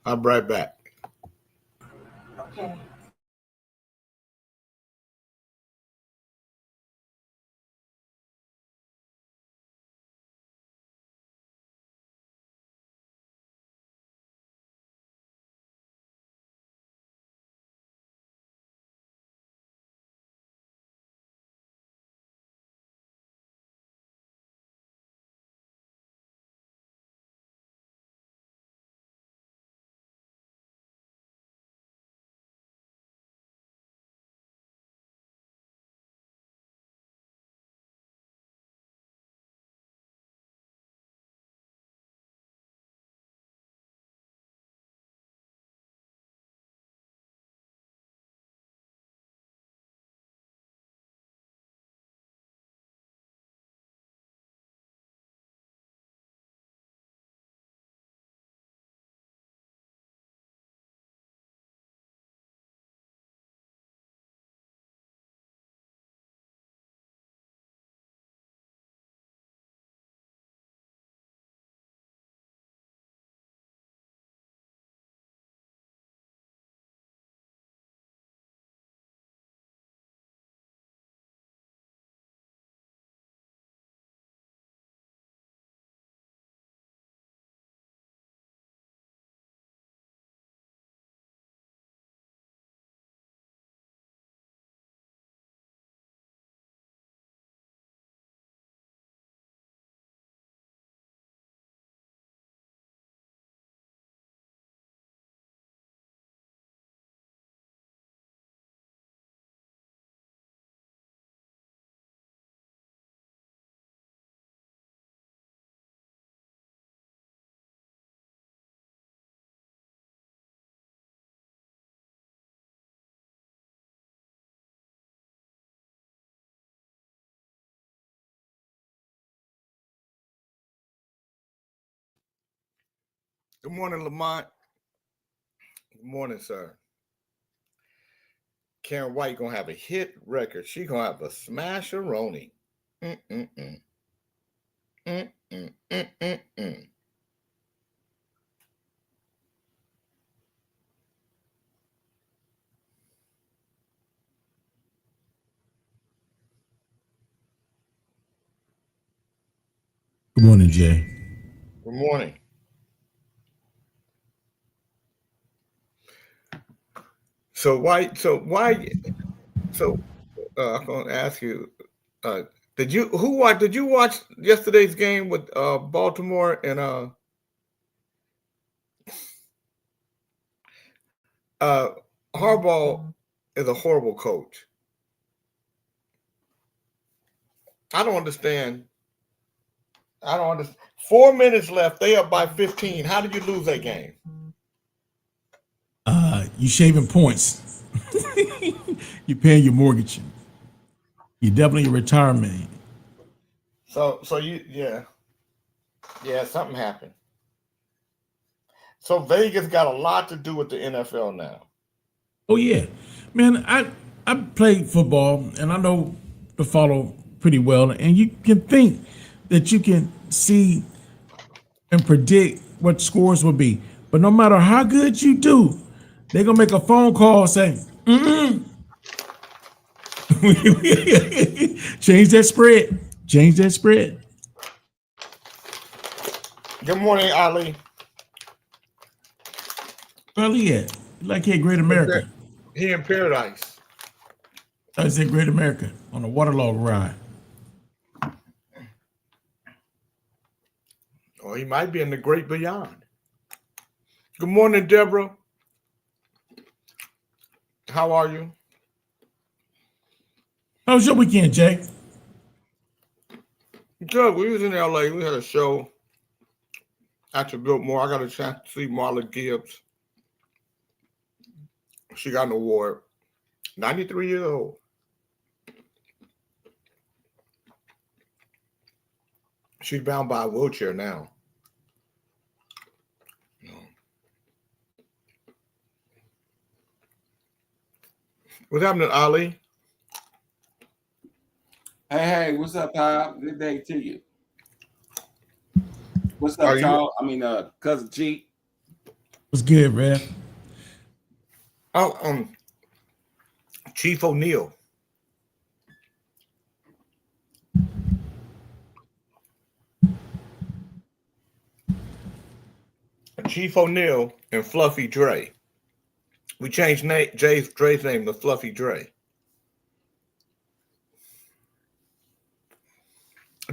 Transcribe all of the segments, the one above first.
I'll be right back. Okay. Good morning, Lamont. Good morning, sir. Karen White gonna have a hit record. She gonna have a smash-a-roni. Mm-mm-mm. Mm-mm-mm-mm-mm. Good morning, Jay. Good morning. So I'm gonna ask you, uh, did you watch yesterday's game with Baltimore and uh Harbaugh is a horrible coach. I don't understand. I don't understand. 4 minutes left. They up by 15. How did you lose that game? You shaving points. You paying your mortgage. You doubling your retirement. So something happened. So Vegas got a lot to do with the NFL now. Oh yeah, man. I played football and I know to follow pretty well. And you can think that you can see and predict what scores will be. But no matter how good you do, they're gonna make a phone call saying, change that spread. Change that spread. Good morning, Ali. Well, yeah, like here, Great America. He in paradise. I said Great America on a waterlog ride. Or he might be in the great beyond. Good morning, Deborah. How are you? How was your weekend, Jay? Good. We was in LA. We had a show at the Biltmore. I got a chance to see Marla Gibbs. She got an award. 93 years old. She's bound by a wheelchair now. What's happening, Ali? Hey, what's up, Pop? Good day to you. What's up, y'all? I mean, Cousin G. What's good, Rev? Oh, Chief O'Neal. Chief O'Neal and Fluffy Dre. We changed Dre's name to Fluffy Dre.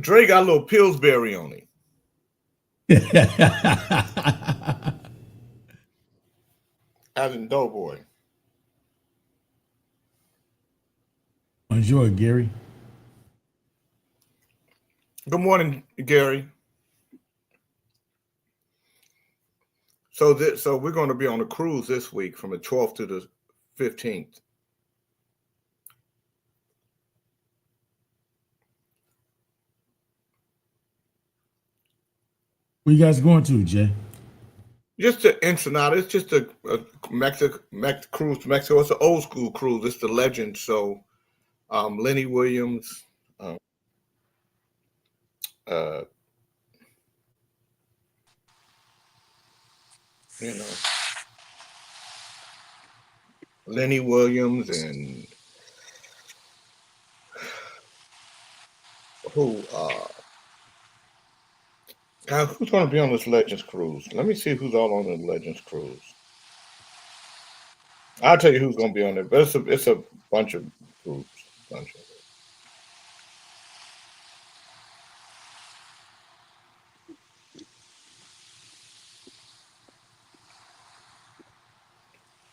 Dre got a little Pillsbury on him. As in Doughboy. Enjoy, Gary. Good morning, Gary. So we're going to be on a cruise this week from the 12th to the 15th. Where you guys going to, Jay? Just to Ensenada. It's just a cruise to Mexico. It's an old school cruise. It's the legend. So Lenny Williams, you know, Lenny Williams and who's going to be on this Legends cruise? Let me see who's all on the Legends cruise. I'll tell you who's going to be on it, but it's a bunch of groups.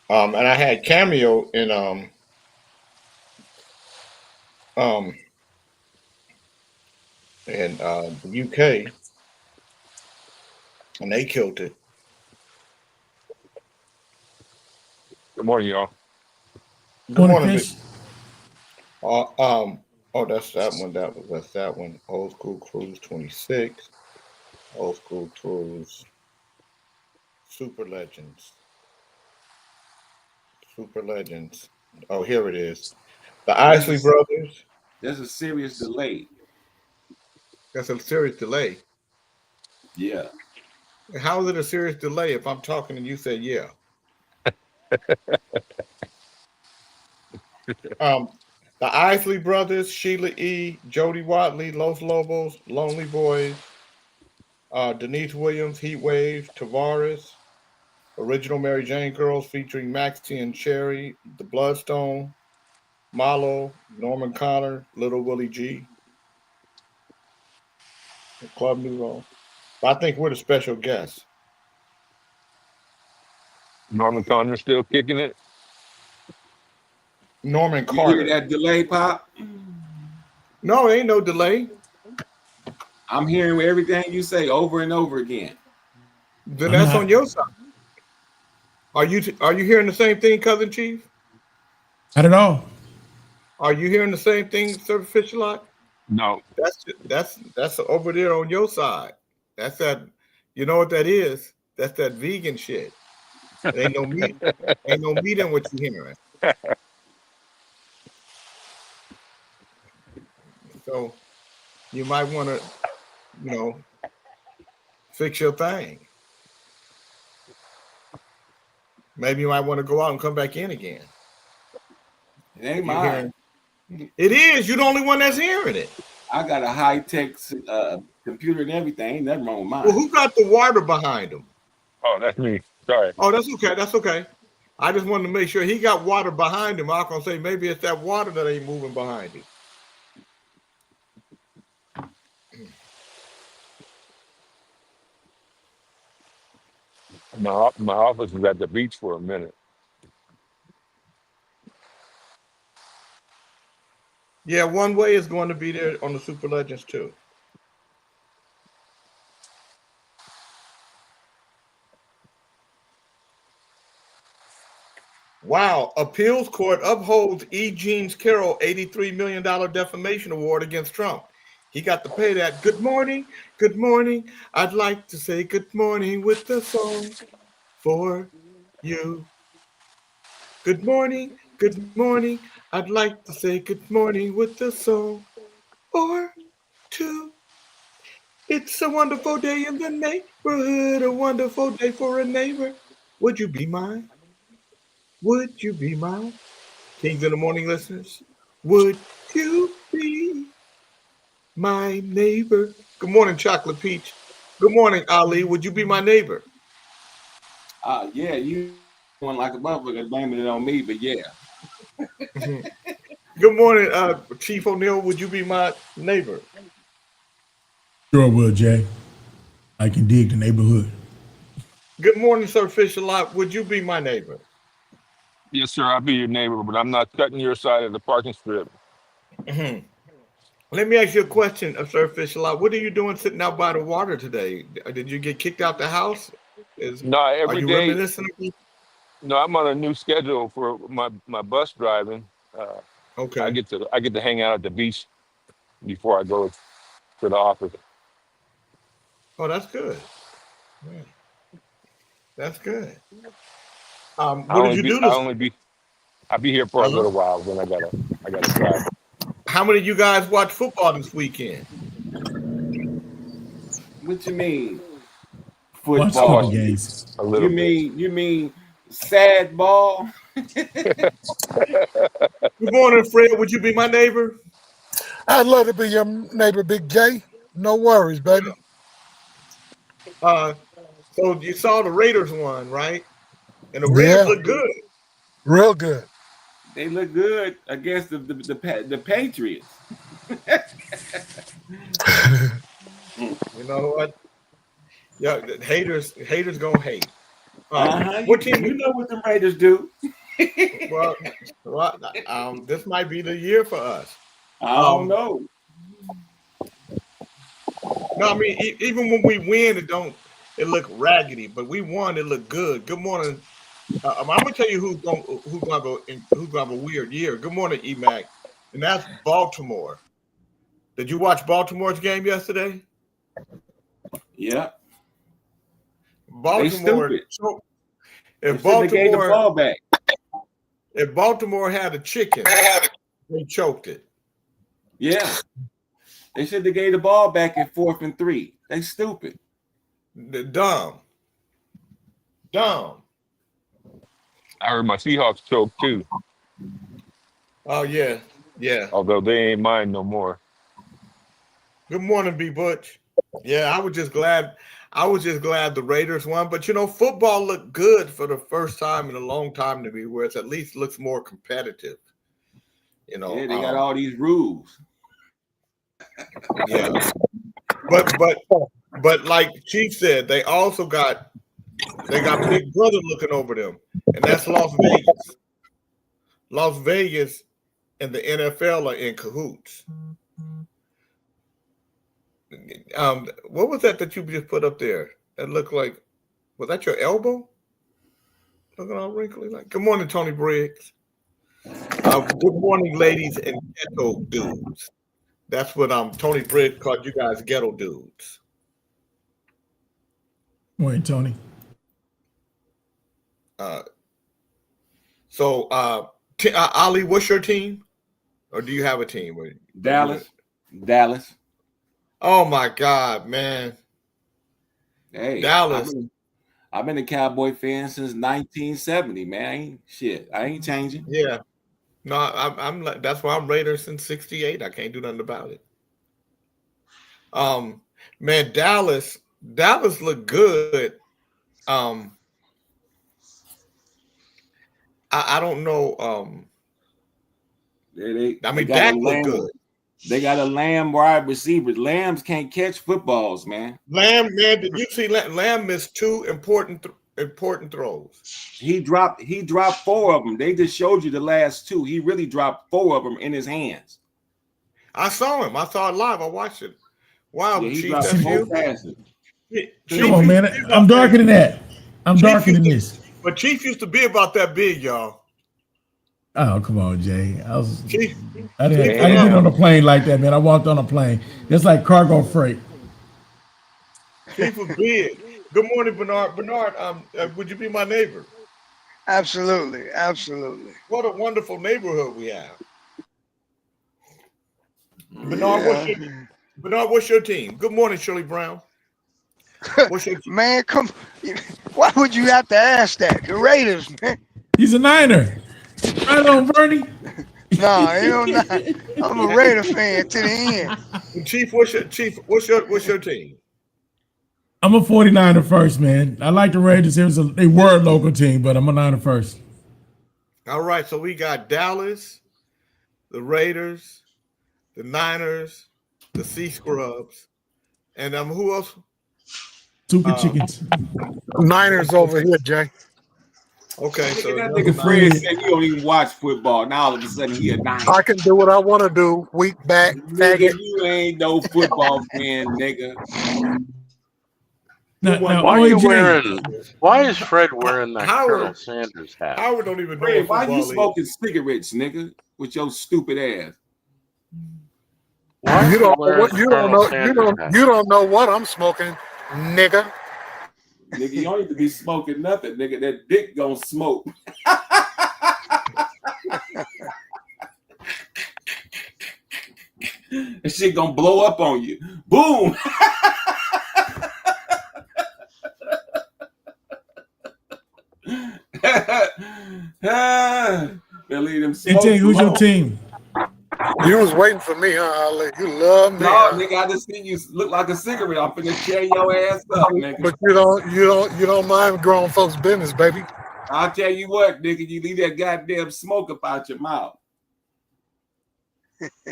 And I had Cameo in the UK, and they killed it. Good morning, y'all. Good morning. That's that one. That's that one. Old School Cruise 26. Old School Cruise. Super Legends. Oh, here it is. The Isley Brothers. There's a serious delay. That's a serious delay. Yeah. How is it a serious delay if I'm talking and you say yeah? The Isley Brothers, Sheila E., Jody Watley, Los Lobos, Lonely Boys, Denise Williams, Heat Wave, Tavares, Original Mary Jane Girls featuring Maxie and Cherry, The Bloodstone, Malo, Norman Connor, Little Willie G, Club Nouveau. But I think we're the special guests. Norman Connor still kicking it. Norman You Carter. hear that delay, Pop? No, ain't no delay. I'm hearing everything you say over and over again. Then that's on your side. Are you hearing the same thing, Cousin Chief? Not at all. Are you hearing the same thing, Sir Fisherlock? No. That's over there on your side. That's that. You know what that is? That's that vegan shit. It ain't no meat. Ain't no meat in what you're hearing. So you might want to, fix your thing. Maybe you might want to go out and come back in again. It ain't mine. It is. You're the only one that's hearing it. I got a high-tech computer and everything. Ain't nothing wrong with mine. Well, who got the water behind him? Oh, that's me. Sorry. Oh, that's okay. That's okay. I just wanted to make sure he got water behind him. I was gonna say maybe it's that water that ain't moving behind him. My office was at the beach for a minute. Yeah, One Way is going to be there on the Super Legends too. Wow. Appeals court upholds E. Jeans Carroll $83 million defamation award against Trump. He got to pay that. Good morning. Good morning. I'd like to say good morning with the song for you. Good morning. Good morning. I'd like to say good morning with the song or two. It's a wonderful day in the neighborhood. A wonderful day for a neighbor. Would you be mine? Would you be mine? Kings in the Morning listeners, would you be my neighbor? Good morning, Chocolate Peach. Good morning, Ali. Would you be my neighbor? Yeah, you one like a motherfucker blaming it on me, but yeah. Good morning, Chief O'Neill. Would you be my neighbor? Sure will, Jay. I can dig the neighborhood. Good morning, Sir Fisher Lot. Would you be my neighbor? Yes, sir. I'll be your neighbor, but I'm not cutting your side of the parking strip. Mhm. Let me ask you a question, Sir Fisher Lot. What are you doing sitting out by the water today? Did you get kicked out the house? No, Are every you day. reminiscing? No, I'm on a new schedule for my bus driving. I Okay. get to hang out at the beach before I go to the office. Oh, that's good. Yeah, that's good. I What did only you be do I this? only be I'll be here for a Uh-huh. little while. Then I gotta drive. How many of you guys watch football this weekend? What you mean Watch I a couple watched football? games. a You little bit. mean sad ball? Good morning, Fred. Would you be my neighbor? I'd love to be your neighbor, Big J. No worries, baby. Uh, so you saw the Raiders won, right? And the Raiders Yeah, look good. real good. They look good against the Patriots. You know what? Yeah, the haters gonna hate. Uh-huh. What team? You know what the Raiders do. Well, this might be the year for us. I don't Um, know. no, I mean even when we win, it look raggedy, but we won. It looked good. Good morning. I'm gonna tell you who's gonna have a weird year. Good morning, Emac, and that's Baltimore. Did you watch Baltimore's game yesterday? Yeah. They Baltimore. stupid. So They if should have gave the Baltimore ball back. if Baltimore had a chicken, they choked it. Yeah. They should have gave the ball back at 4th and 3. They stupid. Dumb. I heard my Seahawks choke too, Oh yeah. although they ain't mine no more. Good morning, B Butch. Yeah, I was just glad the Raiders won. But football looked good for the first time in a long time to me, where it at least looks more competitive. Yeah, they got all these rules. Yeah. But like Chief said, they got Big Brother looking over them, and that's Las Vegas. Las Vegas and the NFL are in cahoots. What was that you just put up there? That looked like, was that your elbow? Looking all wrinkly like. Good morning, Tony Briggs. Good morning, ladies and ghetto dudes. That's what Tony Briggs called you guys, ghetto dudes. Morning, Tony. So, Ali, what's your team? Or do you have a team? Dallas. Oh my God, man! Hey, Dallas. I've been a Cowboy fan since 1970, man. I ain't changing. Yeah, no, I'm that's why I'm Raiders since '68. I can't do nothing about it. Man, Dallas looked good. I don't know. They Dak looked good. They got a Lamb wide receiver. Lambs can't catch footballs, man. Lamb, man, did you see Lamb missed two important throws? He dropped 4 of them. They just showed you the last 2. He really dropped 4 of them in his hands. I saw him. I saw it live. I watched it. Wow, Yeah, he Chief, dropped that's 4 you. passes. Come on, man. I'm darker than that. I'm darker than this. But Chief used to be about that big, y'all. Oh, come on, Jay. I Chief, didn't get on a plane like that, man. I walked on a plane. That's like cargo freight. Chief was big. Good morning, Bernard. Bernard, would you be my neighbor? Absolutely. What a wonderful neighborhood we have. Bernard, what's your team? Good morning, Shirley Brown. What's your Man, come. Why would you have to ask that? The Raiders, man. He's a Niner. Right on, Bernie. Nah, hell not. I'm a Raider fan to the end. Chief? What's your team? I'm a 49er first, man. I like the Raiders. They were a local team, but I'm a Niner first. All right, so we got Dallas, the Raiders, the Niners, the Sea Scrubs, and who else? Super Chickens. Niners over here, Jay. Okay, so That nigga Fred said he don't even watch football. Now all of a sudden he a Niner. I can do what I want to do. Weak back, Nigga, faggot. you ain't no football fan, nigga. Now, Why are you OJ, wearing? Why is Fred wearing that Howard. Colonel Sanders hat? Howard don't even know Fred, what why football you is. smoking cigarettes, nigga, with your stupid ass? Why You is he don't know wearing what the you don't Colonel know. Sanders hat? You don't know what I'm smoking, nigga. Nigga, you don't need to be smoking nothing, nigga. That dick gonna smoke. That shit gonna blow up on you. Boom. They leave them smoke. NT, who's your alone. team? You was waiting for me, huh, Ali? You love me, No, huh? nigga, I just seen you look like a cigarette. I'm finna tear your ass up, nigga. But you don't mind grown folks' business, baby. I'll tell you what, nigga, you leave that goddamn smoke up out your mouth.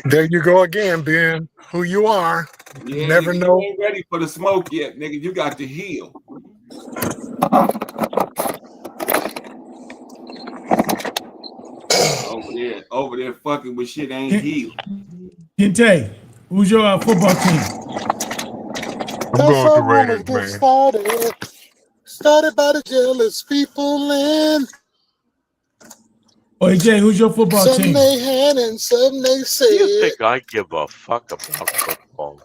There you go again, being who you are. Yeah, Never nigga, know. You ain't ready for the smoke yet, nigga. You got to heal. Over there fucking with shit ain't healed. Kente, who's your football team? I'm going with the Raiders, man. Started by the jealous people, and OJ, who's your football some team? they had and some they Do said. you think I give a fuck about football?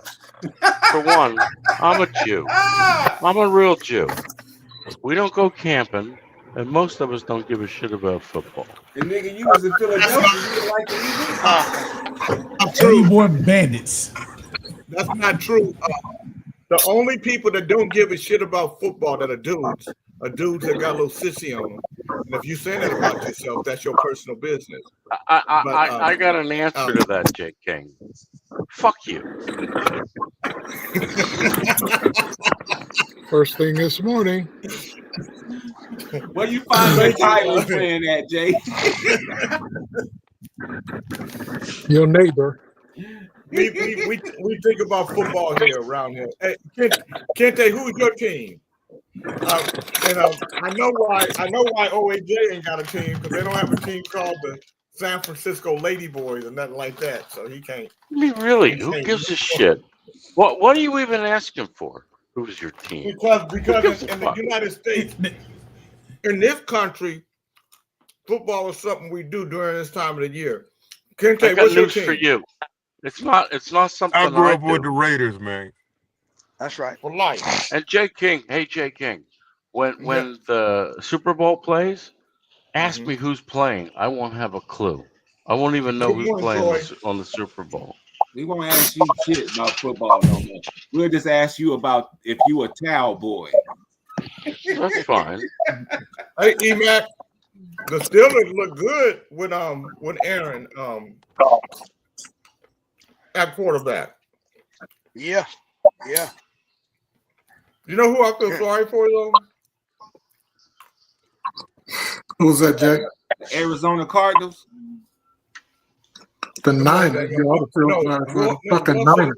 For one, I'm a Jew. I'm a real Jew. We don't go camping, and most of us don't give a shit about football. And nigga, you was in Philadelphia, you didn't like the Eagles? Eddie Boy Bandits. That's not true. The only people that don't give a shit about football that are dudes that got a little sissy on them. And if you say that about yourself, that's your personal business. I got an answer to that, Jake King. Fuck you. First thing this morning. Where you find the Titans playing at, Jay? Your neighbor. We think about football here around here. Hey, Kente, who's your team? I know why OAJ ain't got a team, because they don't have a team called the San Francisco Ladyboys or nothing like that. So he can't. I mean, really, who gives a shit? What are you even asking for? Who's your team? Because in the United States, in this country, football is something we do during this time of the year. Kente, I got what's your news team? for you. It's not something I grew up do. with the Raiders, man. That's right. For life. And Jay King, Jay King, when the Super Bowl plays, ask me who's playing. I won't have a clue. I won't even know who's playing on the Super Bowl. We won't ask you shit about football no more. We'll just ask you about if you a towel boy. That's fine. Hey, E-Mac, the Steelers look good with Aaron at quarterback. Yeah. You know who I feel sorry for though? Who's that, Jay? Arizona Cardinals. The Niners. You ought to feel sorry for the fucking Niners.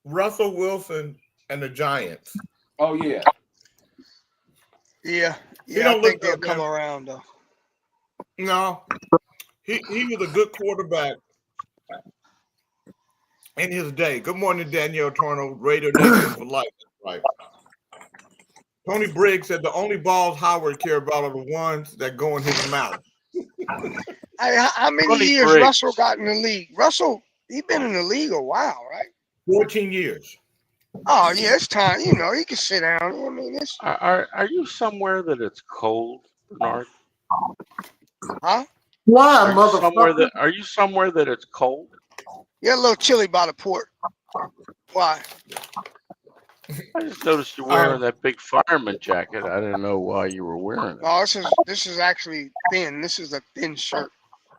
Russell Wilson and the Giants. Oh yeah. Yeah. He Yeah, don't I think look they'll good, come man. around though. No, he was a good quarterback in his day. Good morning, Danielle Torno, Raider Nation for life. Right. Tony Briggs said the only balls Howard care about are the ones that go in his mouth. How many Tony years Briggs. Russell got in the league? Russell, he been in the league a while, right? 14 years. Oh yeah, it's time. You know, he can sit down. I mean, it's Are you somewhere that it's cold, Bernard? huh? Why, Are you somewhere that it's cold? Yeah, a little chilly by the port. Why? I just noticed you wearing that big fireman jacket. I didn't know why you were wearing it. No, this is actually thin. This is a thin shirt.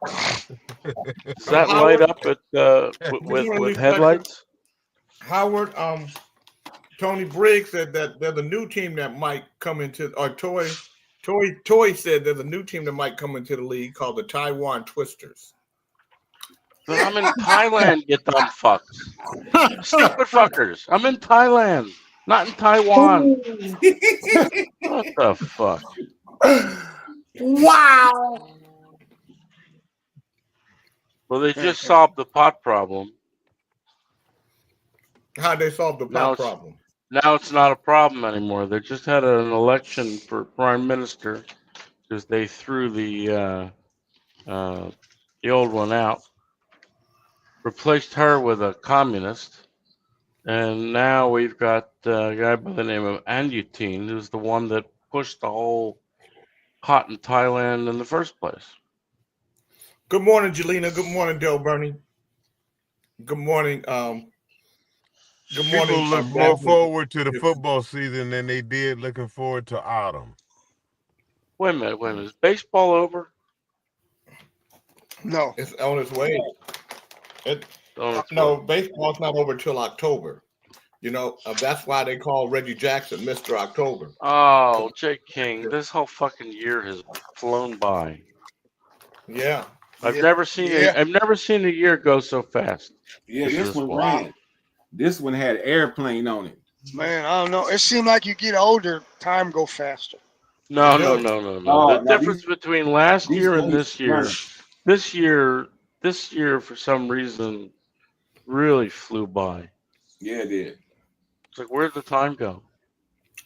Does that light up at with headlights? Howard, Tony Briggs said that there's a new team that might come into, or Toy said there's a new team that might come into the league called the Taiwan Twisters. But I'm in Thailand, you dumb fucks. Stupid fuckers. I'm in Thailand, not in Taiwan. What the fuck? Wow. Well, they just solved the pot problem. How'd they solve the pot problem? Now it's not a problem anymore. They just had an election for prime minister because they threw the old one out, replaced her with a communist, and now we've got a guy by the name of Anutin, who's the one that pushed the whole pot in Thailand in the first place. Good morning, Jelena. Good morning, Del Bernie. Good morning. Good morning. People look more forward to the football season than they did looking forward to autumn. Wait a minute. Is baseball over? No. It's on its way. No, baseball's not over till October. You know, that's why they call Reggie Jackson Mr. October. Oh, Jay King, this whole fucking year has flown by. Yeah. I've never seen a year go so fast. Yeah, this one ran. This one had airplane on it. Man, I don't know. It seemed like you get older, time go faster. No. The difference between last year and this year for some reason really flew by. Yeah, it did. It's like, where'd the time go?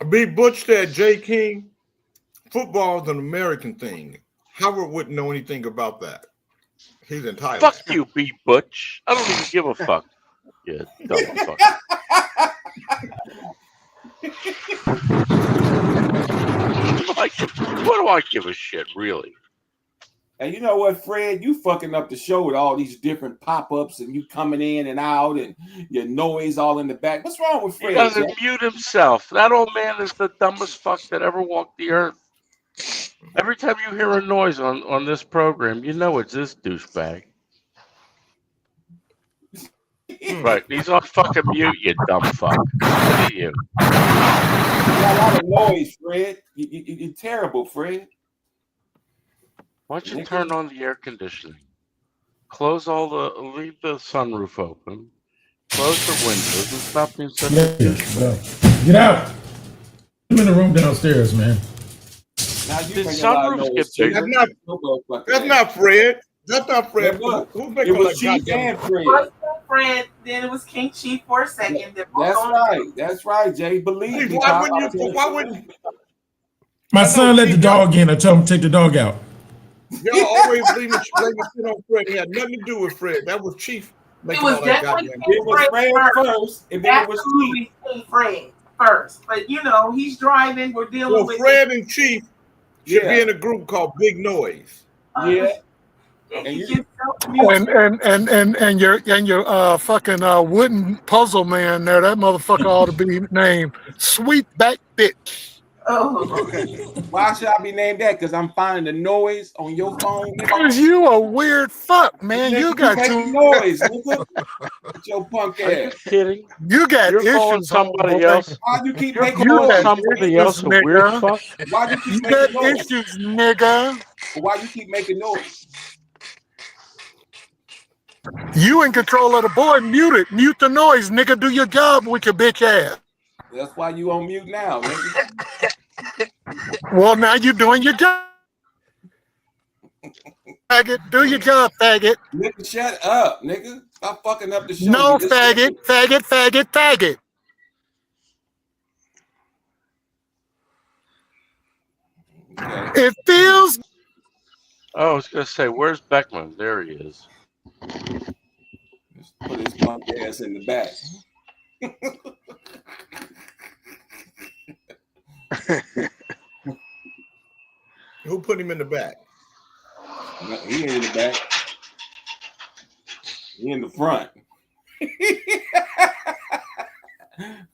B. Butch said, J. King, football is an American thing. Howard wouldn't know anything about that. He's in Thailand. Fuck you, B. Butch. I don't even give a fuck. Yeah, dumb fuck. What do I give a shit, really? And you know what, Fred? You fucking up the show with all these different pop-ups and you coming in and out and your noise all in the back. What's wrong with Fred? He doesn't mute himself. That old man is the dumbest fuck that ever walked the earth. Every time you hear a noise on this program, you know it's this douchebag. Right, he's on fucking mute, you dumb fuck. Look at you. You got a lot of noise, Fred. You're terrible, Fred. Why don't you turn on the air conditioning? Leave the sunroof open. Close the windows and stop being such a... Get out. I'm in the room downstairs, man. Did sunroofs get bigger? That's not Fred. That's not Fred. Who's making it was like Chief and Fred. Fred, then it was King Chief for a second. That's right, Jay. Believe me. Why wouldn't My son let the dog in. I told him to take the dog out. Y'all always blame the shit on Fred. It had nothing to do with Fred. That was Chief. It was definitely Fred first, and then it was Chief. Fred first. But you know, he's driving. We're dealing with Fred and Chief should be in a group called Big Noise. Yeah. And your fucking wooden puzzle man there, that motherfucker ought to be named Sweetback Bitch. Oh, why should I be named that? Because I'm finding the noise on your phone. Because you a weird fuck, man. You got too noise, nigga. Your punk ass. Are you kidding? You got You're calling issues. Somebody else. Why you keep You're making calling noise? somebody else a weird fuck? Why you keep You making got noise? issues, nigga. Why you keep making noise? You in control of the board. Mute it. Mute the noise, nigga. Do your job with your bitch ass. That's why you on mute now, nigga. Well, now you doing your job. Faggot, do your job, faggot. Nigga, shut up, nigga. Stop fucking up the show. No, faggot, faggot. Okay. It feels. Oh, I was gonna say, where's Beckman? There he is. Just put his punk ass in the back. Who put him in the back? He ain't in the back. He in the front.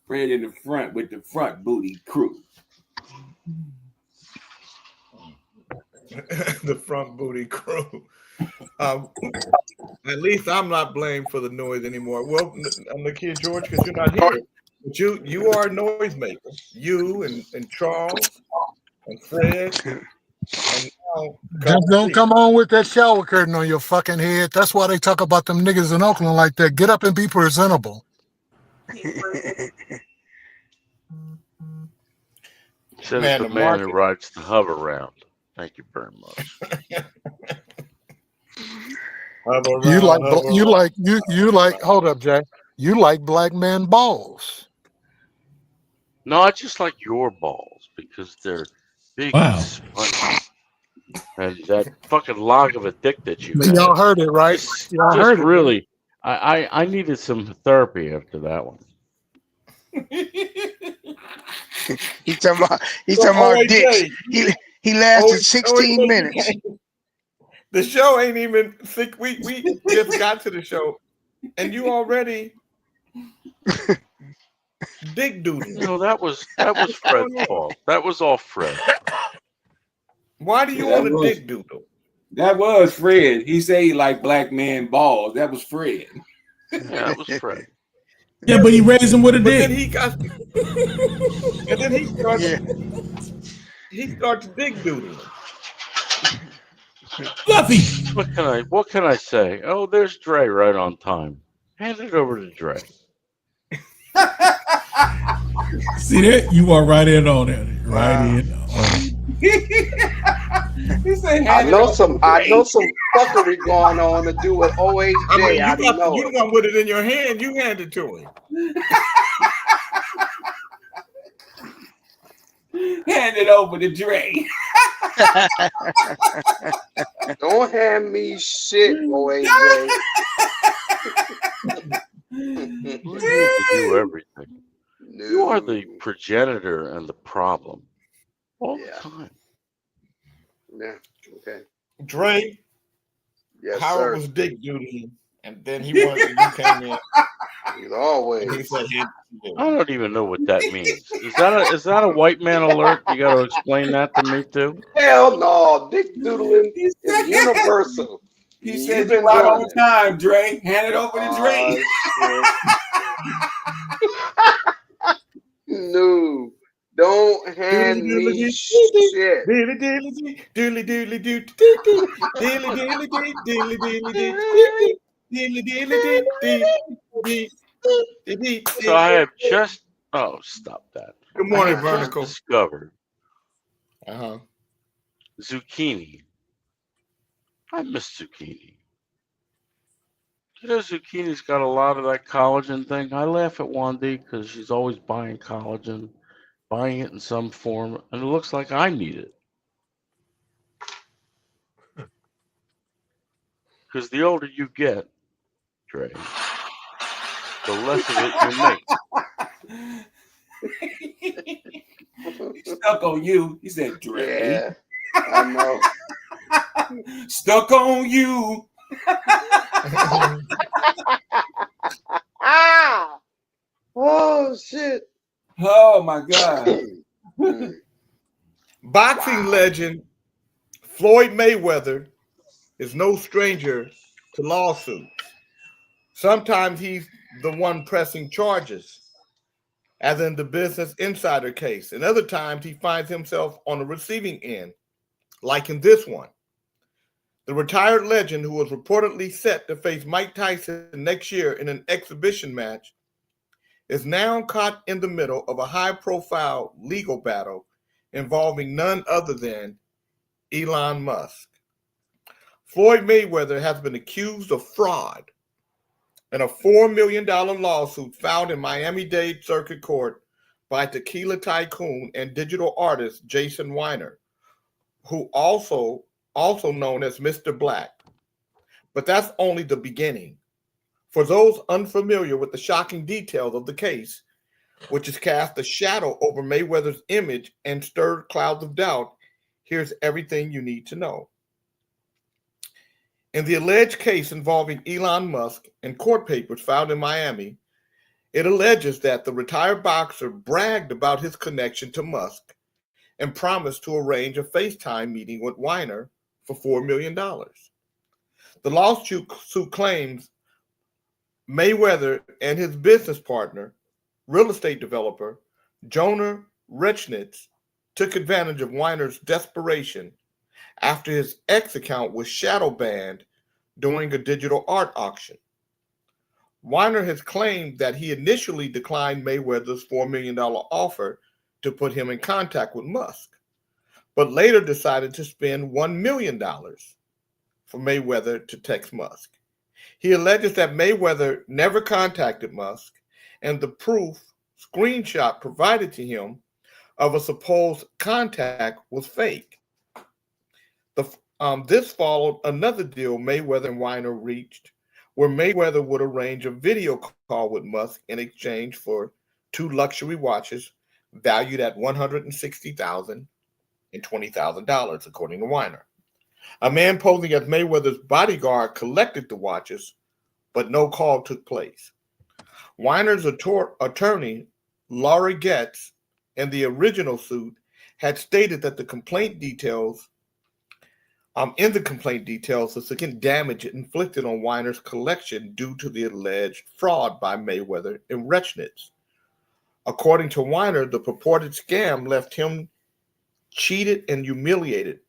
Fred in the front with the front booty crew. The front booty crew. At least I'm not blamed for the noise anymore. Well, Nakia George, because you're not here, but you are a noisemaker. You and Charles and Fred. And now Just don't come on with that shower curtain on your fucking head. That's why they talk about them niggas in Oakland like that. Get up and be presentable. Says Man, the the man who market- rides the hover round. Thank you very much. You like hold up, Jay. You like black men balls. No, I just like your balls because they're big Wow. and spongy. And that fucking log of a dick that you Y'all had. heard it, right? Just Y'all heard it. really, I needed some therapy after that one. He talking about dicks. OAJ, He lasted OAJ, 16 minutes. The show ain't even thick. We just got to the show, and you already dick doodle. No, that was Fred's fault. That was all Fred. Why do you Yeah, want to that was- dick doodle? That was Fred. He said he liked black man balls. That was Fred. Yeah, that was Fred. Yeah, but he raised him with a But then dick. he got, and then he starts. Yeah. He starts dick doodling. Fluffy. What can I say? Oh, there's Dre right on time. Hand it over to Dre. See that? You are right in on it. Right in on it. He said, I know some fuckery going on to do with OAJ. I mean, I you know the it. one with it in your hand. You hand it to him. hand it over to Dre. Don't hand me shit, OAJ. You do everything. You are the progenitor and the problem all the time. Yeah. Okay. Dre, Yes, Howard sir. was dick doodling, and then he wanted you came in. He's always. And he said, I don't even know what that means. Is that a white man alert? You got to explain that to me too. Hell no, dick doodling is universal. He You've said been you right doing on time, Dre. Hand it over to Dre. No, don't hand me shit. Dilly dilly dee, dilly dilly doo, doo, doo, dilly dilly dee, dilly dilly dee, doo, dilly dilly dee, dee, dee. So I have just stop that. Good morning, I have just Vertical. discovered Uh-huh. zucchini. I miss zucchini. You know, zucchini's got a lot of that collagen thing. I laugh at Wandy because she's always buying collagen, buying it in some form, and it looks like I need it. Because the older you get, Dre, the less of it you make. He stuck on you. He said, Dre. Yeah, I know. Stuck on you. Ah! Oh shit! Oh my God. Boxing legend Floyd Mayweather is no stranger to lawsuits. Sometimes he's the one pressing charges, as in the Business Insider case, and other times he finds himself on the receiving end, like in this one. The retired legend, who was reportedly set to face Mike Tyson next year in an exhibition match, is now caught in the middle of a high-profile legal battle involving none other than Elon Musk. Floyd Mayweather has been accused of fraud in a $4 million lawsuit filed in Miami-Dade Circuit Court by tequila tycoon and digital artist Jason Weiner, who also known as Mr. Black. But that's only the beginning. For those unfamiliar with the shocking details of the case, which has cast a shadow over Mayweather's image and stirred clouds of doubt, here's everything you need to know. In the alleged case involving Elon Musk and court papers filed in Miami, It alleges that the retired boxer bragged about his connection to Musk and promised to arrange a FaceTime meeting with Weiner for $4 million. The lawsuit claims Mayweather and his business partner, real estate developer Jonah Rechnitz, took advantage of Weiner's desperation after his X account was shadow banned during a digital art auction. Weiner has claimed that he initially declined Mayweather's $4 million offer to put him in contact with Musk, but later decided to spend $1 million for Mayweather to text Musk. He alleges that Mayweather never contacted Musk, and the proof screenshot provided to him of a supposed contact was fake. This followed another deal Mayweather and Weiner reached, where Mayweather would arrange a video call with Musk in exchange for 2 luxury watches valued at $160,000 and $20,000, according to Weiner. A man posing as Mayweather's bodyguard collected the watches, but no call took place. Weiner's attorney, Laurie Getz, in the original suit, had stated that the complaint details the significant damage inflicted on Weiner's collection due to the alleged fraud by Mayweather and Rechnitz. According to Weiner, the purported scam left him cheated and humiliated,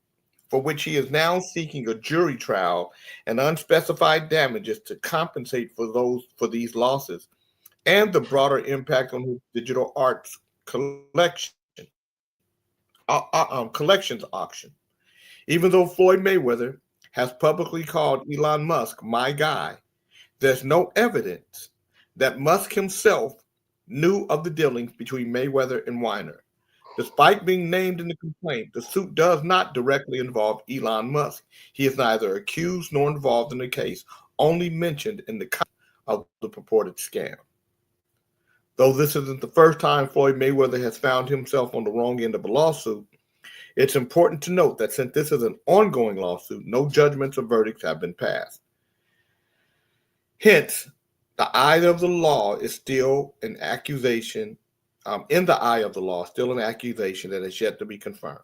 for which he is now seeking a jury trial and unspecified damages to compensate for these losses and the broader impact on his digital arts collections auction. Even though Floyd Mayweather has publicly called Elon Musk my guy, there's no evidence that Musk himself knew of the dealings between Mayweather and Weiner. Despite being named in the complaint, the suit does not directly involve Elon Musk. He is neither accused nor involved in the case, only mentioned in the context of the purported scam. Though this isn't the first time Floyd Mayweather has found himself on the wrong end of a lawsuit, it's important to note that since this is an ongoing lawsuit, no judgments or verdicts have been passed. Hence, the eye of the law is still an accusation. In the eye of the law, still an accusation that is yet to be confirmed.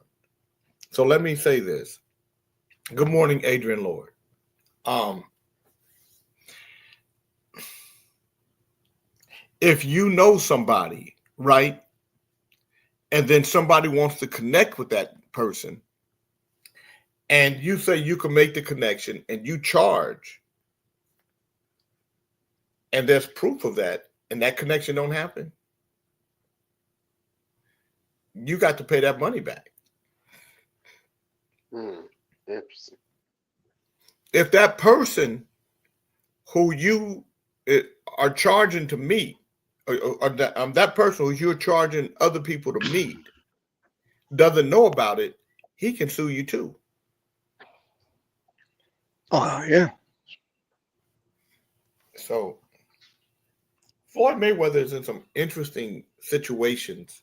So let me say this. Good morning, Adrian Lord. If you know somebody, right, and then somebody wants to connect with that person, and you say you can make the connection and you charge, and there's proof of that, and that connection don't happen, you got to pay that money back. Interesting. If that person who you are charging to meet, or that person who you're charging other people to meet, doesn't know about it, he can sue you too. Oh, yeah. So Floyd Mayweather is in some interesting situations.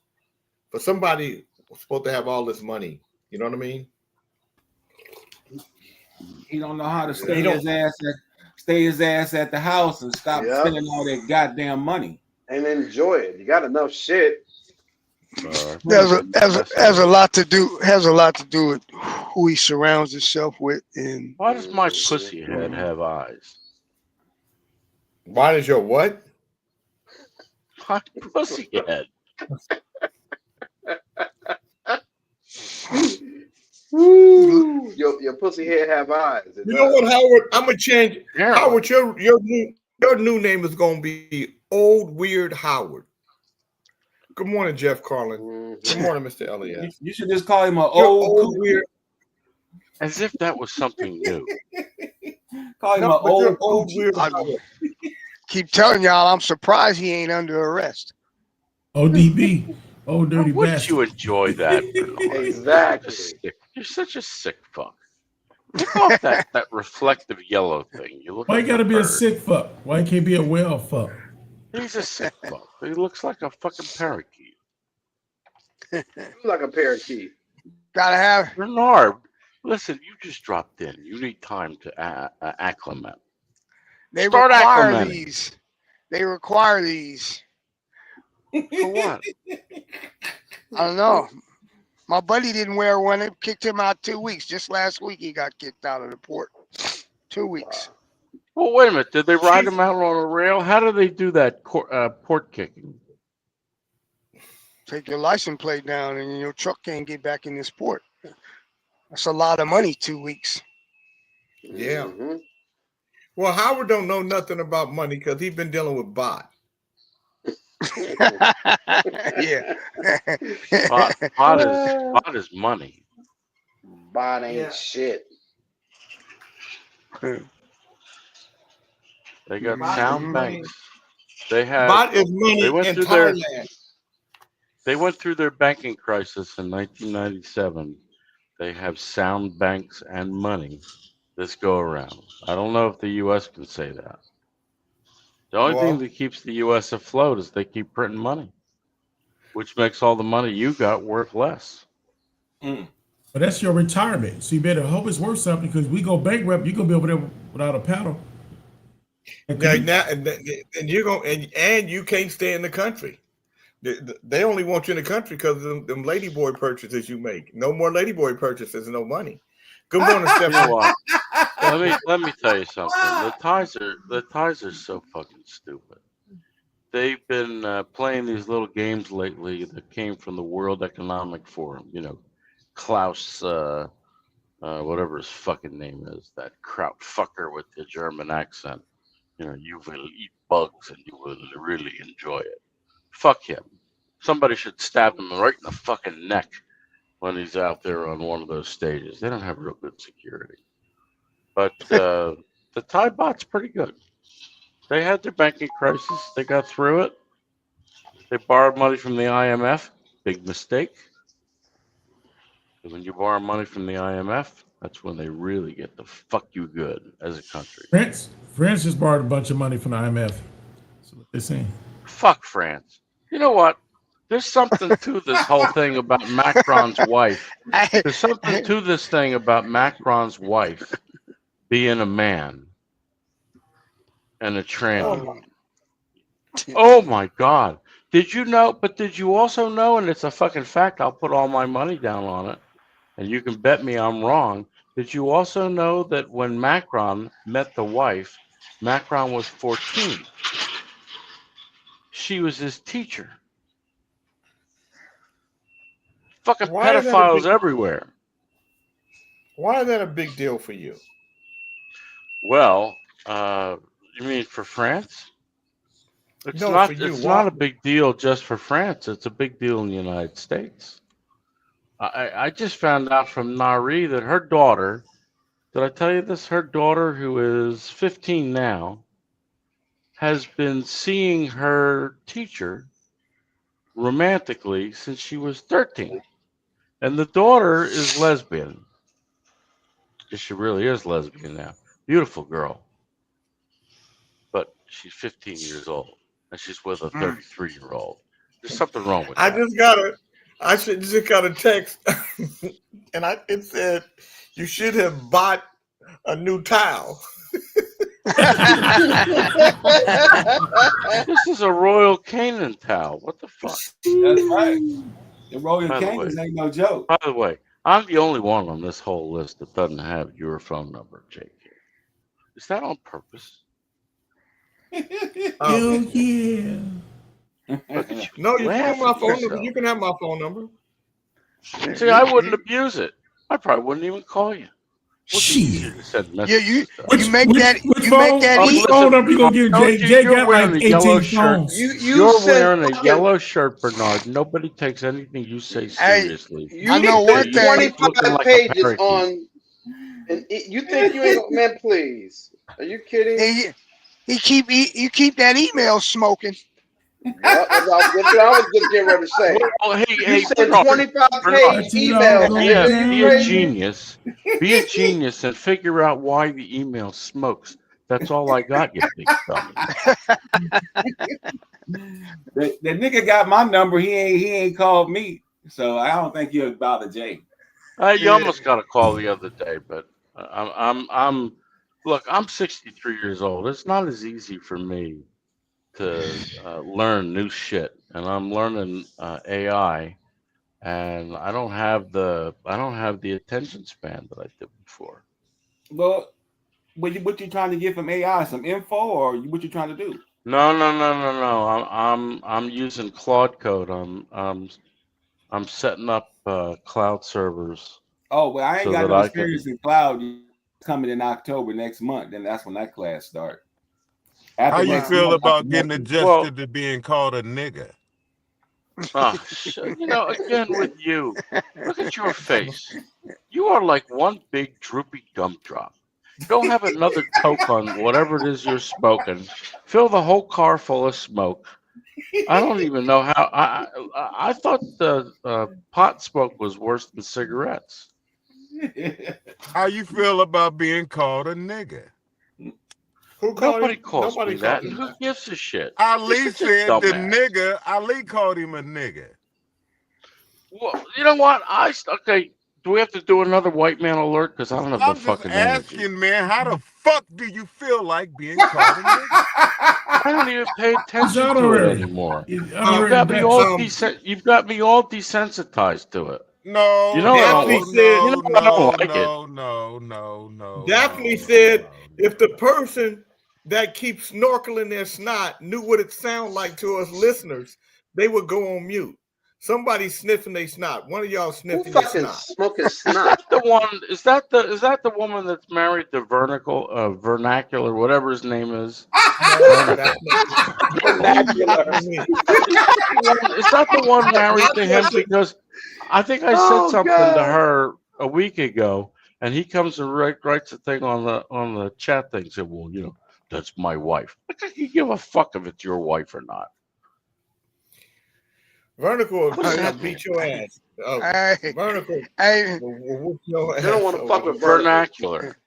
For somebody who's supposed to have all this money, you know what I mean? He don't know how to stay his ass at the house and stop spending all that goddamn money and enjoy it. You got enough shit. Has a lot to do with who he surrounds himself with. And why does my pussy head have eyes? Why does your what? My pussy head. Woo! Your pussy head have eyes. You know what, Howard? I'm gonna change it. Yeah. Howard, your new name is gonna be Old Weird Howard. Good morning, Jeff Carlin. Good morning, Mr. Elliott. You should just call him an old weird. As if that was something new. Call him an old weird. Keep telling y'all, I'm surprised he ain't under arrest. ODB, old dirty bastard. Wouldn't you enjoy that? Exactly. You're such a sick fuck. Look off that reflective yellow thing. You look. Why like you gotta be a sick fuck? Why can't be a well fuck? He's a sick fuck. He looks like a fucking parakeet. Like a parakeet. Gotta have Bernard. Listen, you just dropped in. You need time to acclimate. They Start require acclimating. these. They require these For what? I don't know. My buddy didn't wear one. It kicked him out 2 weeks. Just last week, he got kicked out of the port. 2 weeks. Well, wait a minute. Did they ride him out on a rail? How do they do that port kicking? Take your license plate down, and your truck can't get back in this port. That's a lot of money. 2 weeks. Yeah. Mhm. Well, Howard don't know nothing about money because he's been dealing with bot. Yeah. Pot is money. Bot ain't Yeah. shit. They got Bot is sound money. banks. They have. Bot is money They went in through their. Thailand. They went through their banking crisis in 1997. They have sound banks and money this go around. I don't know if the U.S. can say that. The only thing Well, that keeps the U.S. afloat is they keep printing money, which makes all the money you got worth less. But that's your retirement. So you better hope it's worth something because we go bankrupt, you're gonna be over there without a paddle. now and you're going and you can't stay in the country. They only want you in the country because of them ladyboy purchases you make. No more ladyboy purchases, no money. Good morning, You know Stephanie. what? Let me tell you something. The ties are so fucking stupid. They've been playing these little games lately that came from the World Economic Forum. You know, Klaus, whatever his fucking name is, that kraut fucker with the German accent. You know, you will eat bugs and you will really enjoy it. Fuck him. Somebody should stab him right in the fucking neck when he's out there on one of those stages. They don't have real good security. But the Thai bot's pretty good. They had their banking crisis. They got through it. They borrowed money from the IMF. Big mistake. And when you borrow money from the IMF, that's when they really get to fuck you good as a country. France just borrowed a bunch of money from the IMF. That's what they're saying. Fuck France. You know what? There's something to this whole thing about Macron's wife. There's something to this thing about Macron's wife being a man and a tranny. Oh my God. Did you know? But did you also know, and it's a fucking fact, I'll put all my money down on it, and you can bet me I'm wrong. Did you also know that when Macron met the wife, Macron was 14? She was his teacher. Fucking Why is that a pedophiles big- everywhere. Why is that a big deal for you? Well, you mean for France? It's No, not. for you. It's Why? not a big deal just for France. It's a big deal in the United States. I just found out from Nari that her daughter. Did I tell you this? Her daughter, who is 15 now, has been seeing her teacher romantically since she was 13. And the daughter is lesbian. She really is lesbian now. Beautiful girl. But she's 15 years old. And she's with a 33-year-old. There's something wrong with I that. just got a text, and it said you should have bought a new towel. This is a Royal Canin towel. What the fuck? That's right. The Royal By the Canis way. ain't no joke. By the way, I'm the only one on this whole list that doesn't have your phone number, JK. Is that on purpose? Hell yeah. No, you can have my Laugh at phone number. yourself. You can have my phone number. See, I wouldn't abuse it. I probably wouldn't even call you. Would be Shit. easier to send Yeah, messages you stuff. Which make that phone email. number you gonna give Jay? Jay got like 18 phones. You're sent wearing a fucking- yellow shirt, Bernard. Nobody takes anything you say Hey, seriously. You I know one sent thing. 25 Looking like a pages parakeet. on, and you think you ain't, man, please. Are you kidding? And you keep that email smoking. Well, that's what I was just getting ready to say. Oh, hey, You hey, sent Bernard, 25 Bernard, page emails. be a You crazy? genius. Be a genius and figure out why the email smokes. That's all I got, you big dummy. The nigga got my number. He ain't called me, so I don't think he'll bother Jay. You almost got a call the other day, but I'm 63 years old. It's not as easy for me to learn new shit, and I'm learning AI, and I don't have the attention span that I did before. Well, what you trying to get from AI? Some info, or what you trying to do? No. I'm using Claude Code. I'm setting up cloud servers. Oh, well, I ain't so got that no I can- experience in cloud. Coming in October next month, then that's when that class start. How you next feel month, about after getting next- adjusted to being called a nigga? You know, again with you, look at your face. You are like one big droopy gumdrop. Go have another toke on whatever it is you're smoking. Fill the whole car full of smoke. I don't even know how. I thought the pot smoke was worse than cigarettes. How you feel about being called a nigga? Nobody calls me that. And who gives a shit? Ali You're such a said the dumbass. nigga. Ali called him a nigga. Well, you know what? Okay. Do we have to do another white man alert? Because I don't have I'm the just fucking asking, energy. man. How the fuck do you feel like being called a nigga? I don't even pay attention to it honorary. anymore. It's You've honorary got me all Dutch. you've got me all desensitized to it. No, You know I don't Daphne like- said, you know I don't like it. no. Daphne said if the person that keeps snorkeling their snot knew what it sounded like to us listeners, they would go on mute. Somebody sniffing their snot. One of y'all Who sniffing their fucking snot. smoking snot? Is that the woman that's married to Vernacular, whatever his name is? Vernacular. Is that the one married to him? Because I think I said something to her a week ago, and he comes and writes a thing on the chat thing. Said, "Well, you know, that's my wife." You give a fuck if it's your wife or not. Vertical What's will that beat your ass. Hey, Vertical hey, will whoop your ass. They don't want to fuck with Vernacular,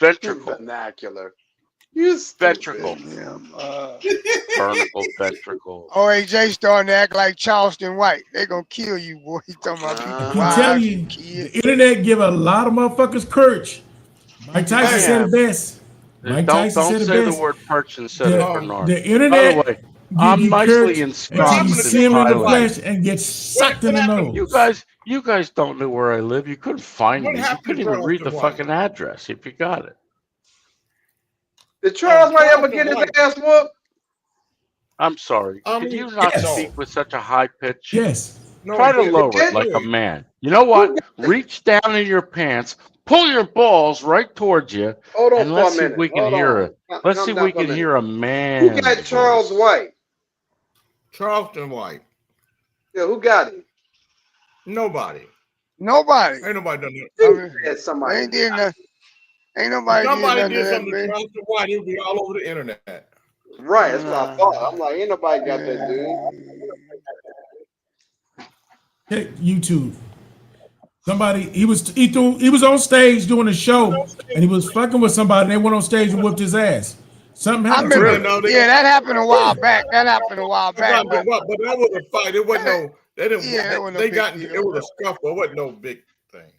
ventricle, vernacular. You ventricle, vertical, ventricle. OAJ starting to act like Charleston White. They gonna kill you, boy. He talking about people I'm wives telling and you, kids. the internet give a lot of motherfuckers courage. Mike Tyson said it best. Mike Tyson Don't said it say the best. word perch instead of The, Bernard. the By the internet way, give I'm you nicely courage until you ensconced see in him in the Thailand. flesh and get sucked in the nose. You guys don't know where I live. You couldn't find What me. You happened couldn't to even read Charleston the White? fucking address if you got it. Did Charles White ever get his ass whooped? I'm sorry. Could you not yes. speak with such a high pitch? Yes. No, Try to he lower it didn't. like a man. You know what? Reach down in your pants, pull your balls right towards you, Hold on and for let's a see minute. if we can Hold hear on. it. Let's Calm see if down we for a can minute. hear a man. Who got Charles White? Charleston White. Yeah, who got him? Nobody. Nobody. Ain't nobody done that. I mean, Yeah, somebody. ain't did nothing. Ain't If nobody somebody did did nothing something to to that, man. Charleston White, it would be all over the internet. Right, that's what I thought. I'm like, ain't nobody got that dude. Check YouTube. Somebody he was on stage doing a show and he was fucking with somebody and they went on stage and whooped his ass. Something I happened to remember. him. Yeah, that happened a while back. That happened a while back. But that was a fight. It wasn't no. They didn't. Yeah, that wasn't no they big got. deal. It was a scuffle. It wasn't no big thing.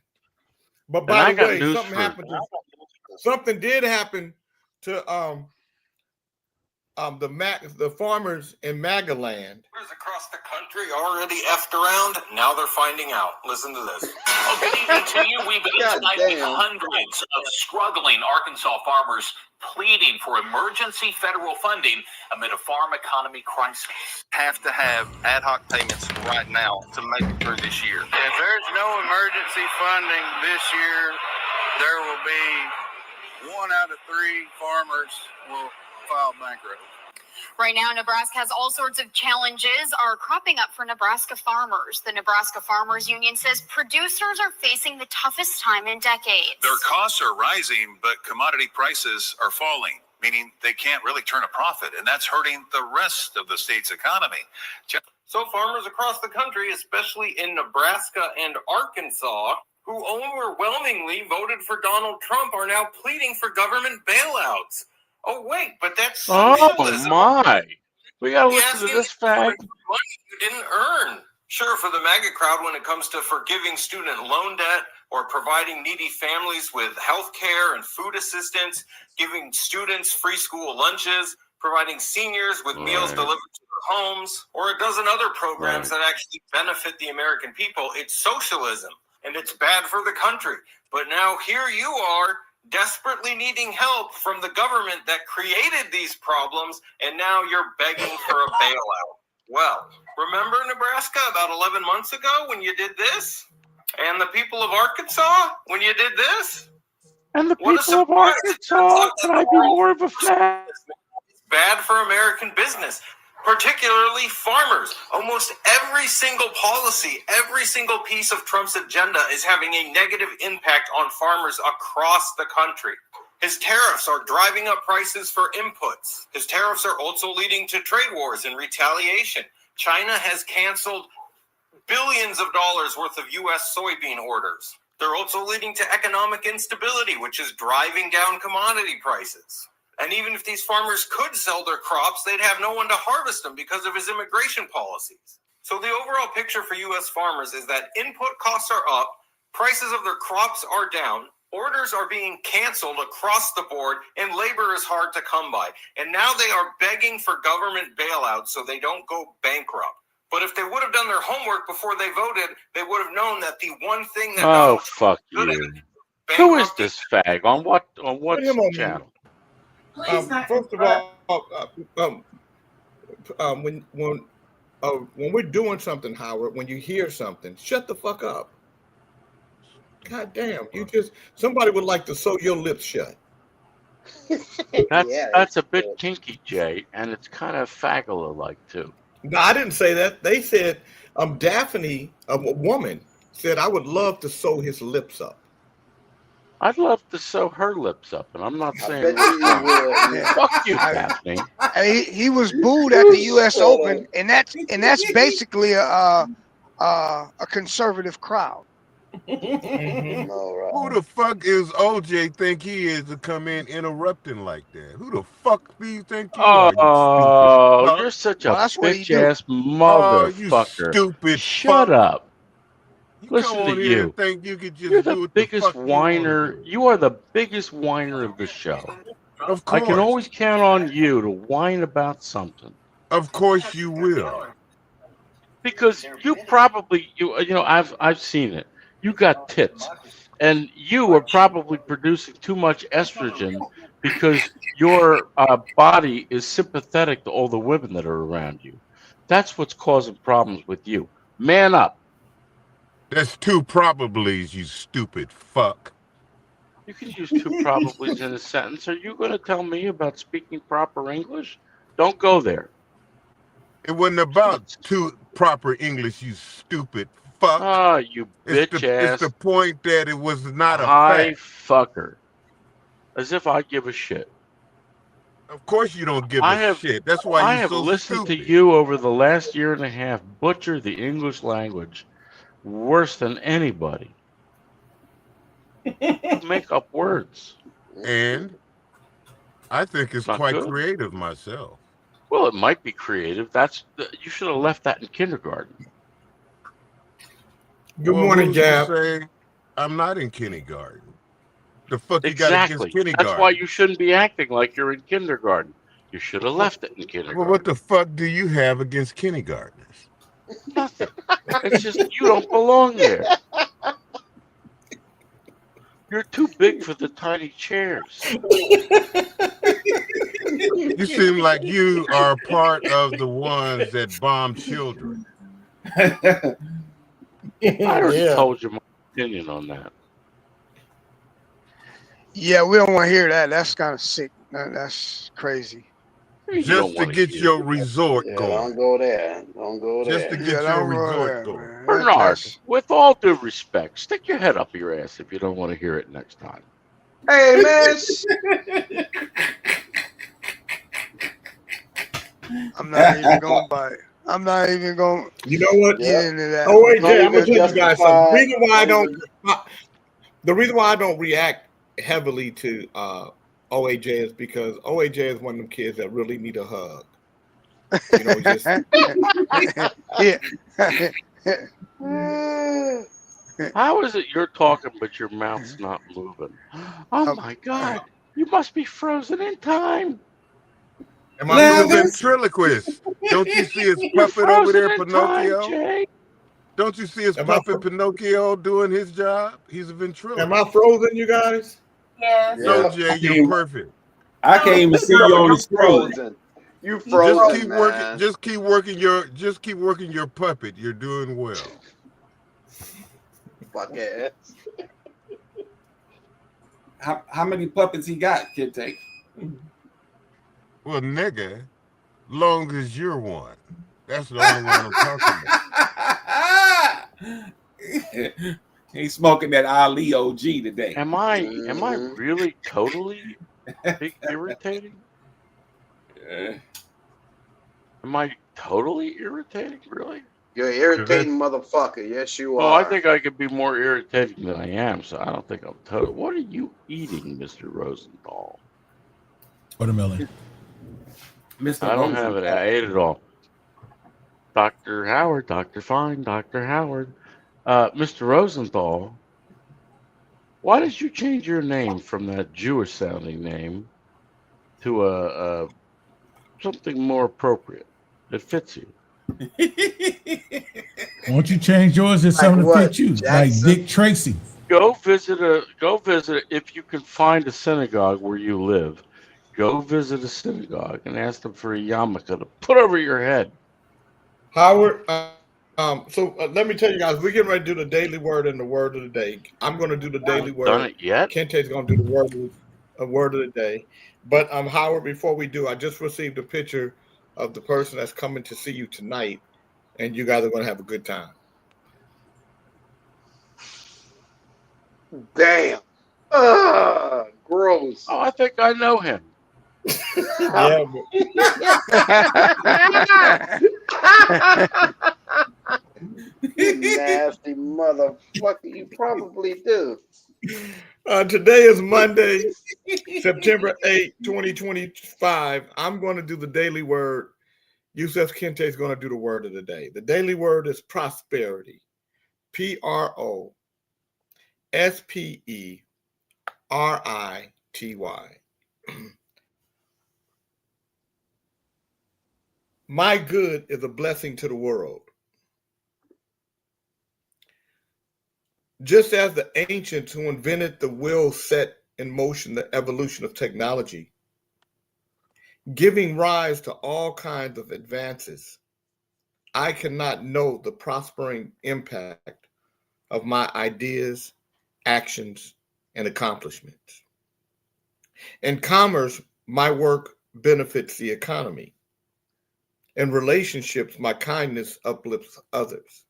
But And by I the got way, news something for you. happened. Something did happen to the farmers in Magaland. Across the country already effed around. Now they're finding out. Listen to this. Okay, to you, we've been tonight with hundreds of struggling Arkansas farmers pleading for emergency federal funding amid a farm economy crisis. Have to have ad hoc payments right now to make it through this year. If there's no emergency funding this year, there will be 1 out of 3 farmers will file bankrupt. Right now, Nebraska has all sorts of challenges are cropping up for Nebraska farmers. The Nebraska Farmers Union says producers are facing the toughest time in decades. Their costs are rising, but commodity prices are falling, meaning they can't really turn a profit, and that's hurting the rest of the state's economy. So farmers across the country, especially in Nebraska and Arkansas, who overwhelmingly voted for Donald Trump, are now pleading for government bailouts. Oh, wait, but that's socialism. Oh my! We gotta You're listen to asking this fag. money you didn't earn. Sure, for the MAGA crowd, when it comes to forgiving student loan debt or providing needy families with health care and food assistance, giving students free school lunches, providing seniors with meals Right. delivered to their homes, or a dozen other programs that actually benefit the American people. It's socialism, and it's bad for the country. But now here you are, desperately needing help from the government that created these problems, and now you're begging for a bailout. Well, remember Nebraska about 11 months ago when you did this? And the people of Arkansas when you did this? And the What a people of surprise. It turns Arkansas, out can that I the be world more of a fan? is bad for American business, particularly farmers. Almost every single policy, every single piece of Trump's agenda is having a negative impact on farmers across the country. His tariffs are driving up prices for inputs. His tariffs are also leading to trade wars and retaliation. China has canceled billions of dollars worth of U.S. soybean orders. They're also leading to economic instability, which is driving down commodity prices. And even if these farmers could sell their crops, they'd have no one to harvest them because of his immigration policies. So the overall picture for U.S. farmers is that input costs are up, prices of their crops are down, orders are being canceled across the board, and labor is hard to come by. And now they are begging for government bailouts so they don't go bankrupt. But if they would have done their homework before they voted, they would have known that the one thing that Oh, Donald fuck you. Who is this fag? On what him on channel? First of all, when we're doing something, Howard, when you hear something, shut the fuck up. God damn, somebody would like to sew your lips shut. That's a bit kinky, Jay, and it's kind of fagula-like too. No, I didn't say that. They said, Daphne, a woman, said, I would love to sew his lips up. I'd love to sew her lips up, and I'm not saying bet you would. fuck you, Daphne. He was booed at the U.S. Open, and that's basically a conservative crowd. All right. Who the fuck is OJ think he is to come in interrupting like that? Who the fuck do you think you are? Oh, You stupid you're such a Well, that's what he bitch do. ass Oh, you motherfucker. stupid Shut fuck. up. You Listen come to on here you. and think you could just You're do the what biggest the fuck you wanna whiner. do. You are the biggest whiner of the show. Of I course. can always count on you to whine about something. Of course you will. Because you probably I've seen it. You got tits, and you are probably producing too much estrogen because your body is sympathetic to all the women that are around you. That's what's causing problems with you. Man up. That's two probablys, you stupid fuck. You can use two probablys in a sentence. Are you going to tell me about speaking proper English? Don't go there. It wasn't about two proper English, you stupid fuck. Ah, you bitch It's the ass point that it was not a high fact. fucker. As if I give a shit. Of course you don't give I a have- shit. That's why I you're have so listened stupid. to you over the last year and a half butcher the English language worse than anybody. You make up words. And I think it's Not quite good. creative myself. Well, it might be creative. You should have left that in kindergarten. Good Well, morning, who's to Jab. say I'm not in kindergarten? The fuck you got against Exactly. kindergarten? That's why you shouldn't be acting like you're in kindergarten. You should have left it in kindergarten. Well, what the fuck do you have against kindergartners? Nothing. It's just you don't belong there. You're too big for the tiny chairs. You seem like you are part of the ones that bomb children. I already told you my opinion on that. Yeah, we don't want to hear that. That's kind of sick. That's crazy. Just to get your resort Yeah, going. don't go there. Don't go there. Just to get Yeah, your don't go resort there, going. man. Bernard, with all due respect, stick your head up your ass if you don't want to hear it next time. Hey, man. I'm not even going to buy it. I'm not even going You know what? to get into that. Oh wait, Not Jay, I'm gonna even tell you guys justified. something. The reason why I don't react heavily to OAJ is because OAJ is one of them kids that really need a hug. You know, just Yeah. How is it you're talking but your mouth's not moving? Oh my God, you must be frozen in time. Am He's I a frozen? ventriloquist. Don't you see his You're puppet over frozen there, in time, Pinocchio? Jay. Don't you see his Am I puppet Pinocchio doing his job? He's a ventriloquist. Am I frozen, you guys? Yes. No, Yeah. Jay, you're perfect. I can't even see you on the screen. Frozen. You frozen, Just keep man. working. Just keep working your puppet. You're doing well. Fuck ass. How many puppets he got, Kid Take? Well, nigga, long as you're one. That's the only one I'm talking about. He's smoking that Ali OG today. Am I really totally irritating? Am I totally irritating? Really? You're an irritating motherfucker. Yes, you Oh, are. I think I could be more irritating than I am, so I don't think I'm total. What are you eating, Mr. Rosenthal? Watermelon. I don't have it. I ate it all. Dr. Howard, Dr. Fine, Dr. Howard. Mr. Rosenthal, why did you change your name from that Jewish sounding name to a something more appropriate that fits you? Won't you change yours to something to fit you, like Dick Tracy? Go visit if you can find a synagogue where you live. Go visit a synagogue and ask them for a yarmulke to put over your head. Howard, let me tell you guys, we're getting ready to do the daily word and the word of the day. I'm going to do the daily word. Done it yet? Kente's going to do the word of the day. But Howard, before we do, I just received a picture of the person that's coming to see you tonight, and you guys are going to have a good time. Damn. Gross. Oh, I think I know him. Yeah, You nasty motherfucker. You probably do. Today is Monday, September 8, 2025. I'm going to do the daily word. Yusef Kente is going to do the word of the day. The daily word is prosperity. Prosperity. My good is a blessing to the world. Just as the ancients who invented the wheel set in motion the evolution of technology, giving rise to all kinds of advances, I cannot know the prospering impact of my ideas, actions, and accomplishments. In commerce, my work benefits the economy. In relationships, my kindness uplifts others.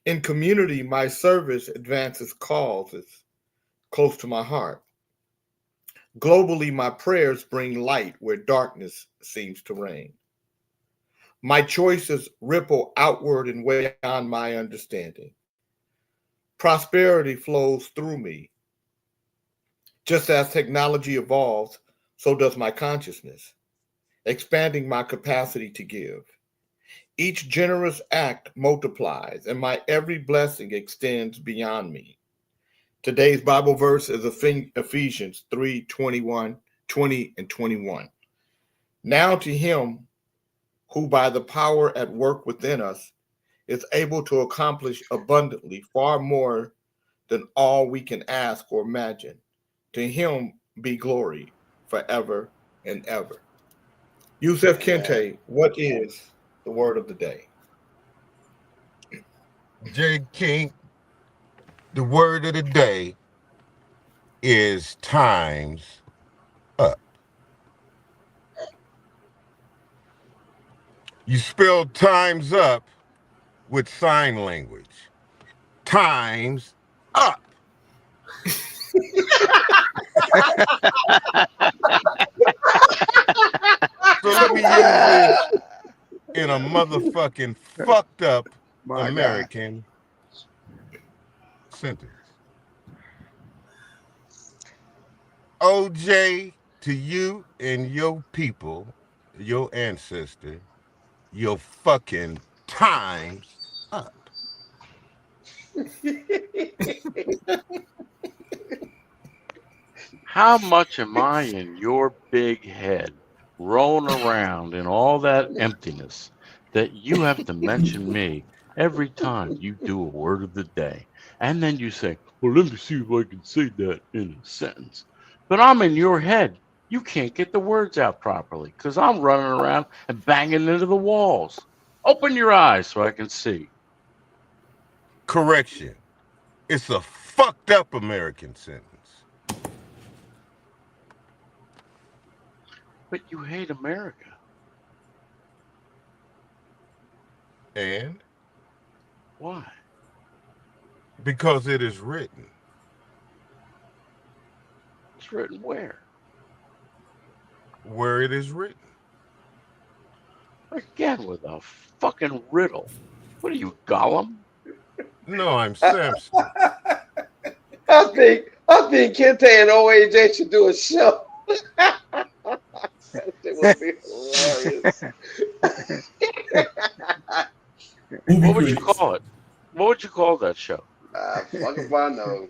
In community, my service advances causes close to my heart. Globally, my prayers bring light where darkness seems to reign. My choices ripple outward and way beyond my understanding. Prosperity flows through me. Just as technology evolves, so does my consciousness, expanding my capacity to give. Each generous act multiplies, and my every blessing extends beyond me. Today's Bible verse is Ephesians 3:20 and 21. Now to him who by the power at work within us is able to accomplish abundantly far more than all we can ask or imagine. To him be glory forever and ever. Yusef Kente, what is the word of the day? J. King, the word of the day is times up. You spell times up with sign language. Times up. So let me use this in a motherfucking fucked up American sentence. OJ, to you and your people, your ancestor, your fucking times up. How much am I in your big head rolling around in all that emptiness that you have to mention me every time you do a word of the day. And then you say, well, let me see if I can say that in a sentence. But I'm in your head. You can't get the words out properly because I'm running around and banging into the walls. Open your eyes so I can see. Correction. It's a fucked up American sentence. But you hate America. And? Why? Because it is written. It's written where? Where it is written. Again with a fucking riddle. What are you, Gollum? No, I'm Samson. I think Kente and OAJ should do a show. That shit would be hilarious. What would you call it? What would you call that show? Fuck if I know.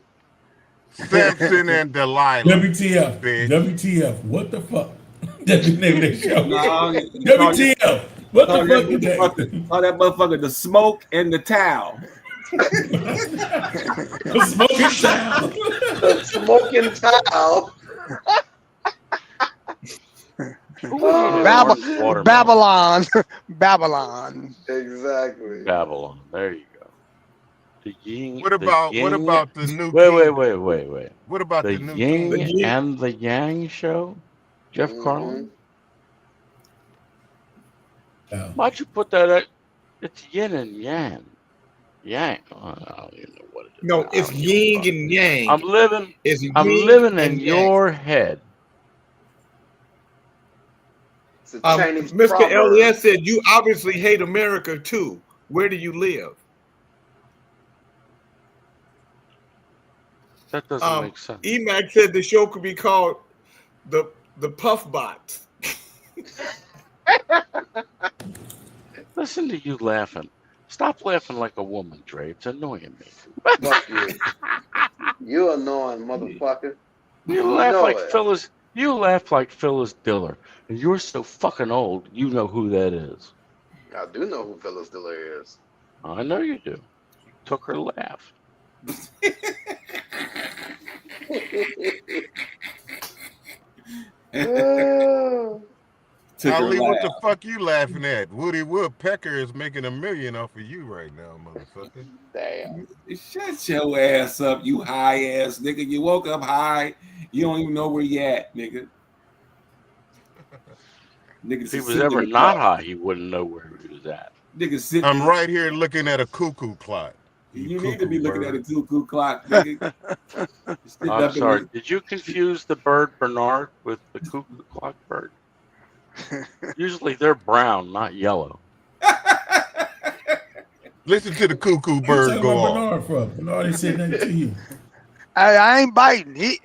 Samson and Delilah. WTF. Bitch. WTF. What the fuck? That's the name of that show. No, WTF. What the fuck is that? Call that motherfucker the smoke and the towel. The smoking towel. The smoking towel. Babylon. Babylon. Exactly. Babylon. There you go. The yin. What about the new? Wait. What about the new yin king? and the yang show? Jeff Carlin. Why'd you put that at? It's yin and yang. Yang. I don't even know what it is. No, it's yin and yang. I'm living. It's I'm yin living in and yang. your head. Mr. proverb. Elliott said you obviously hate America too. Where do you live? That doesn't make sense. Emac said the show could be called the Puff Bots. Listen to you laughing. Stop laughing like a woman, Dre. It's annoying me. Fuck you. You annoying motherfucker. You laugh know like it. Phyllis. You laugh like Phyllis Diller, and you're so fucking old. You know who that is. I do know who Phyllis Diller is. I know you do. You took her laugh. Ali, what the fuck you laughing at? Woody Woodpecker is making $1 million off of you right now, motherfucker. Damn. Shut your ass up, you high ass nigga. You woke up high. You don't even know where you at, nigga. If he was ever not high, he wouldn't know where he was at. Nigga sitting. I'm right here looking at a cuckoo clock. You need to be looking at a cuckoo clock, nigga. I'm sorry. Did you confuse the bird Bernard with the cuckoo clock bird? Usually they're brown, not yellow. Listen to the cuckoo bird go on. Bernard from? Bernard ain't said nothing to you. I ain't biting. He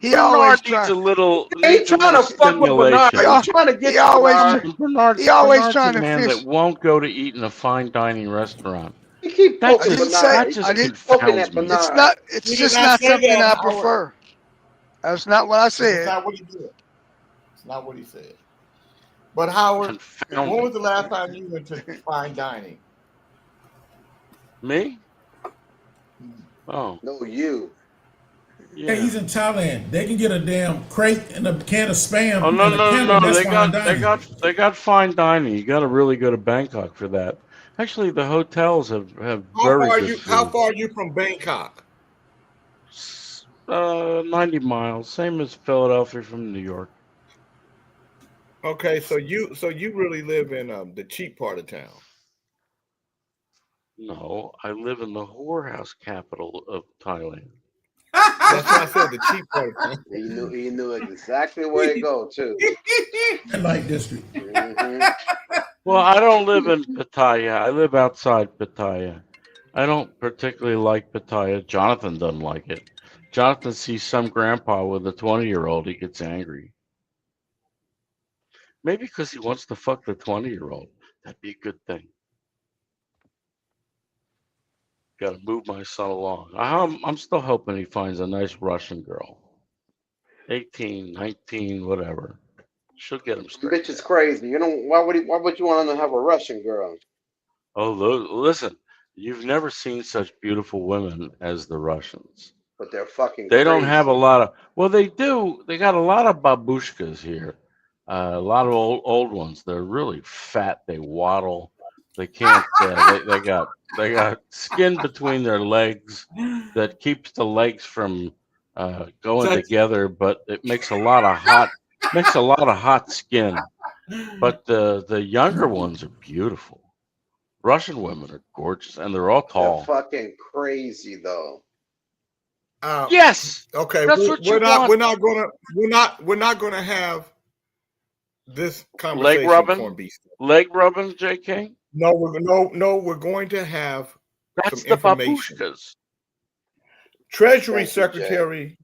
Bernard always needs trying. a little. He ain't trying to fuck with Bernard. He's trying to get He always Bernard's trying a to man fish. that won't go to eat in a fine dining restaurant. He keep That poking just, Bernard. that just I didn't poking at confounds me. Bernard. It's He did just not not say something that, I Howard. prefer. That's not what I That's said. not what he did. It's not what he said. But Howard, when was the last time you went to fine dining? Me? Oh. No, you. Yeah, he's in Thailand. They can get a damn crate and a can of Spam. Oh no and a no candle. no! That's They fine got dining. they got fine dining. You got to really go to Bangkok for that. Actually, the hotels have How very far good you? food. How far are you from Bangkok? 90 miles, same as Philadelphia from New York. Okay, so you really live in the cheap part of town. No, I live in the whorehouse capital of Thailand. That's why I said the cheap part of town. He knew exactly where to go too. Red light district. Well, I don't live in Pattaya. I live outside Pattaya. I don't particularly like Pattaya. Jonathan doesn't like it. Jonathan sees some grandpa with a 20-year-old, he gets angry. Maybe because he wants to fuck the 20-year-old. That'd be a good thing. Got to move my son along. I'm still hoping he finds a nice Russian girl. 18, 19, whatever. She'll get him The straight. bitch is crazy. You know why would you want to have a Russian girl? Oh, listen, you've never seen such beautiful women as the Russians. But they're fucking. They crazy. don't have a lot of. Well, they do. They got a lot of babushkas here. A lot of old ones. They're really fat. They waddle. They can't. They got skin between their legs that keeps the legs from going together, but it makes a lot of hot skin. But the younger ones are beautiful. Russian women are gorgeous, and they're all tall. They're fucking crazy though. Yes. Okay. That's we're what you not. want. We're not gonna have this conversation. Leg rubbing, JK. No, we're going to have That's some the information. babushkas. Treasury Thank you, Secretary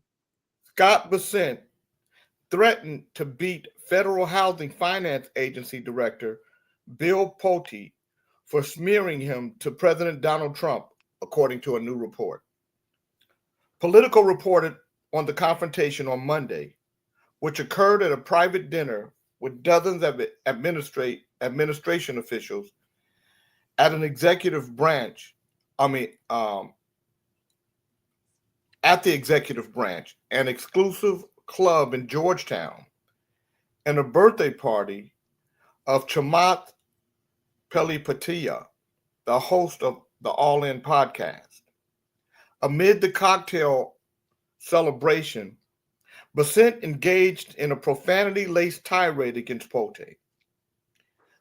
Scott Bessent threatened to beat Federal Housing Finance Agency Director Bill Pulte for smearing him to President Donald Trump, according to a new report. Politico reported on the confrontation on Monday, which occurred at a private dinner with dozens of administration officials at an executive branch. At the executive branch, an exclusive club in Georgetown, and a birthday party of Chamath Palihapitiya, the host of the All In podcast. Amid the cocktail celebration, Bessent engaged in a profanity-laced tirade against Pulte.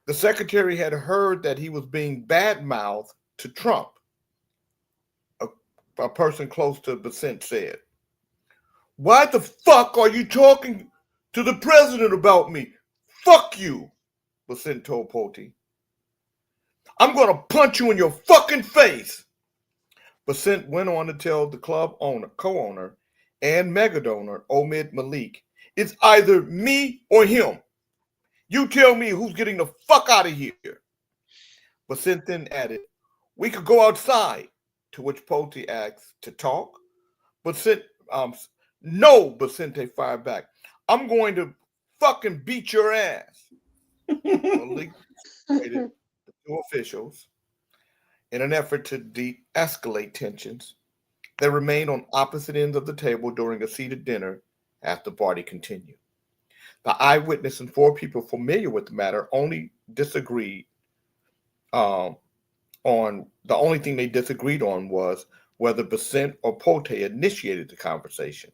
The secretary had heard that he was being bad-mouthed to Trump. A person close to Bessent said, "Why the fuck are you talking to the president about me? Fuck you," Bessent told Pulte. "I'm going to punch you in your fucking face." Bessent went on to tell the club co-owner and megadonor Omid Malik, "It's either me or him. You tell me who's getting the fuck out of here." Bessent then added, "We could go outside," to which Pulte asked to talk. No, Bessent fired back. "I'm going to fucking beat your ass." Malik the two officials in an effort to de-escalate tensions. They remained on opposite ends of the table during a seated dinner as the party continued. The eyewitness and 4 people familiar with the matter only disagreed the only thing they disagreed on was whether Bessent or Pulte initiated the conversation.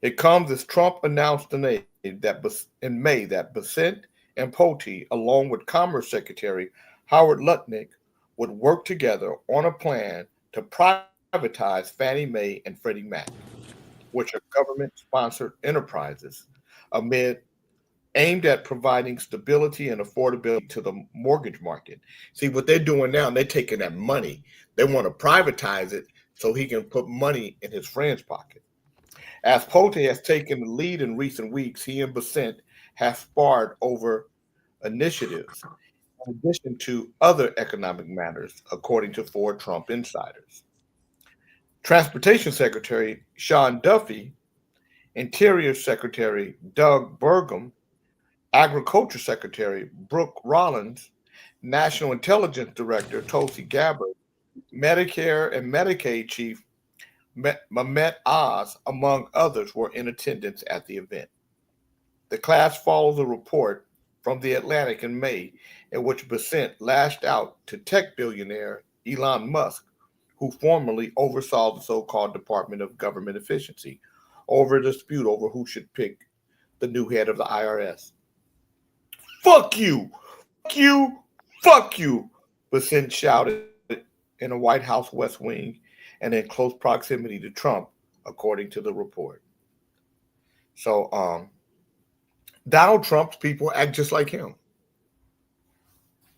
It comes as Trump announced in May that Bessent and Pulte, along with Commerce Secretary Howard Lutnick, would work together on a plan to privatize Fannie Mae and Freddie Mac, which are government-sponsored enterprises, aimed at providing stability and affordability to the mortgage market. See, what they're doing now, they're taking that money. They want to privatize it so he can put money in his friend's pocket. As Pulte has taken the lead in recent weeks, he and Bessent have sparred over initiatives, in addition to other economic matters, according to 4 Trump insiders. Transportation Secretary Sean Duffy, Interior Secretary Doug Burgum, Agriculture Secretary Brooke Rollins, National Intelligence Director Tulsi Gabbard, Medicare and Medicaid Chief Mehmet Oz, among others, were in attendance at the event. The class follows a report from The Atlantic in May in which Bessent lashed out to tech billionaire Elon Musk, who formerly oversaw the so-called Department of Government Efficiency, over a dispute over who should pick the new head of the IRS. "Fuck you! Fuck you! Fuck you!" Bessent shouted in a White House West Wing and in close proximity to Trump, according to the report. So, Donald Trump's people act just like him.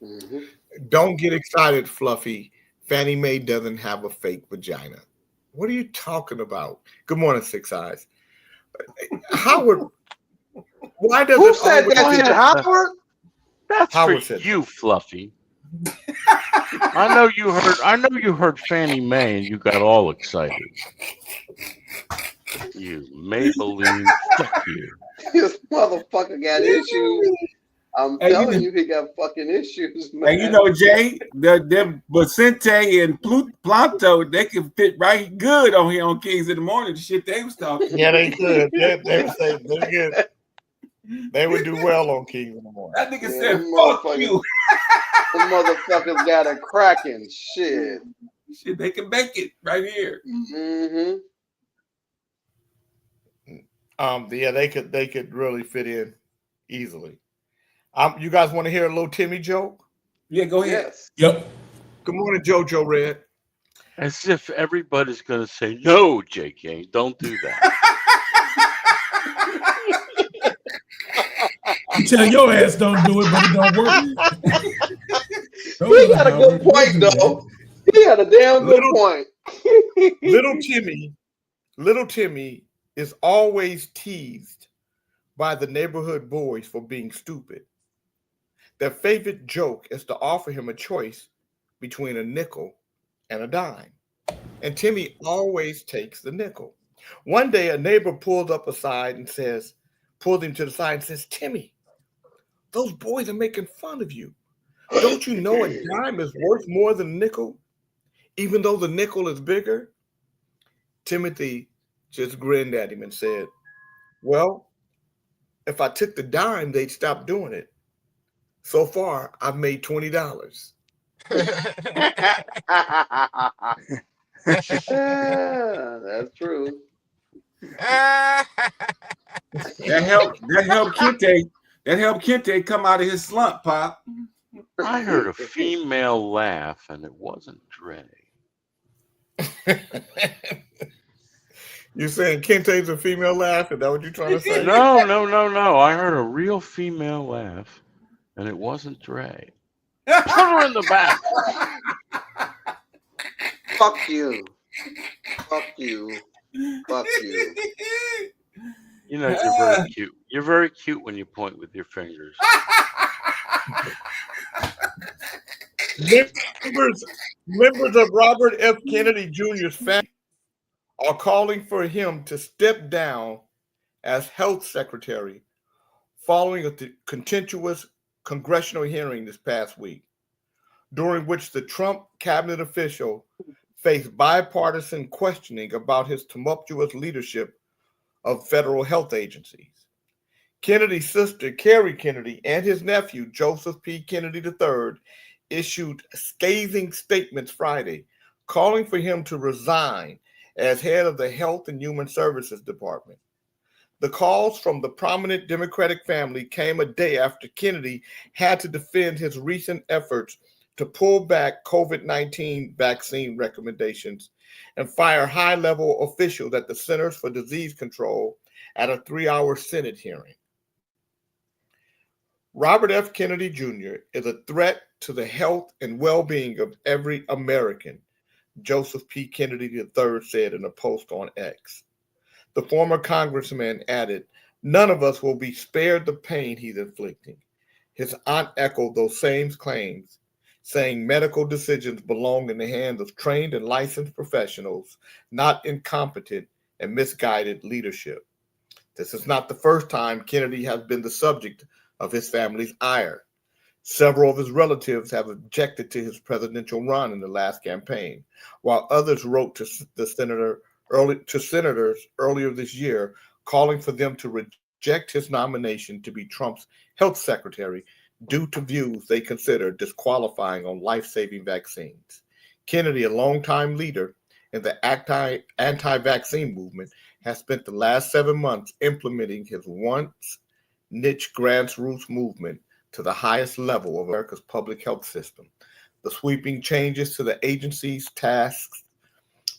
Mm-hmm. Don't get excited, Fluffy. Fannie Mae doesn't have a fake vagina. What are you talking about? Good morning, Six Eyes. Howard, why does Who it said always that? Did Howard? That's Howard for said you, Fluffy. I know you heard Fannie Mae and you got all excited. You Maybelline, fuck you. This motherfucker got issues. I'm Hey, telling you, he got fucking issues, man. And you know, Jay, the Vicente and Planto, they can fit right good on here on Kings in the Morning. The shit they was talking. Yeah, they could. They would do well on Kings in the Morning. That nigga Yeah, said, them "Fuck motherfuckers- you." The motherfuckers got a cracking shit. Shit, they can make it right here. Mm-hmm. Yeah, they could really fit in easily. You guys want to hear a little Timmy joke? Yeah, go ahead. Yes. Yep. Good morning, JoJo Red. As if everybody's going to say, no, JK, don't do that. You tell your ass don't do it, but it don't work. He got a good point, though. He got a damn good point. Little Timmy is always teased by the neighborhood boys for being stupid. Their favorite joke is to offer him a choice between a nickel and a dime. And Timmy always takes the nickel. One day, a neighbor pulled him to the side and says, Timmy, those boys are making fun of you. Don't you know a dime is worth more than a nickel, even though the nickel is bigger? Timothy just grinned at him and said, well, if I took the dime, they'd stop doing it. So far, I've made $20. That's true. That helped Kente. That helped Kente come out of his slump, Pop. I heard a female laugh, and it wasn't Dre. You saying Kente's a female laugh? Is that what you're trying to say? No. I heard a real female laugh, and it wasn't Dre. Put her in the back. Fuck you. Fuck you. Fuck you. You know, you're very cute. You're very cute when you point with your fingers. Members of Robert F. Kennedy Jr.'s family are calling for him to step down as health secretary following a contentious congressional hearing this past week, during which the Trump cabinet official faced bipartisan questioning about his tumultuous leadership of federal health agencies. Kennedy's sister, Carrie Kennedy, and his nephew, Joseph P. Kennedy III, issued scathing statements Friday, calling for him to resign as head of the Health and Human Services Department. The calls from the prominent Democratic family came a day after Kennedy had to defend his recent efforts to pull back COVID-19 vaccine recommendations and fire high-level officials at the Centers for Disease Control at a 3-hour Senate hearing. Robert F. Kennedy Jr. is a threat to the health and well-being of every American, Joseph P. Kennedy III said in a post on X. The former congressman added, "None of us will be spared the pain he's inflicting." His aunt echoed those same claims, saying medical decisions belong in the hands of trained and licensed professionals, not incompetent and misguided leadership. This is not the first time Kennedy has been the subject of his family's ire. Several of his relatives have objected to his presidential run in the last campaign, while others wrote to senators earlier this year, calling for them to reject his nomination to be Trump's health secretary due to views they consider disqualifying on life-saving vaccines. Kennedy, a longtime leader in the anti-vaccine movement, has spent the last 7 months implementing his once niche grassroots movement to the highest level of America's public health system. The sweeping changes to the agency's tasks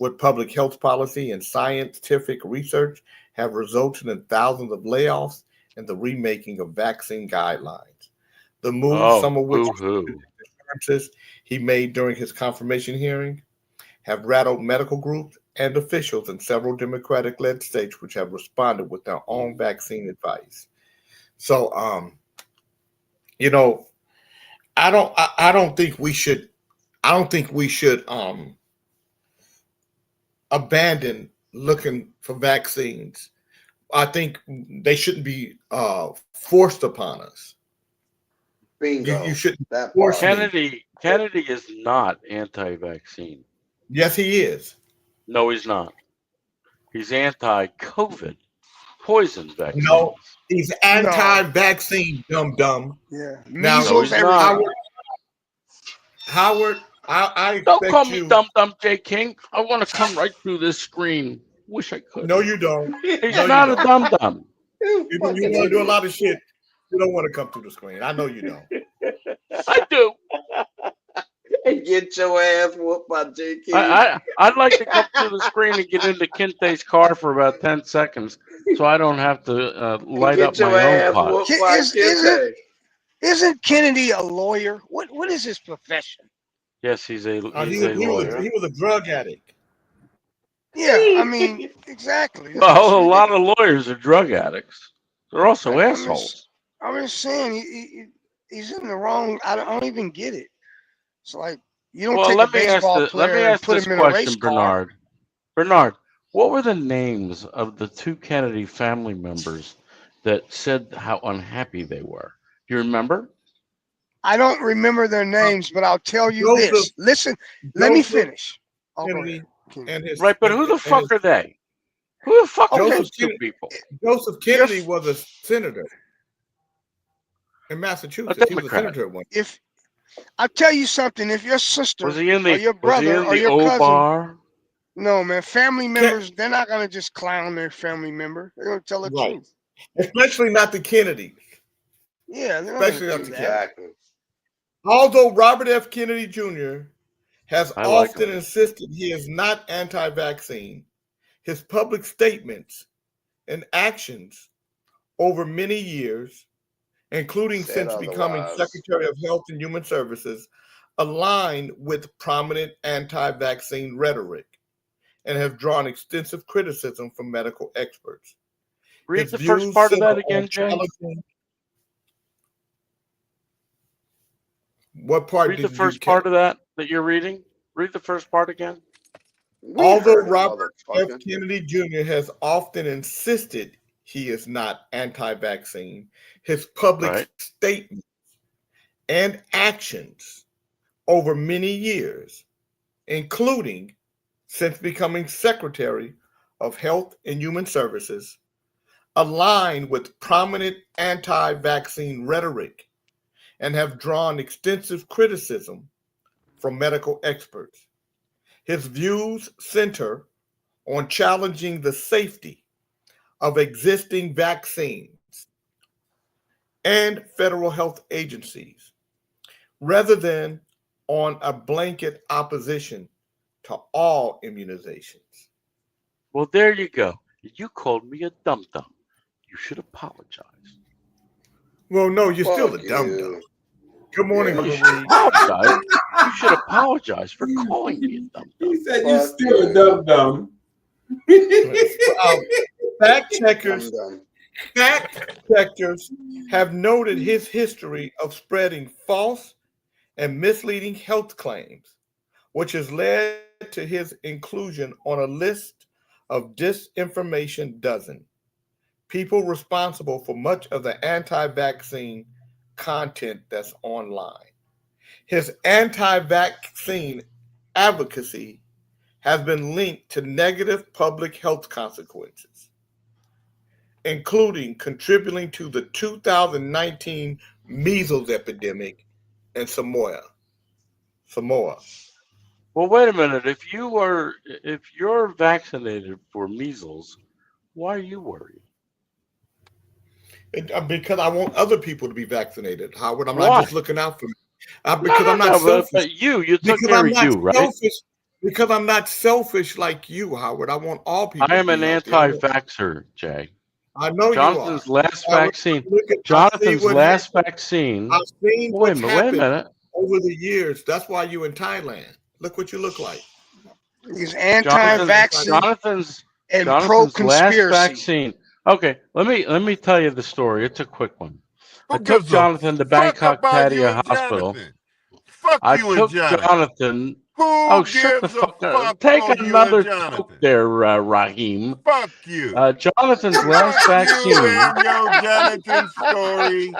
with public health policy and scientific research have resulted in thousands of layoffs and the remaking of vaccine guidelines. The move, some of which assurances he made during his confirmation hearing, have rattled medical groups and officials in several Democratic-led states which have responded with their own vaccine advice. So, I don't think we should abandon looking for vaccines. I think they shouldn't be forced upon us. Bingo. You shouldn't That force part. me. Kennedy is not anti-vaccine. Yes, he is. No, he's not. He's anti-COVID poison vaccine. No, he's anti-vaccine, dumb. Yeah. Now, Measles, Howard, I don't expect call you. me dumb, J. King. I want to come right through this screen. Wish I could. No, you don't. He's No, not you a don't. dumb. You want to do a lot of shit. You don't want to come through the screen. I know you don't. I do. And get your ass whooped by J.K. I'd like to come through the screen and get into Kente's car for about 10 seconds so I don't have to light up my own pot. Isn't Kennedy a lawyer? What is his profession? Yes, he's a lawyer. He was a drug addict. Yeah, I mean, exactly. Well, a lot of lawyers are drug addicts. They're also assholes. I'm just saying he's in the wrong. I don't even get it. It's like you don't take a baseball player and put him in a race car. Bernard. Bernard, what were the names of the two Kennedy family members that said how unhappy they were? Do you remember? I don't remember their names, but I'll tell you this. Listen, let me finish. Kennedy and his, right, but who the fuck are they? Who the fuck are those two people? Joseph Kennedy was a senator in Massachusetts. He was a senator at one. If I'll tell you something, if your sister Was he in the, or your brother or your cousin, bar? no man, family members, they're not gonna just clown their family member. They're gonna tell the truth. Especially not the Kennedys. Yeah, especially not the Kennedys. Although Robert F. Kennedy Jr. has often insisted he is not anti-vaccine, his public statements and actions over many years, including since becoming Secretary of Health and Human Services, align with prominent anti-vaccine rhetoric and have drawn extensive criticism from medical experts. Read the first part of that again, Jay. What part? Read the first part of that you're reading. Read the first part again. Although Robert F. Kennedy Jr. has often insisted he is not anti-vaccine, his public statements and actions over many years, including since becoming Secretary of Health and Human Services, align with prominent anti-vaccine rhetoric and have drawn extensive criticism from medical experts. His views center on challenging the safety of existing vaccines and federal health agencies, rather than on a blanket opposition to all immunizations. Well, there you go. You called me a dum-dum. You should apologize. Well, no, you're still a dum-dum. Good morning, You should apologize. You should apologize for calling me a dum-dum. He said you're still a dum-dum. Fact checkers have noted his history of spreading false and misleading health claims, which has led to his inclusion on a list of disinformation dozen, people responsible for much of the anti-vaccine content that's online. His anti-vaccine advocacy has been linked to negative public health consequences, including contributing to the 2019 measles epidemic in Samoa. Well, wait a minute. If you're vaccinated for measles, why are you worried? Because I want other people to be vaccinated, Howard. I'm Why? not just looking out for me. Because I'm not selfish. But you took care of you, right? Because I'm not selfish like you, Howard. I want all people. I am an to be healthy. anti-vaxxer, Jay. I know Jonathan's you are. last vaccine. Jonathan's last vaccine. I've seen Wait what's a happened minute. over the years. That's why you in Thailand. Look what you look like. He's anti-vaccine Jonathan's and last pro-conspiracy. vaccine. Okay, let me tell you the story. It's a quick one. I Who took gives a Jonathan to fuck Bangkok about you Padia and Hospital. Jonathan? Fuck I you and took Jonathan. Jonathan Oh, shut the fuck up. Take another toke there, Raheem. Fuck you. Jonathan's last vaccine. Jonathan's story.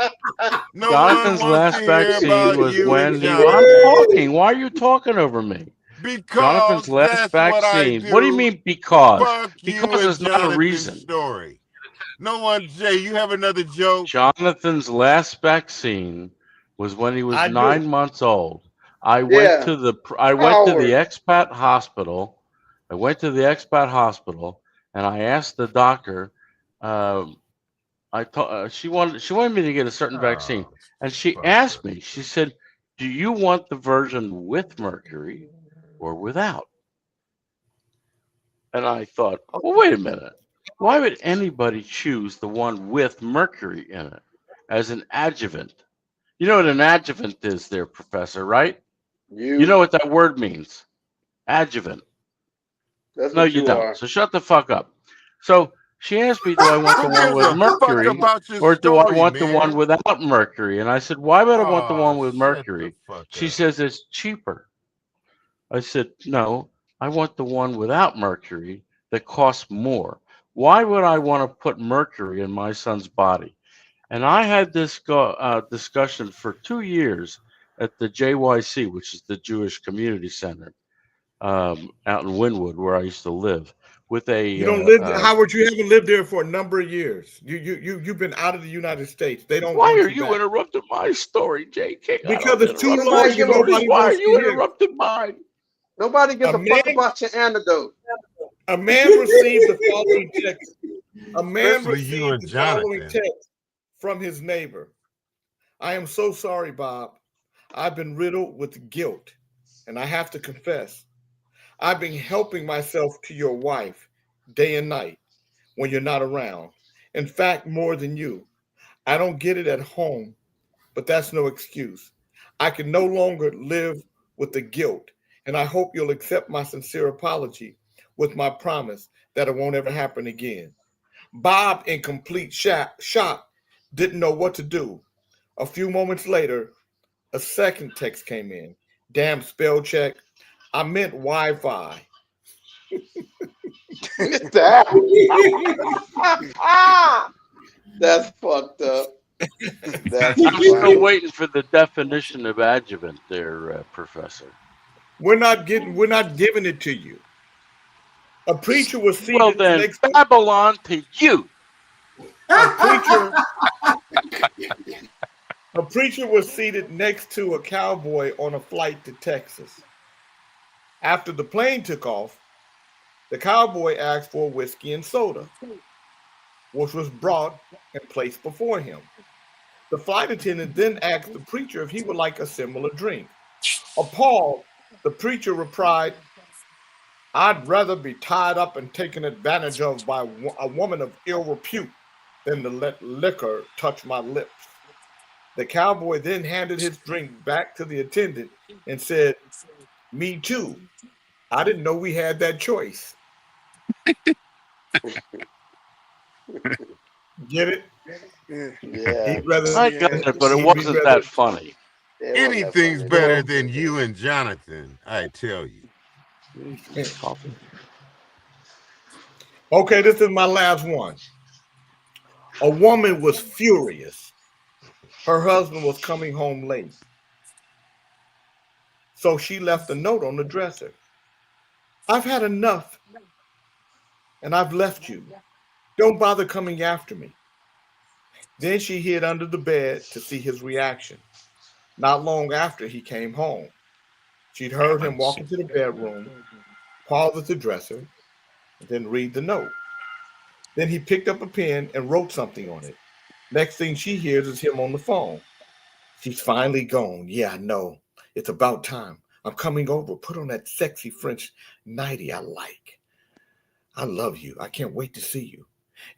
No Jonathan's one wants last to hear vaccine about was you when and he. Jonathan. I'm talking. Why are you talking over me? Because Jonathan's last that's what I vaccine. do. What do you mean because? Fuck you Because and is not a Jonathan's reason. story. No one, Jay, you have another joke? Jonathan's last vaccine was when he was I do. 9 months old. I Yeah. went to the Howard. expat hospital. I went to the expat hospital and I asked the doctor. She wanted me to get a certain vaccine, and she asked me. She said, "Do you want the version with mercury or without?" And I thought, well, wait a minute. Why would anybody choose the one with mercury in it as an adjuvant? You know what an adjuvant is there, Professor, right? You know what that word means. Adjuvant. That's No, what you you don't. are. So shut the fuck up. So she asked me, do I want the one with mercury or do I want the one without mercury? And I said, why would I want the one with mercury? She says it's cheaper. I said, no, I want the one without mercury that costs more. Why would I want to put mercury in my son's body? And I had this discussion for 2 years at the JYC, which is the Jewish Community Center out in Wynwood, where I used to live. With a You don't live, Howard. You haven't lived there for a number of years. You've been out of the United States. They don't. Why want are you back. interrupting my story, JK? Because it's too long. Nobody Why are wants you to hear. interrupting mine? Nobody gives a fuck about your antidote. A man received the following text. A man Especially you and received the following Jonathan. text from his neighbor. I am so sorry, Bob. I've been riddled with guilt, and I have to confess, I've been helping myself to your wife day and night when you're not around. In fact, more than you. I don't get it at home, but that's no excuse. I can no longer live with the guilt, and I hope you'll accept my sincere apology with my promise that it won't ever happen again. Bob, in complete shock, didn't know what to do. A few moments later, a second text came in. Damn spell check. I meant Wi-Fi. That's fucked up. That's I'm still waiting for the definition of adjuvant there, Professor. We're not giving it to you. A preacher was seated Well then, next Babylon to you. A preacher was seated next to a cowboy on a flight to Texas. After the plane took off, the cowboy asked for whiskey and soda, which was brought and placed before him. The flight attendant then asked the preacher if he would like a similar drink. Appalled, the preacher replied, I'd rather be tied up and taken advantage of by a woman of ill repute than to let liquor touch my lips. The cowboy then handed his drink back to the attendant and said, me too. I didn't know we had that choice. Get it? Yeah. I got it, but it wasn't that funny. Anything's better than you and Jonathan, I tell you. Okay, this is my last one. A woman was furious. Her husband was coming home late. So she left a note on the dresser. I've had enough, and I've left you. Don't bother coming after me. Then she hid under the bed to see his reaction. Not long after he came home, she'd heard him walk into the bedroom, pause at the dresser, and then read the note. Then he picked up a pen and wrote something on it. Next thing she hears is him on the phone. She's finally gone. Yeah, I know. It's about time. I'm coming over. Put on that sexy French nightie I like. I love you. I can't wait to see you.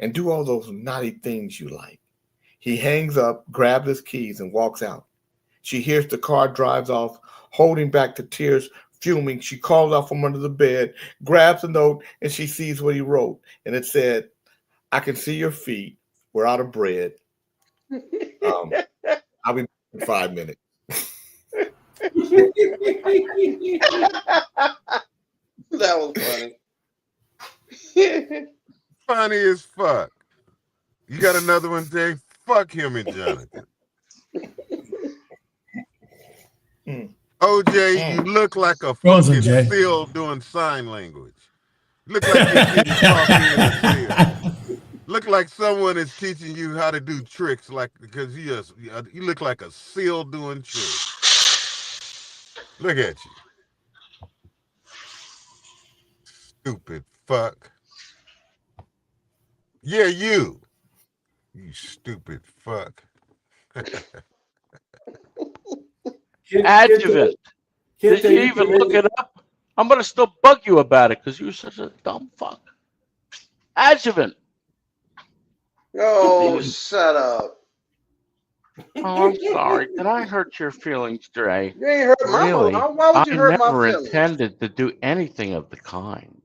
And do all those naughty things you like. He hangs up, grabs his keys, and walks out. She hears the car drives off, holding back the tears, fuming. She calls out from under the bed, grabs the note, and she sees what he wrote. And it said, I can see your feet. We're out of bread. I'll be back in 5 minutes. funny as fuck. You got another one, Jay? Fuck him and Jonathan. OJ, you look like a fucking seal doing sign language. Look like you're getting talking in a seal. Look like someone is teaching you how to do tricks, like because you look like a seal doing tricks. Look at you. Stupid fuck. Yeah, you. You stupid fuck. Adjuvant. Did you even look it up? I'm gonna still bug you about it because you're such a dumb fuck. Adjuvant. Oh, shut up. Oh, I'm sorry. Did I hurt your feelings, Dre? You ain't hurt my Really? feelings. Why would you hurt my I never feelings? intended to do anything of the kind.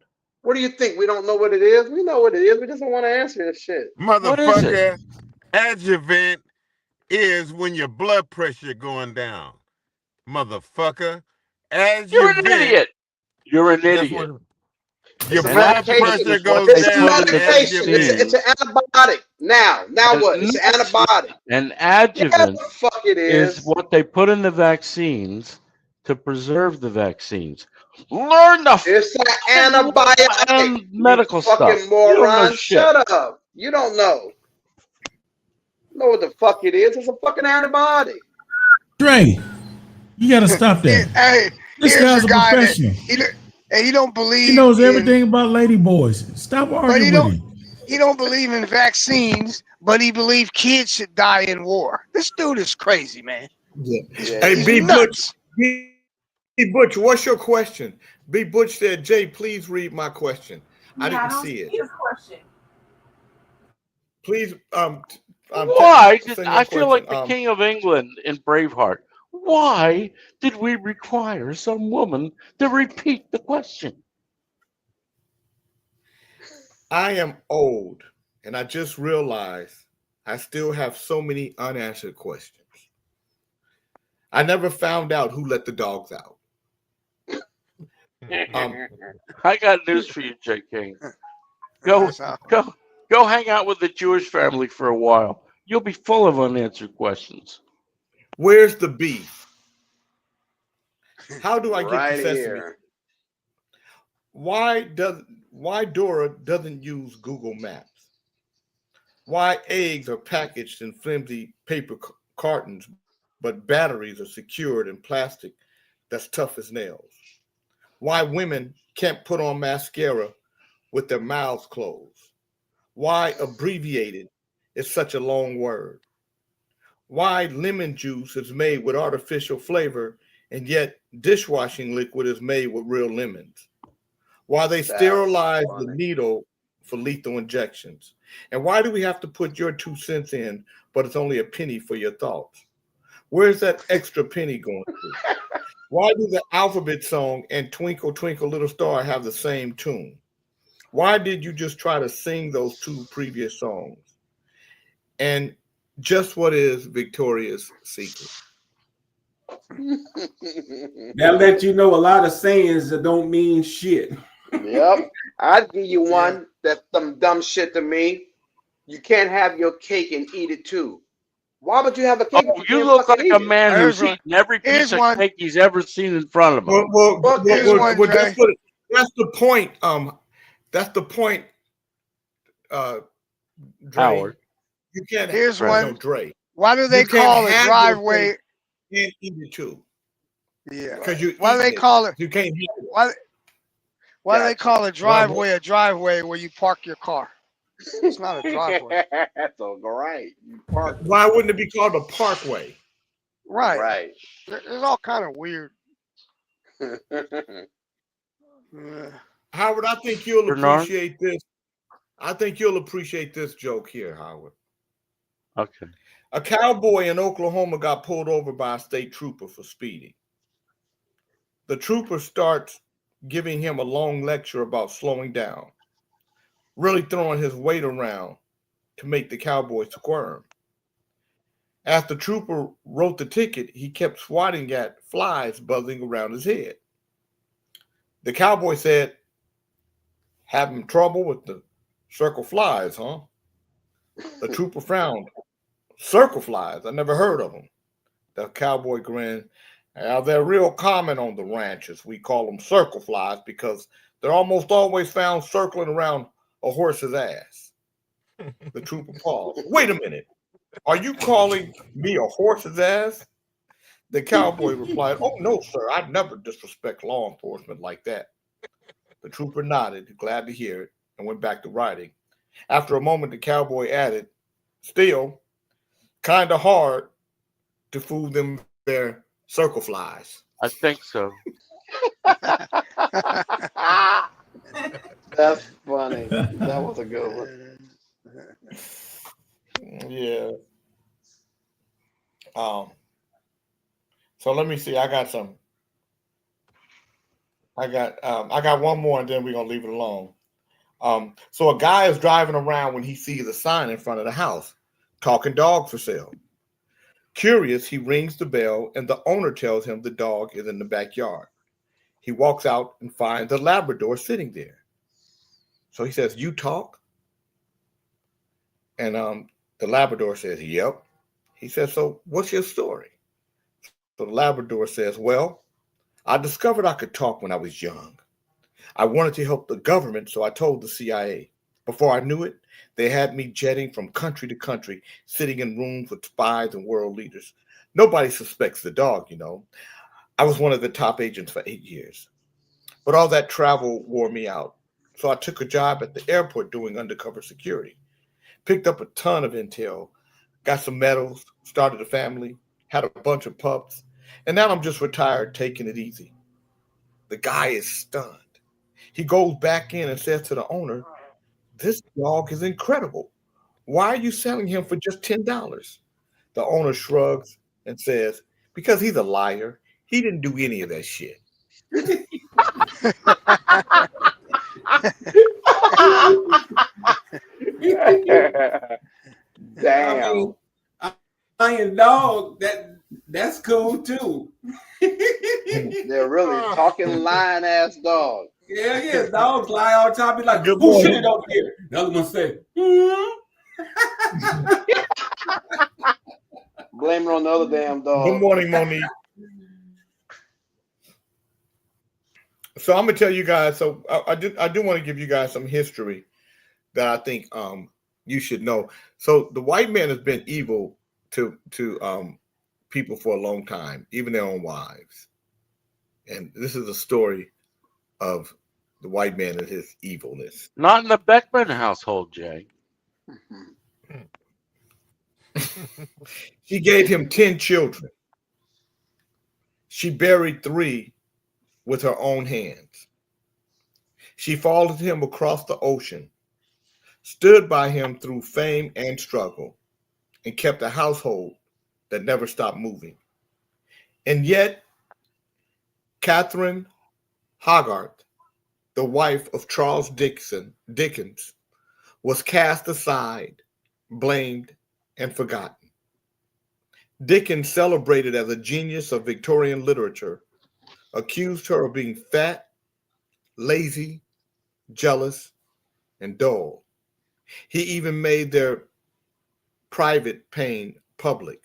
What do you think? We don't know what it is? We know what it is. We just don't want to answer this shit. Motherfucker, adjuvant is when your blood pressure going down. Motherfucker. Adjuvant. You're an idiot. You're an idiot. Your blood pressure goes It's down. a medication. It's an antibiotic. Now what? It's an antibiotic. An adjuvant Yeah, the fuck it is. what they put in the vaccines to preserve the vaccines. Learn the It's an antibiotic. medical stuff. Fucking You don't know moron. shit. Shut up. You don't know. Know what the fuck it is? It's a fucking antibiotic. Dre, you gotta stop that. Hey, This here's guy's a a guy that professional. he don't believe. He knows in- everything about lady boys. Stop But arguing he with don't. him. He don't believe in vaccines, but he believes kids should die in war. This dude is crazy, man. Yeah. Yeah, Hey, he's B. nuts. Butch. B. Butch, what's your question? B. Butch said, Jay, please read my question. I didn't see it. His question. Please, Why send did your I feel like question. the King of England in Braveheart? Why did we require some woman to repeat the question? I am old, and I just realized I still have so many unanswered questions. I never found out who let the dogs out. I got news for you, J. King. Go hang out with the Jewish family for a while. You'll be full of unanswered questions. Where's the beef? How do I get Right the sesame? here. Why Dora doesn't use Google Maps? Why eggs are packaged in flimsy paper cartons, but batteries are secured in plastic that's tough as nails? Why women can't put on mascara with their mouths closed? Why abbreviated is such a long word? Why lemon juice is made with artificial flavor and yet dishwashing liquid is made with real lemons? Why they sterilize the needle for lethal injections? And why do we have to put your 2 cents in, but it's only a penny for your thoughts? Where's that extra penny going to? Why do the alphabet song and Twinkle, Twinkle, Little Star have the same tune? Why did you just try to sing those 2 previous songs? And just what is Victoria's Secret? That let you know a lot of sayings that don't mean shit. Yep. I'd give you one that's some dumb shit to me. You can't have your cake and eat it too. Why would you have a cake? Oh, you look like a man who's eaten every piece of cake he's ever seen in front of him. Well, that's the point. That's the point. Dre. Howard. You can't. Here's no, one. Dre. Why do they You can't call a have your driveway? cake and eat it too. Yeah. Because you. Why do they call it? You can't. Why do they call a driveway where you park your car? It's not a driveway. That's all right. You park. Why wouldn't it be called a parkway? Right. Right. There's all kind of weird. Howard, I think you'll Bernard? appreciate this. I think you'll appreciate this joke here, Howard. Okay. A cowboy in Oklahoma got pulled over by a state trooper for speeding. The trooper starts giving him a long lecture about slowing down, really throwing his weight around to make the cowboy squirm. As the trooper wrote the ticket, he kept swatting at flies buzzing around his head. The cowboy said, "Having trouble with the Circle flies, huh? The trooper frowned. Circle flies? I never heard of them. The cowboy grinned. They're real common on the ranches. We call them circle flies because they're almost always found circling around a horse's ass. The trooper paused. Wait a minute. Are you calling me a horse's ass? The cowboy replied, oh, no, sir. I'd never disrespect law enforcement like that. The trooper nodded, glad to hear it, and went back to riding. After a moment, the cowboy added, still, kind of hard to fool them their circle flies. I think so. That's funny. That was a good one. Yeah. So let me see. I got one more, and then we're gonna leave it alone. So a guy is driving around when he sees a sign in front of the house, talking dog for sale. Curious, he rings the bell, and the owner tells him the dog is in the backyard. He walks out and finds a Labrador sitting there. So he says, "You talk?" And the Labrador says, "Yep." He says, "So what's your story?" So the Labrador says, "Well, I discovered I could talk when I was young. I wanted to help the government, so I told the CIA. Before I knew it, they had me jetting from country to country, sitting in rooms with spies and world leaders. Nobody suspects the dog, you know. I was one of the top agents for 8 years. But all that travel wore me out. So I took a job at the airport doing undercover security. Picked up a ton of intel, got some medals, started a family, had a bunch of pups, and now I'm just retired, taking it easy." The guy is stunned. He goes back in and says to the owner, "This dog is incredible. Why are you selling him for just $10? The owner shrugs and says, "Because he's a liar. He didn't do any of that shit." Damn. Iron dog, that's cool too. They're really talking lying ass dog. Yeah, dogs lie all the time. Be like, Good who morning. shit it over here? The other one say, Blame it on the other damn dog. Good morning, Monique. So I'm gonna tell you guys. So I do want to give you guys some history that I think you should know. So the white man has been evil to people for a long time, even their own wives. And this is a story of the white man and his evilness. Not in the Beckman household, Jay. She gave him 10 children. She buried 3 with her own hands. She followed him across the ocean, stood by him through fame and struggle, and kept a household that never stopped moving. And yet, Catherine Hogarth, the wife of Charles Dickens, was cast aside, blamed, and forgotten. Dickens, celebrated as a genius of Victorian literature, accused her of being fat, lazy, jealous, and dull. He even made their private pain public,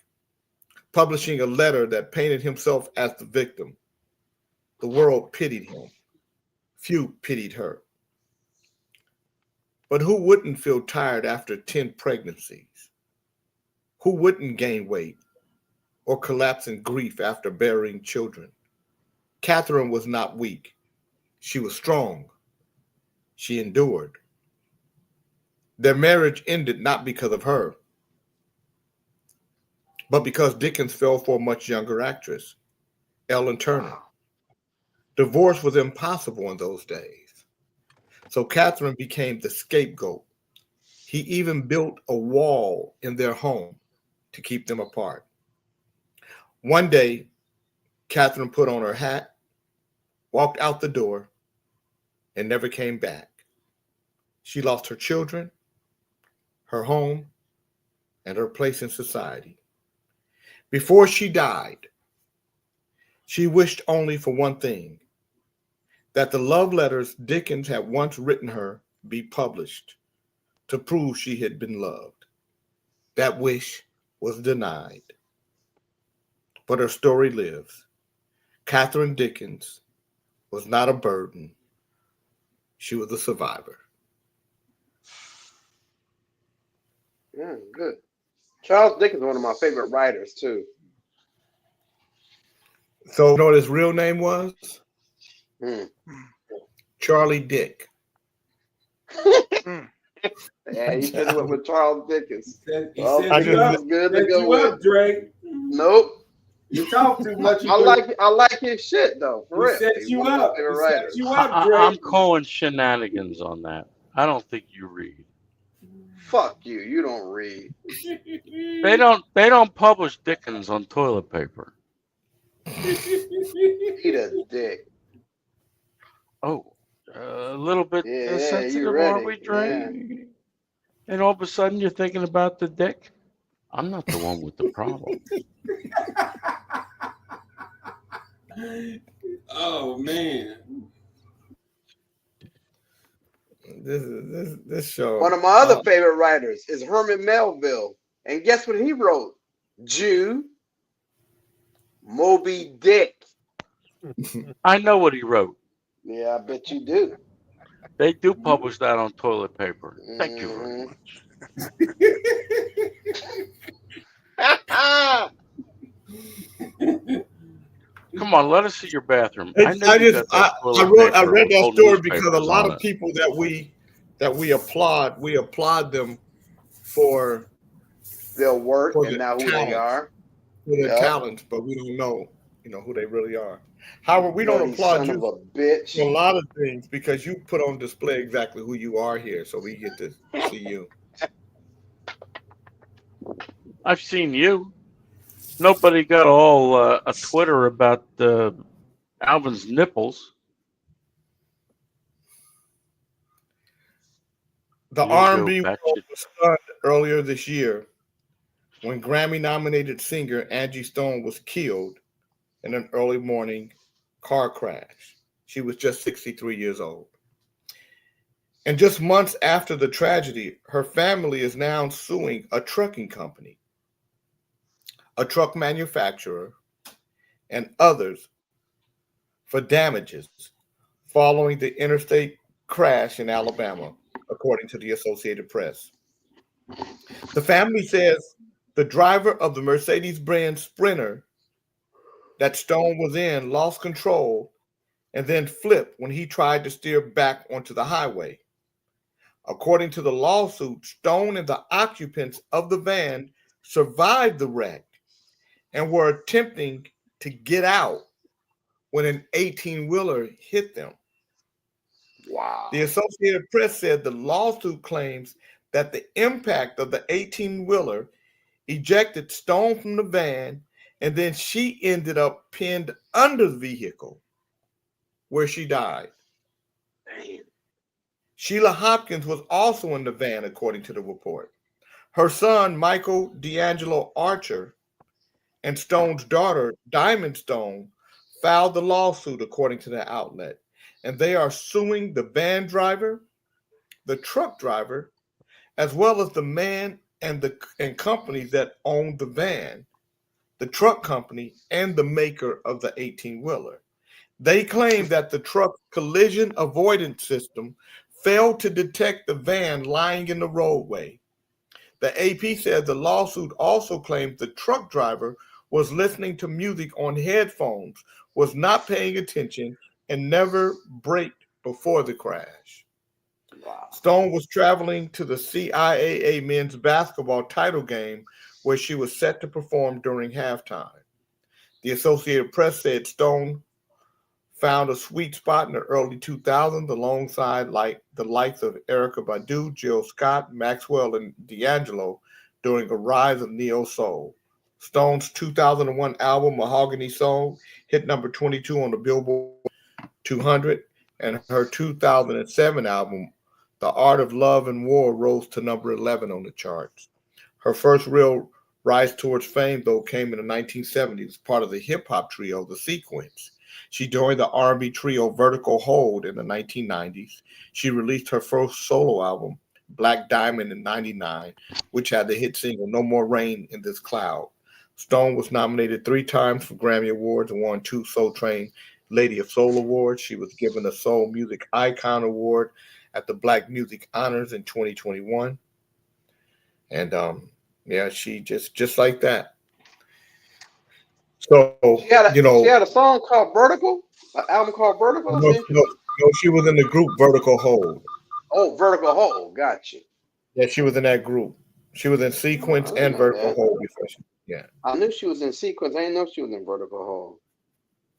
publishing a letter that painted himself as the victim. The world pitied him. Few pitied her. But who wouldn't feel tired after 10 pregnancies? Who wouldn't gain weight or collapse in grief after burying children? Catherine was not weak. She was strong. She endured. Their marriage ended not because of her, but because Dickens fell for a much younger actress, Ellen Turner. Divorce was impossible in those days. So Catherine became the scapegoat. He even built a wall in their home to keep them apart. One day, Catherine put on her hat, walked out the door, and never came back. She lost her children, her home, and her place in society. Before she died, she wished only for one thing, that the love letters Dickens had once written her be published, to prove she had been loved. That wish was denied. But her story lives. Catherine Dickens was not a burden. She was a survivor. Good. Charles Dickens is one of my favorite writers, too. So, you know what his real name was? Charlie Dick. Yeah, you should have went with Charles Dickens. He set you up. Good to Set go you with. up, Drake. Nope. You talk too much. I like his shit though. For real. He set you up. He set you up, I'm Drake. calling shenanigans on that. I don't think you read. Fuck you. You don't read. They don't publish Dickens on toilet paper. Eat a dick. Oh, a little bit Yeah, sensitive, you are ready. we, Drake? And all of a sudden you're thinking about the dick? I'm not the one with the problem. Oh man. This show. One of my other favorite writers is Herman Melville. And guess what he wrote? Jew, Moby Dick. I know what he wrote. Yeah, I bet you do. They do publish that on toilet paper. Thank you very much. Come on, let us see your bathroom. I know you got that toilet I paper read with that old story because a newspapers lot on of it. people that we applaud them for their work for and their now who they are. for their Yep. talents, but we don't know, who they really are. Howard, we don't Bloody applaud son you of a bitch. for a lot of things because you put on display exactly who you are here, so we get to see you. I've seen you. Nobody got all a Twitter about Alvin's nipples. The You R&B go world batshit. was stunned earlier this year when Grammy-nominated singer Angie Stone was killed in an early morning car crash. She was just 63 years old. And just months after the tragedy, her family is now suing a trucking company, a truck manufacturer, and others for damages following the interstate crash in Alabama, according to the Associated Press. The family says the driver of the Mercedes-Benz Sprinter that Stone was in lost control and then flipped when he tried to steer back onto the highway. According to the lawsuit, Stone and the occupants of the van survived the wreck and were attempting to get out when an 18-wheeler hit them. Wow. The Associated Press said the lawsuit claims that the impact of the 18-wheeler ejected Stone from the van, and then she ended up pinned under the vehicle where she died. Damn. Sheila Hopkins was also in the van, according to the report. Her son, Michael D'Angelo Archer, and Stone's daughter, Diamond Stone, filed the lawsuit, according to the outlet. And they are suing the van driver, the truck driver, as well as the man and companies that own the van, the truck company, and the maker of the 18-wheeler. They claim that the truck's collision avoidance system failed to detect the van lying in the roadway. The AP said the lawsuit also claims the truck driver was listening to music on headphones, was not paying attention, and never braked before the crash. Wow. Stone was traveling to the CIAA men's basketball title game where she was set to perform during halftime. The Associated Press said Stone found a sweet spot in the early 2000s alongside the likes of Erykah Badu, Jill Scott, Maxwell, and D'Angelo during a rise of neo-soul. Stone's 2001 album, Mahogany Soul, hit number 22 on the Billboard 200, and her 2007 album, The Art of Love and War, rose to number 11 on the charts. Her first real rise towards fame, though, came in the 1970s as part of the hip-hop trio, The Sequence. She joined the R&B trio Vertical Hold in the 1990s. She released her first solo album, Black Diamond in 99, which had the hit single No More Rain in This Cloud. Stone was nominated 3 times for Grammy Awards and won 2 Soul Train Lady of Soul Awards. She was given a Soul Music Icon Award at the Black Music Honors in 2021. And yeah, she just like that. So she had a song called Vertical, an album called Vertical. No, she was in the group Vertical Hold. Oh, Vertical Hold, got you. Yeah, she was in that group. She was in Sequence and Vertical Hold before. Yeah, I knew she was in Sequence. I didn't know she was in Vertical Hold.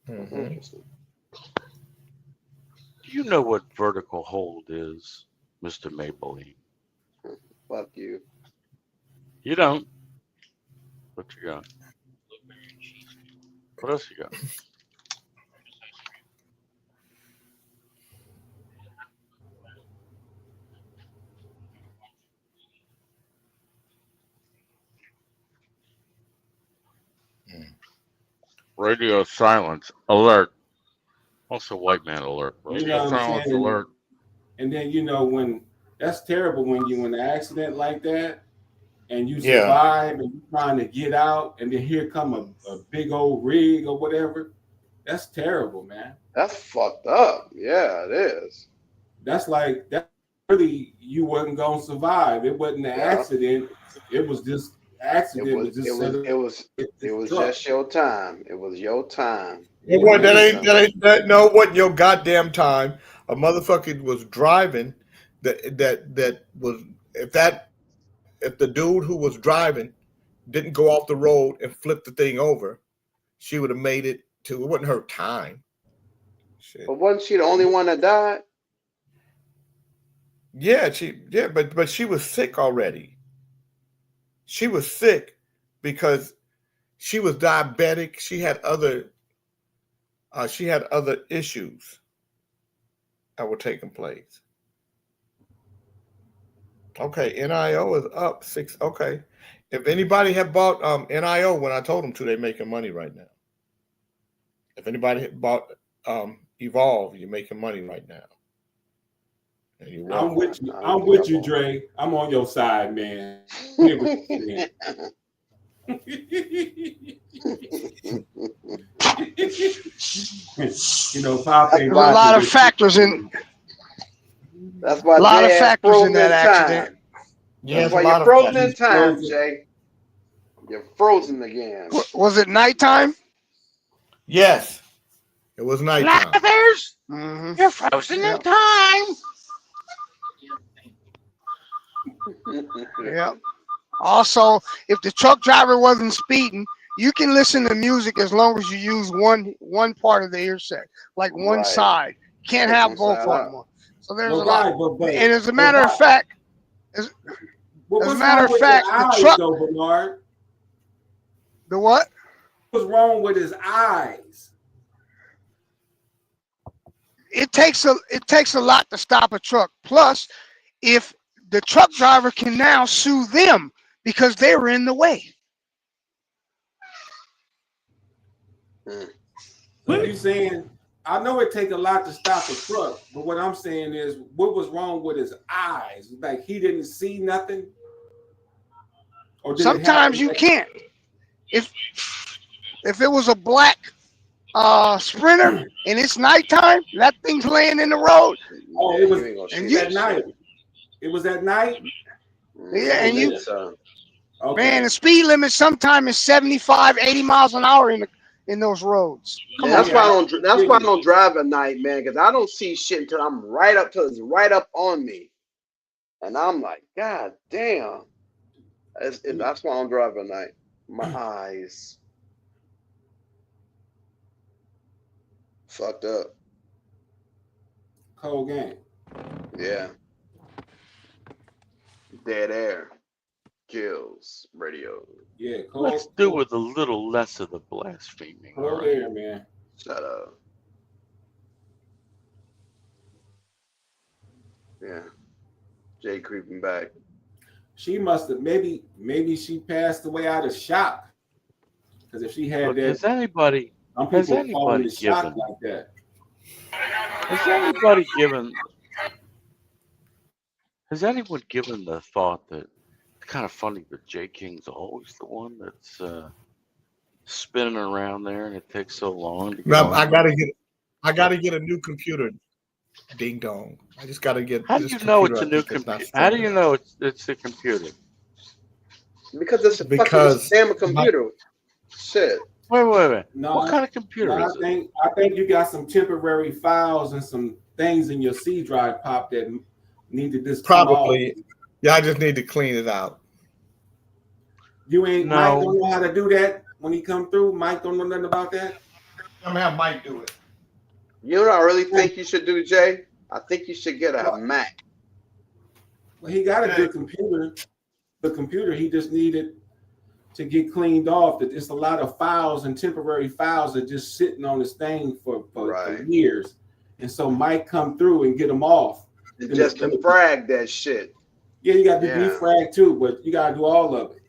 Mm-hmm. Interesting. Do you know what vertical hold is, Mr. Maybelline? Fuck you. You don't. What you got? What else you got? Radio silence alert. Also, white man alert. Radio silence alert. And then when that's terrible when you in an accident like that and you survive and you're trying to get out, and then here come a big old rig or whatever. That's terrible, man. That's fucked up. Yeah, it is. That's like that. Really, you wasn't gonna survive. It wasn't an accident. It was just accident. It was just your time. It was your time. That wasn't your goddamn time. A motherfucker was driving that was if the dude who was driving didn't go off the road and flip the thing over, she would have made it to. It wasn't her time. Shit. But wasn't she the only one that died? Yeah, but she was sick already. She was sick because she was diabetic. She had other issues that were taking place. Okay, NIO is up 6. Okay, if anybody had bought NIO when I told them to, they're making money right now. If anybody had bought Evolve, you're making money right now. I'm with you. I'm with you, Dre. I'm on your side, man. A lot of factors in. That's why a lot of factors in that accident. Yeah, that's why you're frozen in time, Jay. You're frozen again. Was it nighttime? Yes, it was nighttime. Lathers, you're frozen in time. Yeah. Also, if the truck driver wasn't speeding, you can listen to music as long as you use one part of the ear set, like one side. You can't have both of them. So there's a lot. And as a matter of fact, the truck. The what? What's wrong with his eyes? It takes a lot to stop a truck. Plus, if the truck driver can now sue them because they were in the way. What are you saying? I know it takes a lot to stop a truck, but what I'm saying is, what was wrong with his eyes? Like he didn't see nothing? Or sometimes you can't. If it was a black Sprinter and it's nighttime, that thing's laying in the road. Oh, it was at night. It was at night. Yeah, and you, man, the speed limit sometimes is 75, 80 miles an hour in those roads. That's why I don't drive at night, man, because I don't see shit until I'm right up till it's right up on me, and I'm like, God damn. That's why I don't drive at night. My eyes fucked up. Cold game. Yeah. Dead air kills radio. Yeah, let's do with a little less of the blaspheming. Cold air, man. Shut up. Yeah. Jay creeping back. She must have maybe she passed away out of shock. Because if she had that, has anybody shock like that? Has anybody given Has anyone given the thought that it's kind of funny that J. King's always the one that's spinning around there, and it takes so long to get Rob, on? I gotta get a new computer. Ding dong. I just gotta get. How do you know it's a new computer? How do you know it's a computer? Because it's a fucking damn computer. Shit. Wait. No, What kind of computer no, is it? I think you got some temporary files and some things in your C drive pop that need to just come Probably. off. Yeah, I just need to clean it out. You ain't No. Mike don't know how to do that when he come through. Mike don't know nothing about that. I'm gonna have Mike do it. You know what I really think you should do, Jay? I think you should get a Mac. Well, he got a good computer. The computer he just needed to get cleaned off. That it's a lot of files and temporary files that just sitting on this thing for years. And so Mike come through and get them off. And just defrag that shit. Yeah, you got to defrag too, but you got to do all of it.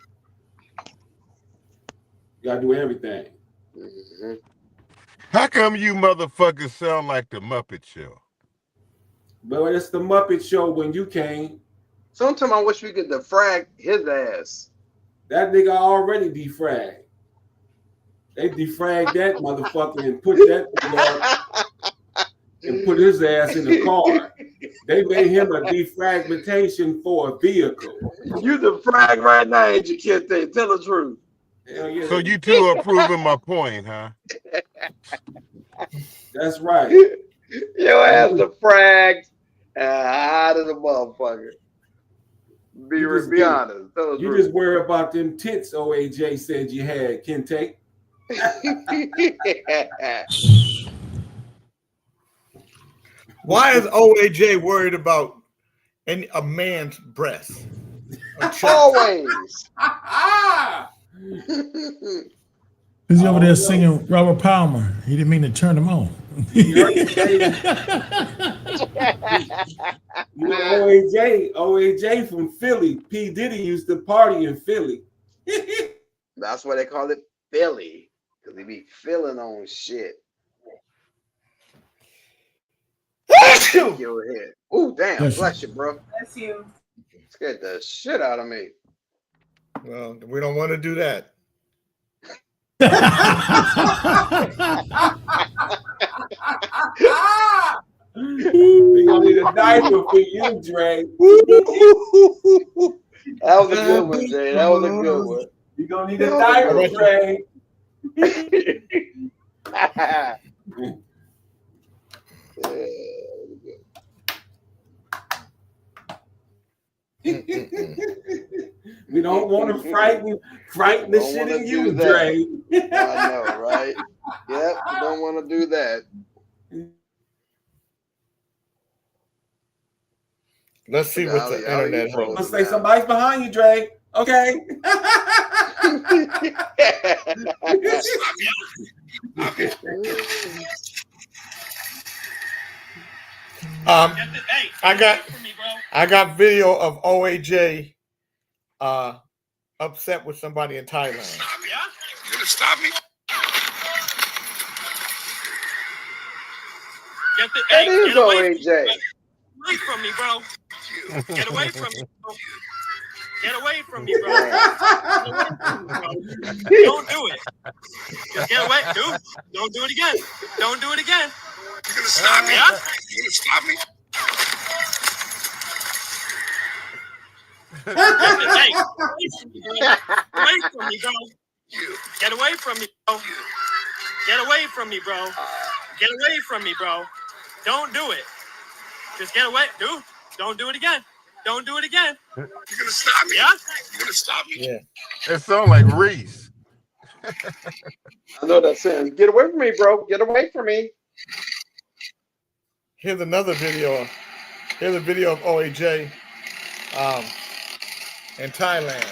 You got to do everything. Mm-hmm. How come you motherfuckers sound like the Muppet Show? But it's the Muppet Show when you came. Sometimes I wish we could defrag his ass. That nigga already defragged. They defragged that motherfucker and put that up and put his ass in the car. They made him a defragmentation for a vehicle. You defrag right now, ain't you, kid? Tell the truth. Hell yeah. So you two are proving my point, huh? That's right. Your ass defragged out of the motherfucker. Be honest. Tell the You truth. just worry about them tits OAJ said you had, Kente. Why is OAJ worried about a man's breast? Always. He's over there singing Robert Palmer. He didn't mean to turn him on. You know, OAJ from Philly. P. Diddy used to party in Philly. That's why they call it Philly. Because they be feeling on shit. Your head. Ooh, damn. Bless you, bro. Bless you. Scared the shit out of me. Well, we don't want to do that. We gonna need a diaper for you, Dre. That was a good one, Jay. That was a good one. You gonna need a diaper, Dre. We don't want to frighten the shit in you, Dre. I know, right? Yep, you don't want to do that. Let's see what the internet holds. Let's say somebody's behind you, Dre. Okay. I got video of OAJ upset with somebody in Thailand. You gonna stop me? That is OAJ. Away from me, bro. Get away from me, bro. Get away from me, bro. Don't do it. Just get away, dude. Don't do it again. Don't do it again. You gonna stop me? Yeah? You gonna stop me? Hey, away from me, bro. Get away from me, bro. Get away from me, bro. Get away from me, bro. Don't do it. Just get away, dude. Don't do it again. Don't do it again. You gonna stop me? Yeah? You gonna stop me? Yeah. It sounds like Reese. I know that saying. Get away from me, bro. Get away from me. Here's another video. Here's a video of OAJ in Thailand.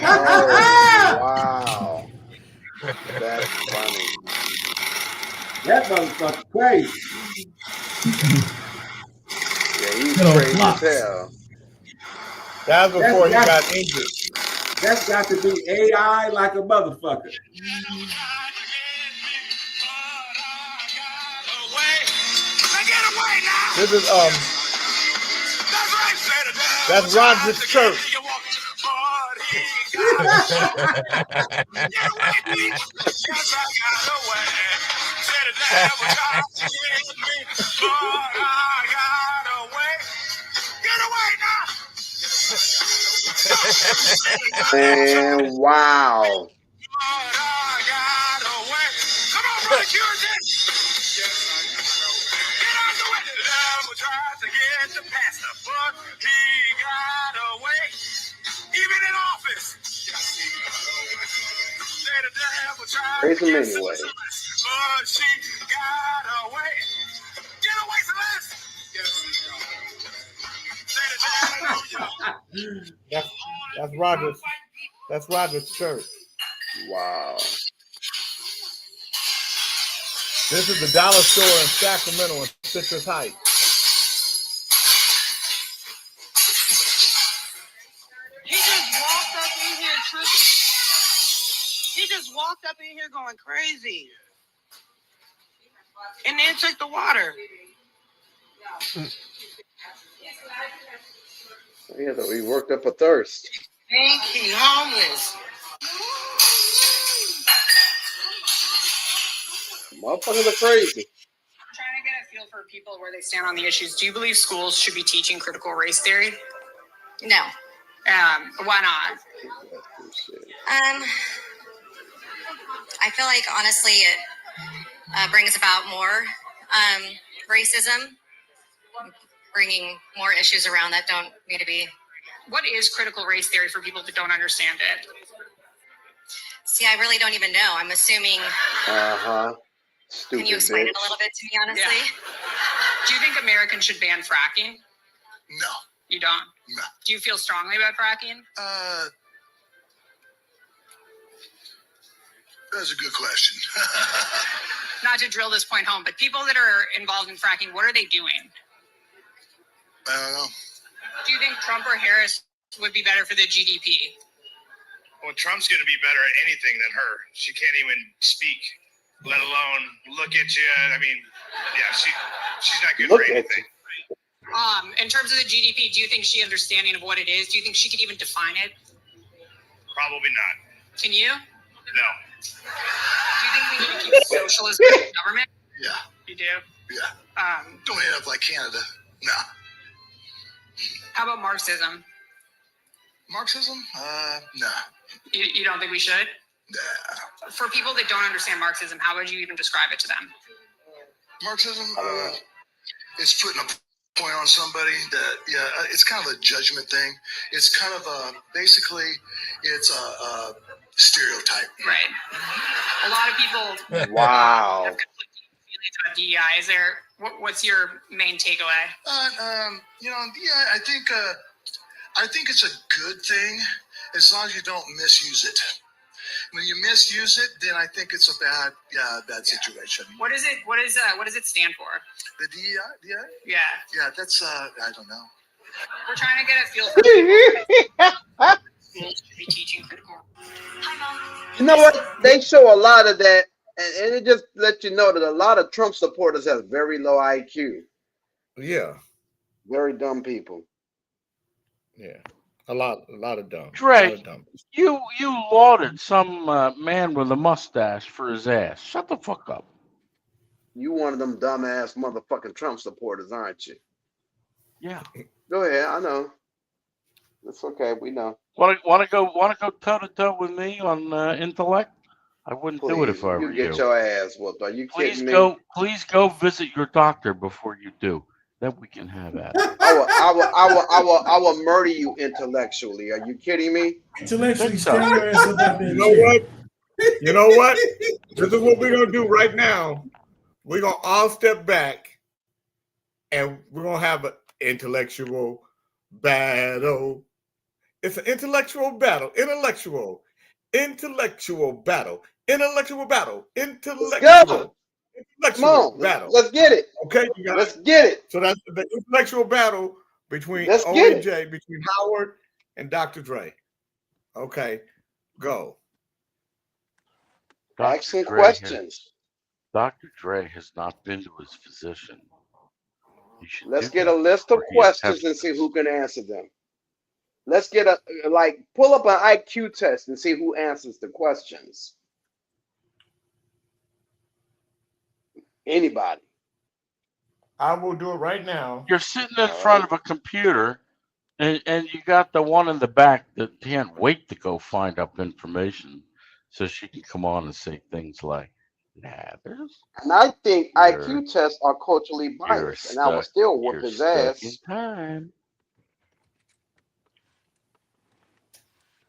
Oh, wow. That's funny. That motherfucker crazy. Yeah, he's crazy as hell. That was before he got injured. That's got to be AI like a motherfucker. Get This is that's Roderick's church. And wow. Praise him anyway. That's Roderick's. That's Roderick's church. Wow. This is the dollar store in Sacramento in Citrus Heights. He just walked up in here tripping. He just walked up in here going crazy. And then took the water. Yeah, though he worked up a thirst. Thank you, homeless. Motherfuckers are crazy. I'm trying to get a feel for people where they stand on the issues. Do you believe schools should be teaching critical race theory? No. Why not? I feel like honestly it brings about more racism, bringing more issues around that don't need to be. What is critical race theory for people that don't understand it? See, I really don't even know. I'm assuming. Stupid. Can you explain bitch. it a little bit to me, honestly? Yeah. Do you think Americans should ban fracking? No. You don't? No. Do you feel strongly about fracking? That's a good question. Not to drill this point home, but people that are involved in fracking, what are they doing? I don't know. Do you think Trump or Harris would be better for the GDP? Well, Trump's going to be better at anything than her. She can't even speak, let alone look at you. I mean, yeah, she's not good for anything. In terms of the GDP, do you think she understanding of what it is? Do you think she could even define it? Probably not. Can you? No. Do you think we need to keep socialism in government? Yeah. You do? Yeah. Don't end up like Canada. Nah. How about Marxism? Marxism? Nah. You don't think we should? Nah. For people that don't understand Marxism, how would you even describe it to them? Marxism? It's putting a point on somebody that, it's kind of a judgment thing. It's kind of basically, it's a stereotype. Right. A lot of people. Wow. Have conflicting feelings about DEI. Is there? What's your main takeaway? I think it's a good thing as long as you don't misuse it. When you misuse it, then I think it's a bad situation. What is it? What does it stand for? The DEI? Yeah. Yeah, that's I don't know. We're trying to get a feel for people. Schools should be teaching critical. You know what? They show a lot of that, and it just lets you know that a lot of Trump supporters have very low IQ. Yeah. Very dumb people. Yeah. A lot of dumb. Dre, you lauded some man with a mustache for his ass. Shut the fuck up. You one of them dumbass motherfucking Trump supporters, aren't you? Yeah. Go ahead. I know. It's okay. We know. Want to go toe to toe with me on intellect? I wouldn't do it if I were you. You get your ass whooped. Are you kidding me? Please go visit your doctor before you do. Then we can have at it. I will murder you intellectually. Are you kidding me? Intellectually, stand your ass up out there. You know what? You know what? This is what we're gonna do right now. We're gonna all step back, and we're gonna have an intellectual battle. It's an intellectual battle. Intellectual battle. Come on, battle. Let's get it. Okay, let's get it. So that's the intellectual battle between Let's O get and J, between Howard and Dr. Dre. Okay, go. Excellent questions. Dr. Dre has not been to his physician Let's get a list of questions and see who can answer them. Let's get pull up an IQ test and see who answers the questions. Anybody. I will do it right now. You're sitting in front of a computer, and you got the one in the back that can't wait to go find up information so she can come on and say things like, and I think IQ tests are culturally biased, and I will still whoop his ass. Time.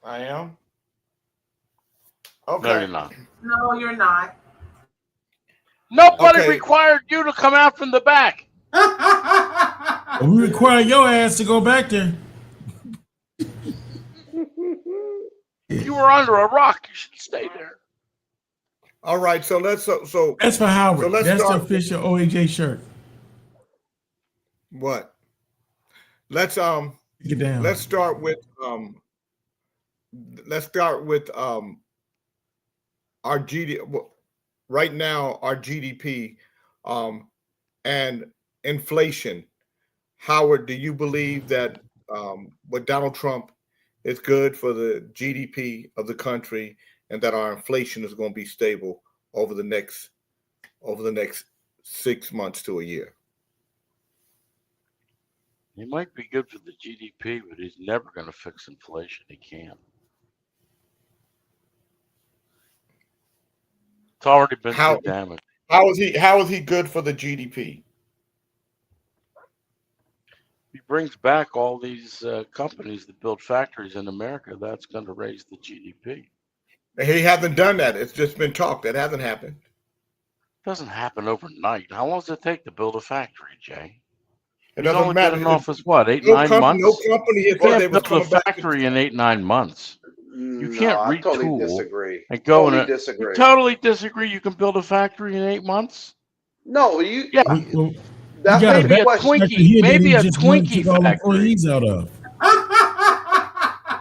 I am. Okay. No, you're not. No, you're not. Nobody required you to come out from the back. We require your ass to go back there. You were under a rock. You should stay there. All right, so let's so that's for Howard. So let's that's start the official OAJ shirt. What? Let's get down. Let's start with our GDP. Right now, our GDP and inflation. Howard, do you believe that what Donald Trump is good for the GDP of the country, and that our inflation is going to be stable over the next 6 months to a year? He might be good for the GDP, but he's never going to fix inflation. He can't. It's already been too damaged. How is he good for the GDP? He brings back all these companies that build factories in America. That's going to raise the GDP. He hasn't done that. It's just been talk. That hasn't happened. It doesn't happen overnight. How long does it take to build a factory, Jay? It He's doesn't only matter. been in office, what, 8, No 9 company- months? no company has You said they can't was build a coming back to- factory in 8, 9 months. You No, can't I totally retool disagree. and go Totally in a. disagree. You totally disagree. You can build a factory in 8 months. No, you. Yeah. That's You got a maybe bad what. factory Twinkie, here that maybe he a just went and Twinkie took all the factory. employees out of.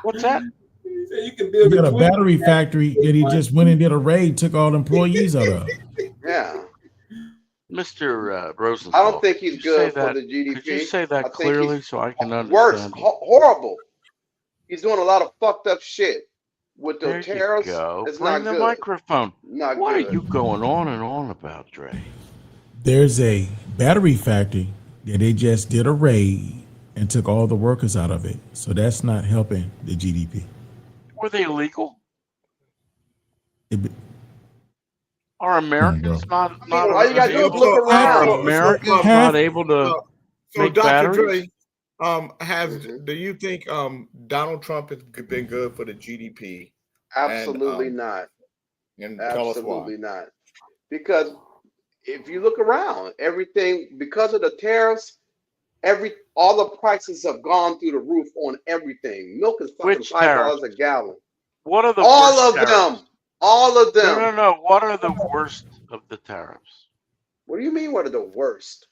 What's that? You can You build got a Twinkie battery factory that he just went and did a raid, took all the employees out of. Yeah. Mr. Rosenthal. I don't think he's could you say good for that- the GDP. Could you say I that think clearly he's so I can understand? Worse, it? horrible. He's doing a lot of fucked up shit with the There you tariffs. go. It's Bring not the good. microphone. Not What good. are you going on and on about, Dre? There's a battery factory that they just did a raid and took all the workers out of it. So that's not helping the GDP. Were they illegal? It- Are Americans not all you gotta do is able look to, are around. Americans Half- not able to So, make Dr. batteries? Dre, do you think Donald Trump has been good for the GDP? Absolutely And, not. And tell us why. Absolutely not. Because if you look around, everything because of the tariffs, all the prices have gone through the roof on everything. Milk is fucking Which $5 a gallon. What are the All worst of tariffs? them. All of them. No. What are the worst of the tariffs? What do you mean? What are the worst?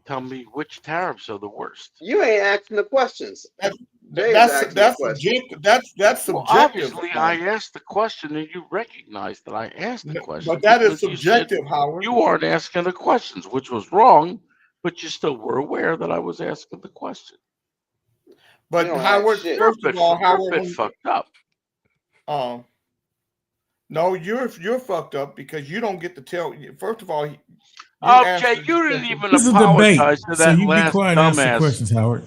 Tell me which tariffs are the worst. You ain't asking the questions. That's asking the questions. subjective. That's Well, subjective. obviously, I asked the question and you recognize that I asked the question. But that is because you said subjective, Howard. You aren't asking the questions, which was wrong, but you still were aware that I was asking the question. But You don't Howard, have shit. first of all, You're a Howard, bit fucked up. No, you're fucked up because you don't get to tell. First of all, Okay, you didn't even This is a debate. apologize to So that you be last quiet and answer the dumbass questions, Howard.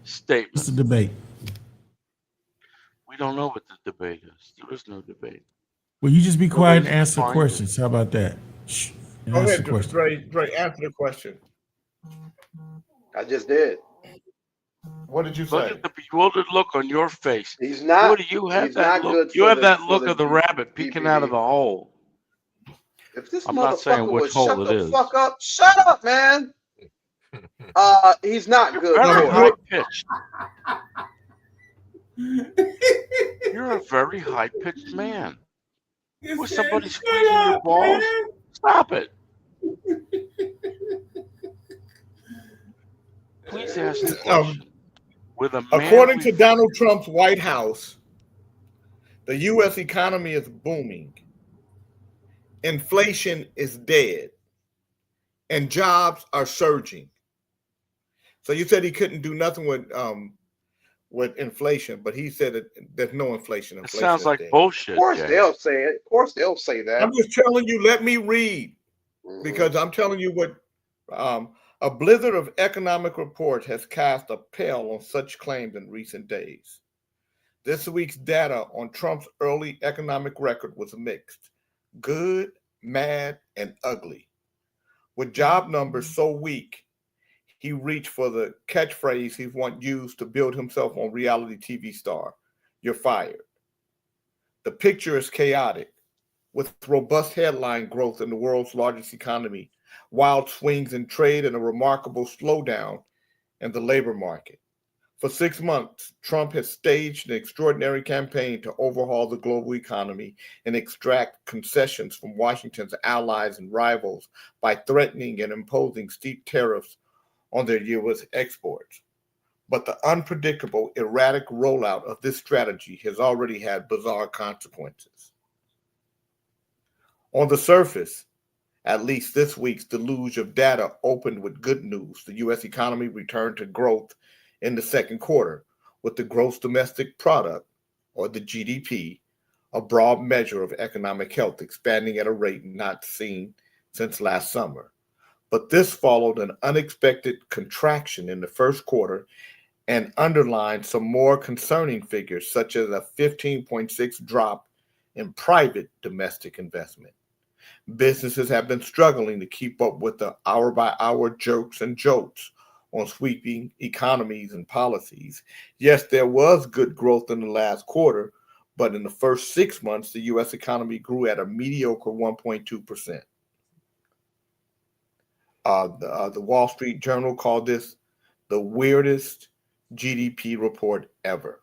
statement. It's a debate. We don't know what the debate is. There is no debate. Well, you just be quiet and Nobody's answer defined it. questions. How about that? Shh. And Go answer ahead, the question. Dre, answer the question. I just did. What did you Look say? at the bewildered look on your face. He's not. What do you have He's that not look? good You for have the- that for look the of the rabbit peeking out of the hole. If this I'm not saying motherfucker which would hole shut it the is. fuck up, shut up, man. He's not good. Very for high it. pitched. You're a very high pitched man. Was somebody squeezing your balls? Stop it. Please ask the question. With a According manly- to Donald Trump's White House, the U.S. economy is booming. Inflation is dead, and jobs are surging. So you said he couldn't do nothing with inflation, but he said that there's no inflation. It sounds like Of bullshit, course Jay. they'll say it. Of course they'll say that. I'm just telling you, let me read, because I'm telling you what a blizzard of economic reports has cast a pall on such claims in recent days. This week's data on Trump's early economic record was mixed, good, mad, and ugly. With job numbers so weak, he reached for the catchphrase he once used to build himself on reality TV star, "You're fired." The picture is chaotic, with robust headline growth in the world's largest economy, wild swings in trade, and a remarkable slowdown in the labor market. For 6 months, Trump has staged an extraordinary campaign to overhaul the global economy and extract concessions from Washington's allies and rivals by threatening and imposing steep tariffs on their U.S. exports. But the unpredictable, erratic rollout of this strategy has already had bizarre consequences. On the surface, at least this week's deluge of data opened with good news. The U.S. economy returned to growth in the second quarter, with the gross domestic product, or the GDP, a broad measure of economic health, expanding at a rate not seen since last summer. But this followed an unexpected contraction in the first quarter and underlined some more concerning figures, such as a 15.6 drop in private domestic investment. Businesses have been struggling to keep up with the hour-by-hour jerks and jolts on sweeping economies and policies. Yes, there was good growth in the last quarter, but in the first 6 months, the U.S. economy grew at a mediocre 1.2%. The Wall Street Journal called this the weirdest GDP report ever.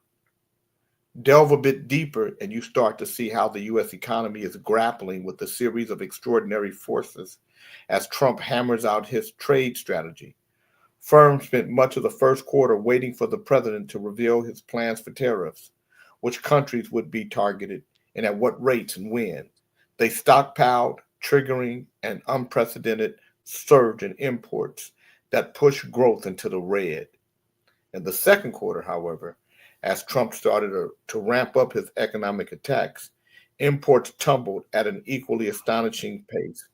Delve a bit deeper and you start to see how the U.S. economy is grappling with a series of extraordinary forces as Trump hammers out his trade strategy. Firms spent much of the first quarter waiting for the president to reveal his plans for tariffs, which countries would be targeted and at what rates and when. They stockpiled, triggering an unprecedented surge in imports that pushed growth into the red. In the second quarter, however, as Trump started to ramp up his economic attacks, imports tumbled at an equally astonishing pace.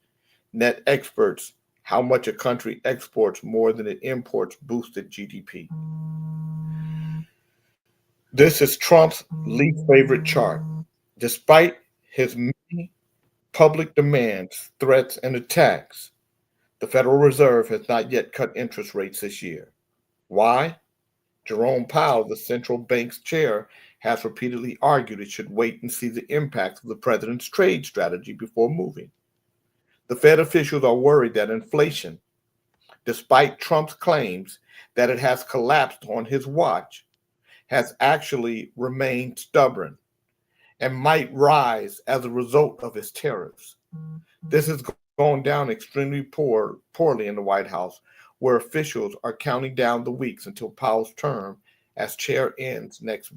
Net experts, how much a country exports more than it imports, boosted GDP. This is Trump's least favorite chart. Despite his many public demands, threats, and attacks, the Federal Reserve has not yet cut interest rates this year. Why? Jerome Powell, the central bank's chair, has repeatedly argued it should wait and see the impact of the president's trade strategy before moving. The Fed officials are worried that inflation, despite Trump's claims that it has collapsed on his watch, has actually remained stubborn and might rise as a result of his tariffs. This has gone down extremely poorly in the White House, where officials are counting down the weeks until Powell's term as chair ends next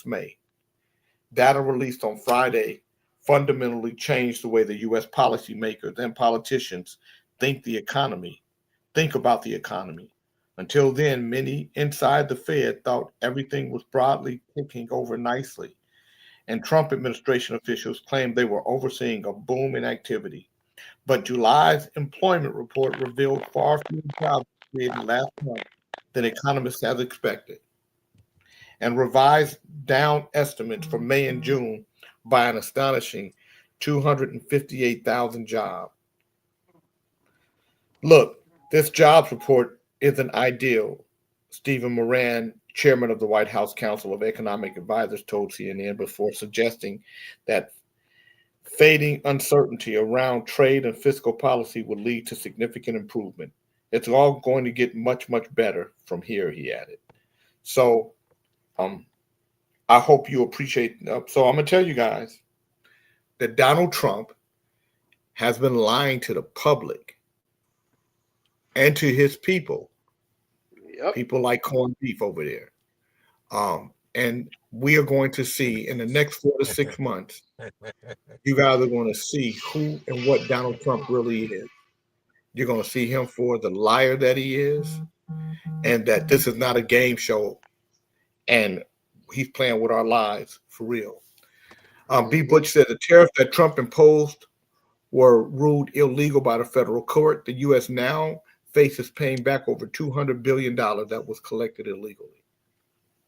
May. Data released on Friday fundamentally changed the way the U.S. policymakers and politicians think about the economy. Until then, many inside the Fed thought everything was broadly ticking over nicely, and Trump administration officials claimed they were overseeing a boom in activity. But July's employment report revealed far fewer jobs created last month than economists had expected, and revised down estimates for May and June by an astonishing 258,000 jobs. Look, this jobs report isn't ideal, Stephen Moran, chairman of the White House Council of Economic Advisors, told CNN before suggesting that fading uncertainty around trade and fiscal policy would lead to significant improvement. It's all going to get much, much better from here, he added. So I hope you appreciate. So I'm going to tell you guys that Donald Trump has been lying to the public and to his people. Yep. People like corned beef over there. And we are going to see in the next 4 to 6 months, you guys are going to see who and what Donald Trump really is. You're going to see him for the liar that he is. and that this is not a game show, and he's playing with our lives for real. B. Butch said the tariffs that Trump imposed were ruled illegal by the federal court. The U.S. now faces paying back over $200 billion that was collected illegally.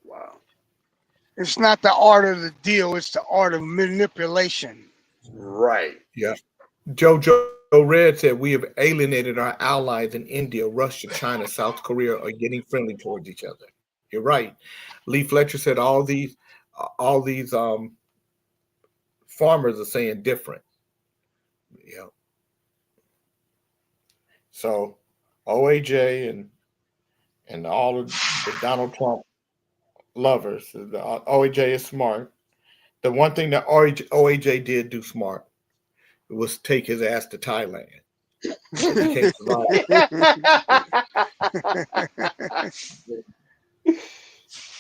Wow. It's not the art of the deal, it's the art of manipulation. Right. Yeah. Joe Red said we have alienated our allies in India, Russia, China, South Korea are getting friendly towards each other. You're right. Lee Fletcher said all these farmers are saying different. Yeah. So OAJ and all of the Donald Trump lovers, the OAJ is smart. The one thing that OAJ did do smart was take his ass to Thailand. He can't survive.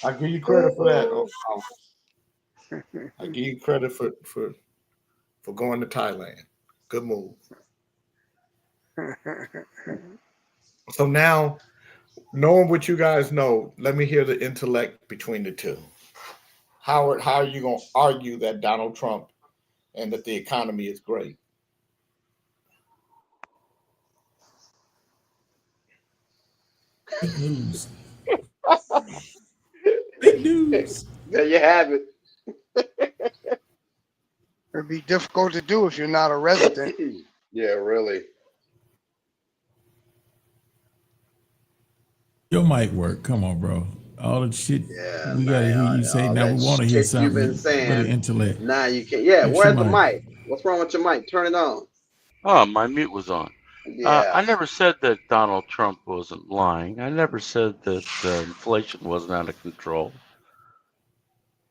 I give you credit for that. I give you credit for going to Thailand. Good move. So now, knowing what you guys know, let me hear the intellect between the two. Howard, how are you going to argue that Donald Trump and that the economy is great? Fake news. Fake news. There you have it. It'd be difficult to do if you're not a resident. Yeah, really. Your mic work. Come on, bro. All the shit we gotta hear you say. Now we want to hear something. You've been saying. Intellect. Nah, you can't. Yeah, where's the mic? What's wrong with your mic? Turn it on. Oh, my mute was on. Yeah. I never said that Donald Trump wasn't lying. I never said that inflation wasn't out of control.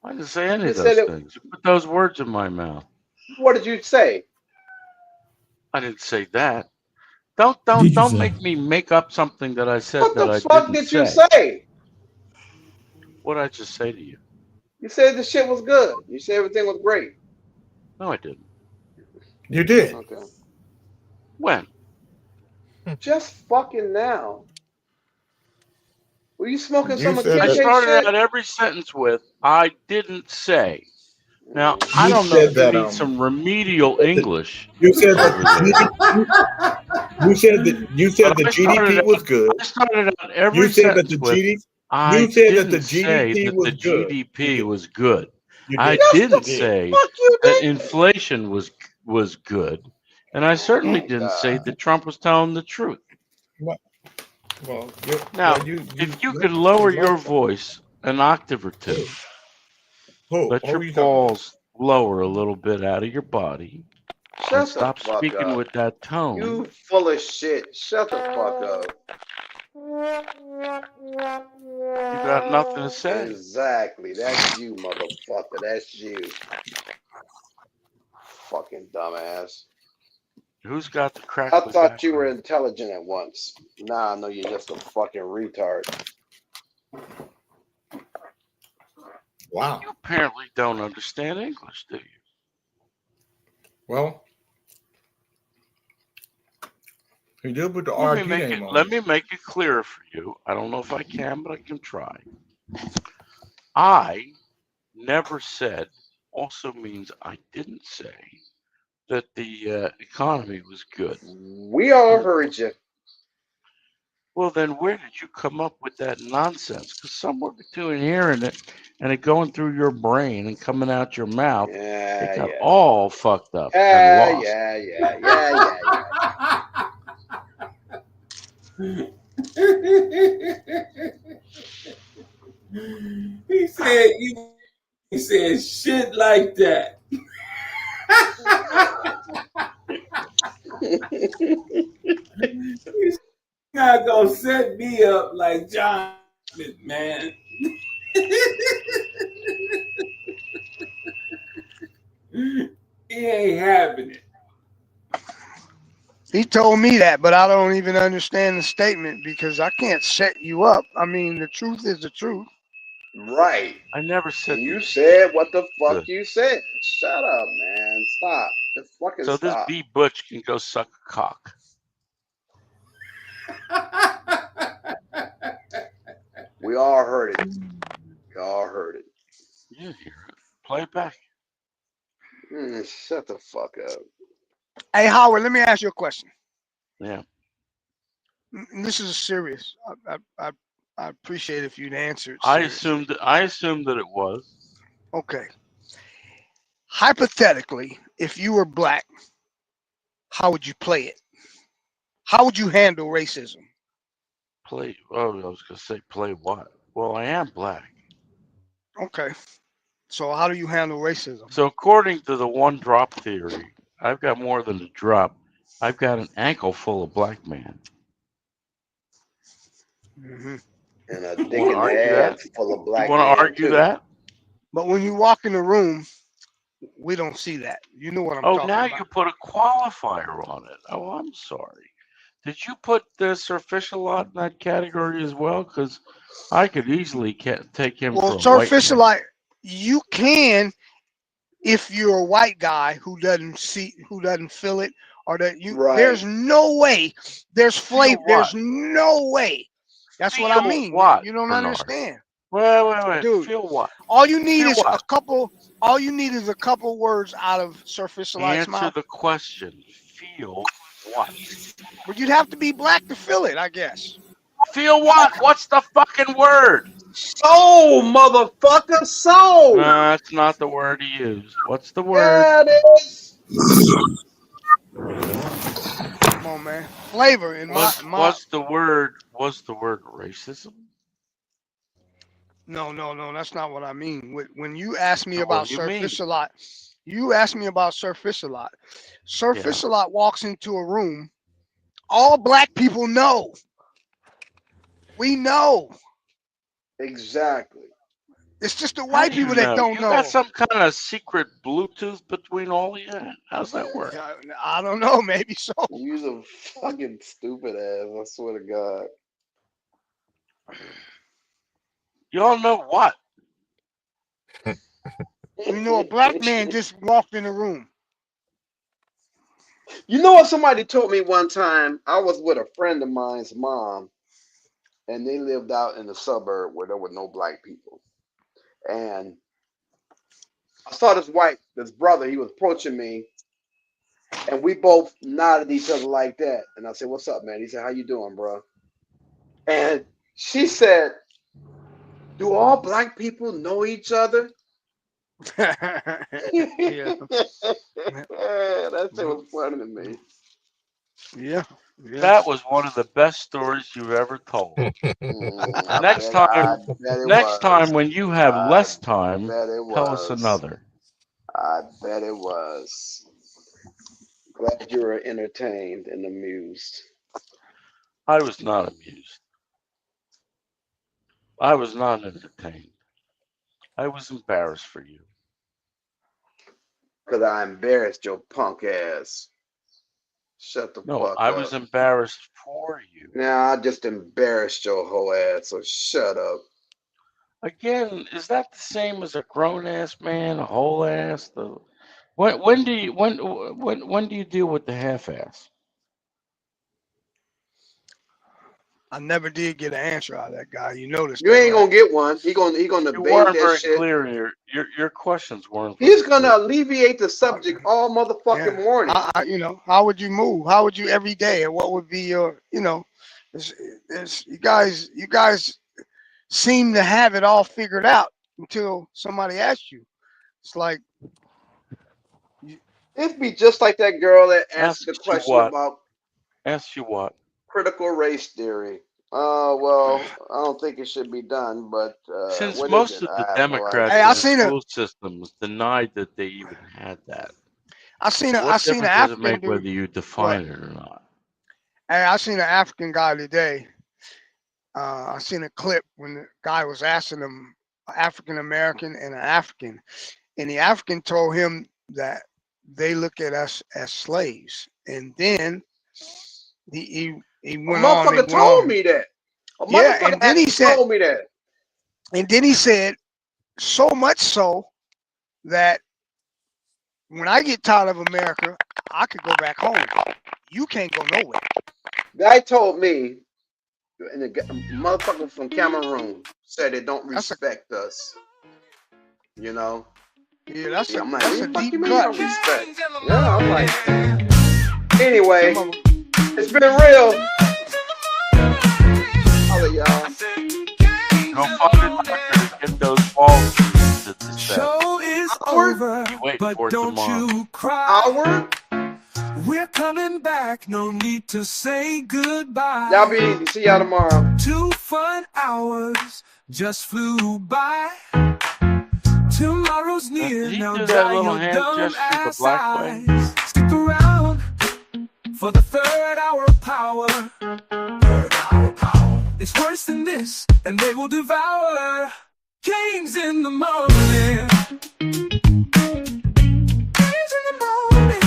I didn't say any of those things. You put those words in my mouth. What did you say? I didn't say that. Don't make me make up something that I said what that the I fuck didn't did you say. say? What did I just say to you? You said the shit was good. You said everything was great. No, I didn't. You did. Okay. When? Just fucking now. Were you smoking some of I shit? started out every sentence with, I didn't say. Now, I don't know if you need some remedial English. You said that you said the GDP was good. I started out every you said that sentence the with, GDP. I You said that didn't the say GDP that was the good. GDP was good. You did. I Yes, didn't you did. say Fuck you, that inflation was good. And I certainly didn't say that Trump was telling the truth. Well, Now, if you could lower your voice an octave or two, let your balls lower a little bit out of your body, Shut and the stop fuck speaking up. with that tone. You full of shit. Shut the fuck up. You got nothing to say. Exactly. That's you, motherfucker. That's you. Fucking dumbass. Who's got the crack? I thought you were intelligent at once. Nah, I know you're just a fucking retard. Wow. You apparently don't understand English, do you? Well, he did put the RG name on. Let me make it clearer for you. I don't know if I can, but I can try. I never said also means I didn't say that the economy was good. We all heard you. Well, then where did you come up with that nonsense? Because somewhere between hearing it and it going through your brain and coming out your mouth, it got all fucked up and lost. He said shit like that. He's not gonna set me up like John, man. He ain't having it. He told me that, but I don't even understand the statement because I can't set you up. I mean, the truth is the truth. Right. I never said and you said what the fuck you said. Shut up, man. Stop. Just fucking so stop. this B. Butch can go suck a cock. We all heard it. We all heard it. You hear it. Play it back. Shut the fuck up. Hey, Howard, let me ask you a question. Yeah. This is serious. I appreciate if you'd answer it. I seriously. assumed that it was. Okay. Hypothetically, if you were black, how would you play it? How would you handle racism? Play. Oh, I was gonna say play what? Well, I am black. Okay. So how do you handle racism? So according to the one drop theory, I've got more than a drop. I've got an ankle full of black man. And a dick in the ass full of black. You want to argue that? But when you walk in the room, we don't see that. You know what I'm talking now about. you put a qualifier on it. Oh, I'm sorry. Did you put Sir Fish-a-Lot in that category as well? Because I could easily take him for a Sir white man. Fish-a-Lot, you can, if you're a white guy who doesn't feel it, or that you. Right. There's no way. There's flavor. There's no way. That's what I mean. What, You don't Bernard? understand. Wait. Dude, Feel what? All you need Feel is what? a couple. All you need is a couple words out of Sir Fish-a-Lot's Answer mouth. the question. Feel what? But you'd have to be black to feel it, I guess. Feel what? What's the fucking word? Soul, motherfucker, soul. No, that's not the word he used. What's the word? Yeah, it is. Come on, man. Flavor in What's the word? What's the word? Racism? No, that's not what I mean. When you ask me So about what do you Sir mean? Fish-a-Lot, you asked me about Sir Fish-a-Lot. Sir Yeah. Fish-a-Lot walks into a room. All black people know. We know. Exactly. It's just the How white do you people that know? don't You know. got some kind of secret Bluetooth between all of you? How's that work? I don't know. Maybe so. You's a fucking stupid ass. I swear to God. You all know what? You know, a black man just walked in the room. You know what somebody told me one time? I was with a friend of mine's mom, and they lived out in the suburb where there were no black people. And I saw this brother, he was approaching me, and we both nodded at each other like that. And I said, "What's up, man?" He said, "How you doing, bro?" And she said, "Do all black people know each other?" Yeah. That shit was funny to me. Yeah. That was one of the best stories you've ever told. Next time when you have less time, tell us another. I bet it was. Glad you were entertained and amused. I was not amused. I was not entertained. I was embarrassed for you. Because I embarrassed your punk ass. Shut the fuck up. I was embarrassed for you. Nah, I just embarrassed your whole ass, so shut up. Again, is that the same as a grown ass man, a whole ass? When do you deal with the half ass? I never did get an answer out of that guy. You noticed? You ain't gonna get one. He gonna You debate weren't that very shit. clear in your questions weren't. He's gonna alleviate the subject all motherfucking morning. How would you move? How would you every day? And what would be your, you guys seem to have it all figured out until somebody asks you. It's like it'd be just like that girl that asked the question about. Ask you what? Critical race theory. Well, I don't think it should be done, but Since what most is of it? the I have no Democrats idea. in the school systems denied that they even had that. I seen an What difference does it African make dude. whether you define it or not? Hey, I seen an African guy today. I seen a clip when the guy was asking him, African American and an African, and the African told him that they look at us as slaves, and then he went on. Motherfucker told me that. Yeah, and then he said, told me that. and then he said, so much so that when I get tired of America, I could go back home. You can't go nowhere. Guy told me And the motherfucker from Cameroon said they don't respect us. You know? Yeah, that's I'm a like, that's a what the fuck deep you mean cut. don't respect? Yeah, I'm like, anyway, it's been real. Holla, y'all. Go find a doctor to get those balls. Show is over, but don't you cry. We're coming back, no need to say goodbye. Y'all be easy. See y'all tomorrow. 2 fun hours just flew by. Tomorrow's near, now do that dry little your hand dumb gesture the ass black way? eyes. Stick around for the third hour of power. It's worse than this, and they will devour. Kings in the morning. Kings in the morning.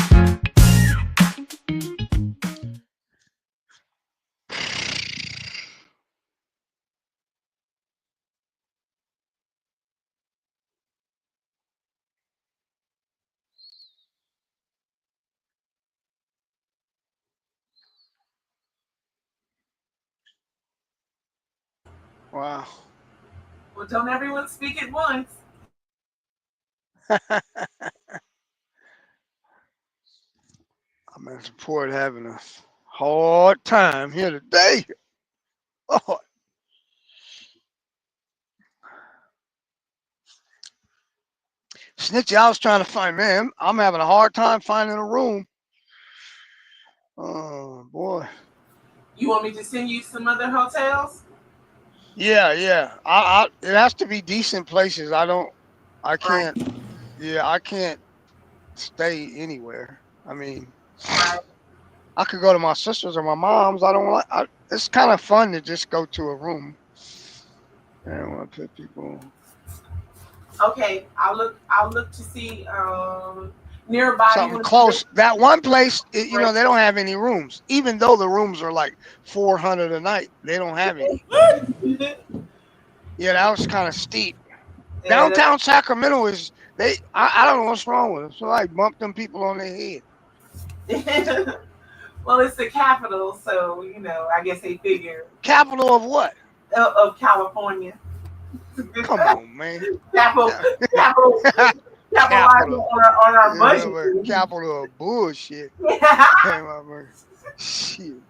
Wow. Well, don't everyone speak at once. I'm at the port having a hard time here today. Oh. Snitchy, I was trying to find, man, I'm having a hard time finding a room. Oh, boy. You want me to send you some other hotels? Yeah. It has to be decent places. I can't stay anywhere. I mean, I could go to my sister's or my mom's. It's kind of fun to just go to a room. I don't want to put people. Okay, I'll look to see nearby. Something close. That one place, they don't have any rooms. Even though the rooms are like $400 a night, they don't have any. Yeah, that was kind of steep. Downtown Sacramento is I don't know what's wrong with them. So I bumped them people on their head. Well, it's the capital, so I guess they figure. Capital of what? Of California. Come on, man. Capital on our budget. Capital of bullshit. Shit.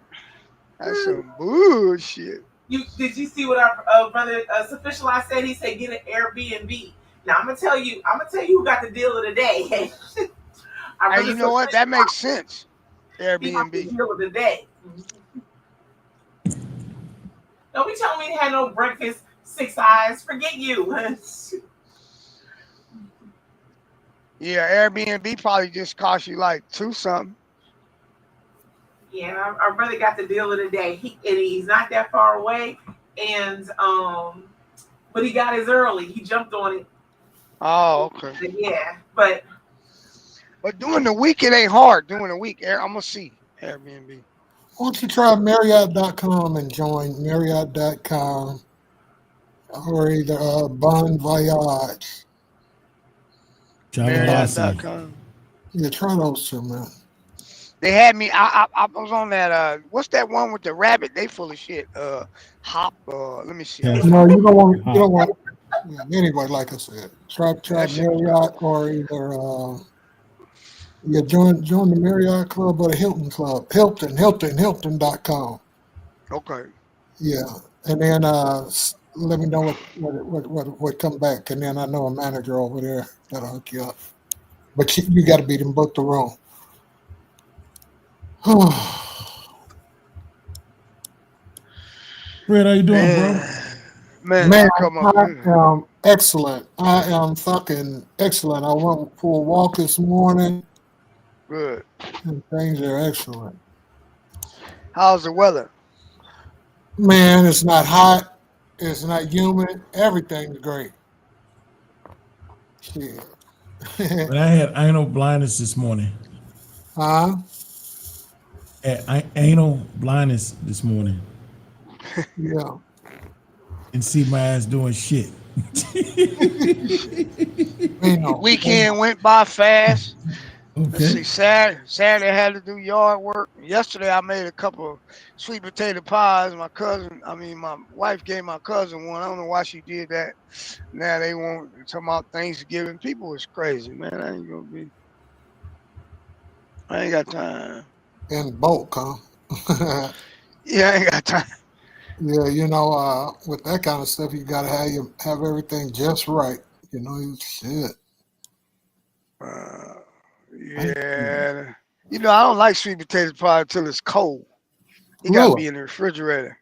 That's some bullshit. Did you see what our brother Sufficialized said? He said get an Airbnb. Now I'm gonna tell you who got the deal of the day. Hey, you know what? That makes sense. Airbnb. The deal of the day. Don't be telling me they had no breakfast. 6 eyes, forget you. Yeah, Airbnb probably just cost you like $2 something. Yeah, our brother got the deal of the day. He's not that far away, and but he got his early. He jumped on it. Oh, okay. Yeah, but during the week it ain't hard. During the week, I'm gonna see Airbnb. Why don't you try Marriott.com and join Marriott.com or either Bon Voyage. Marriott.com. Yeah, try those two, man. They had me. I was on that. What's that one with the rabbit? They full of shit. Hop. Let me see. No, you don't want. Yeah, anyway, like I said, try Marriott or either. Join the Marriott Club or the Hilton Club. Hilton.com. Okay. Yeah, and then let me know what come back, and then I know a manager over there that'll hook you up. But you got to be them book the room. Fred, how you doing, bro? Man, I am excellent. I am fucking excellent. I went for a walk this morning. Good. And things are excellent. How's the weather? Man, it's not hot. It's not humid. Everything's great. Shit. But I had anal blindness this morning. Huh? Anal blindness this morning. Yeah. And see my ass doing shit. Weekend went by fast. Let's see. Saturday I had to do yard work. Yesterday I made a couple of sweet potato pies. My wife gave my cousin one. I don't know why she did that. Now they want talking about Thanksgiving. People is crazy, man. I ain't got time. In bulk, huh? Yeah, I ain't got time. Yeah, with that kind of stuff, you gotta have everything just right. Shit. Yeah. I don't like sweet potato pie until it's cold. It gotta be in the refrigerator.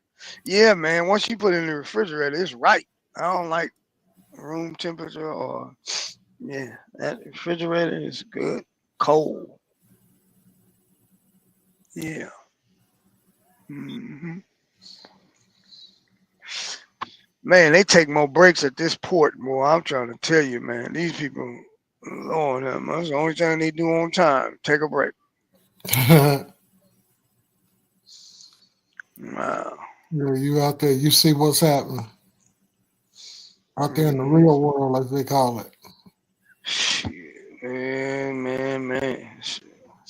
Yeah, man. Once you put it in the refrigerator, it's right. I don't like room temperature or that refrigerator is good. Cold. Yeah. Mm-hmm. Man, they take more breaks at this port, boy. I'm trying to tell you, man. These people, Lord, that's the only thing they do on time. Take a break. Wow. Yeah, you out there, you see what's happening. Out there in the real world, as they call it. Man.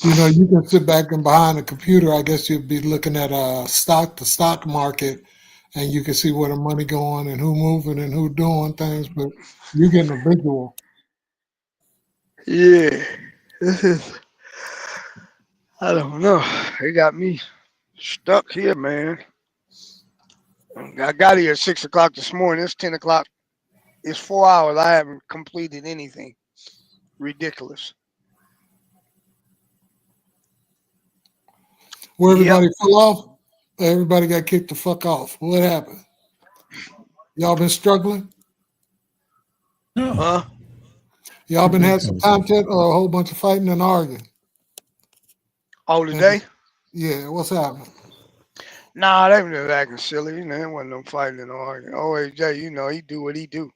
You can sit back and behind the computer. I guess you'd be looking at the stock market, and you can see where the money going and who moving and who doing things. But you're getting a visual. Yeah, I don't know. They got me stuck here, man. I got here at 6 o'clock this morning. It's 10 o'clock. It's 4 hours. I haven't completed anything. Ridiculous. Where everybody fell off? Everybody got kicked the fuck off. What happened? Y'all been struggling? Huh? Y'all been having some content or a whole bunch of fighting and arguing? Oh, today? Yeah, what's happening? Nah, they been acting silly. There wasn't no fighting and arguing. OAJ, he do what he do.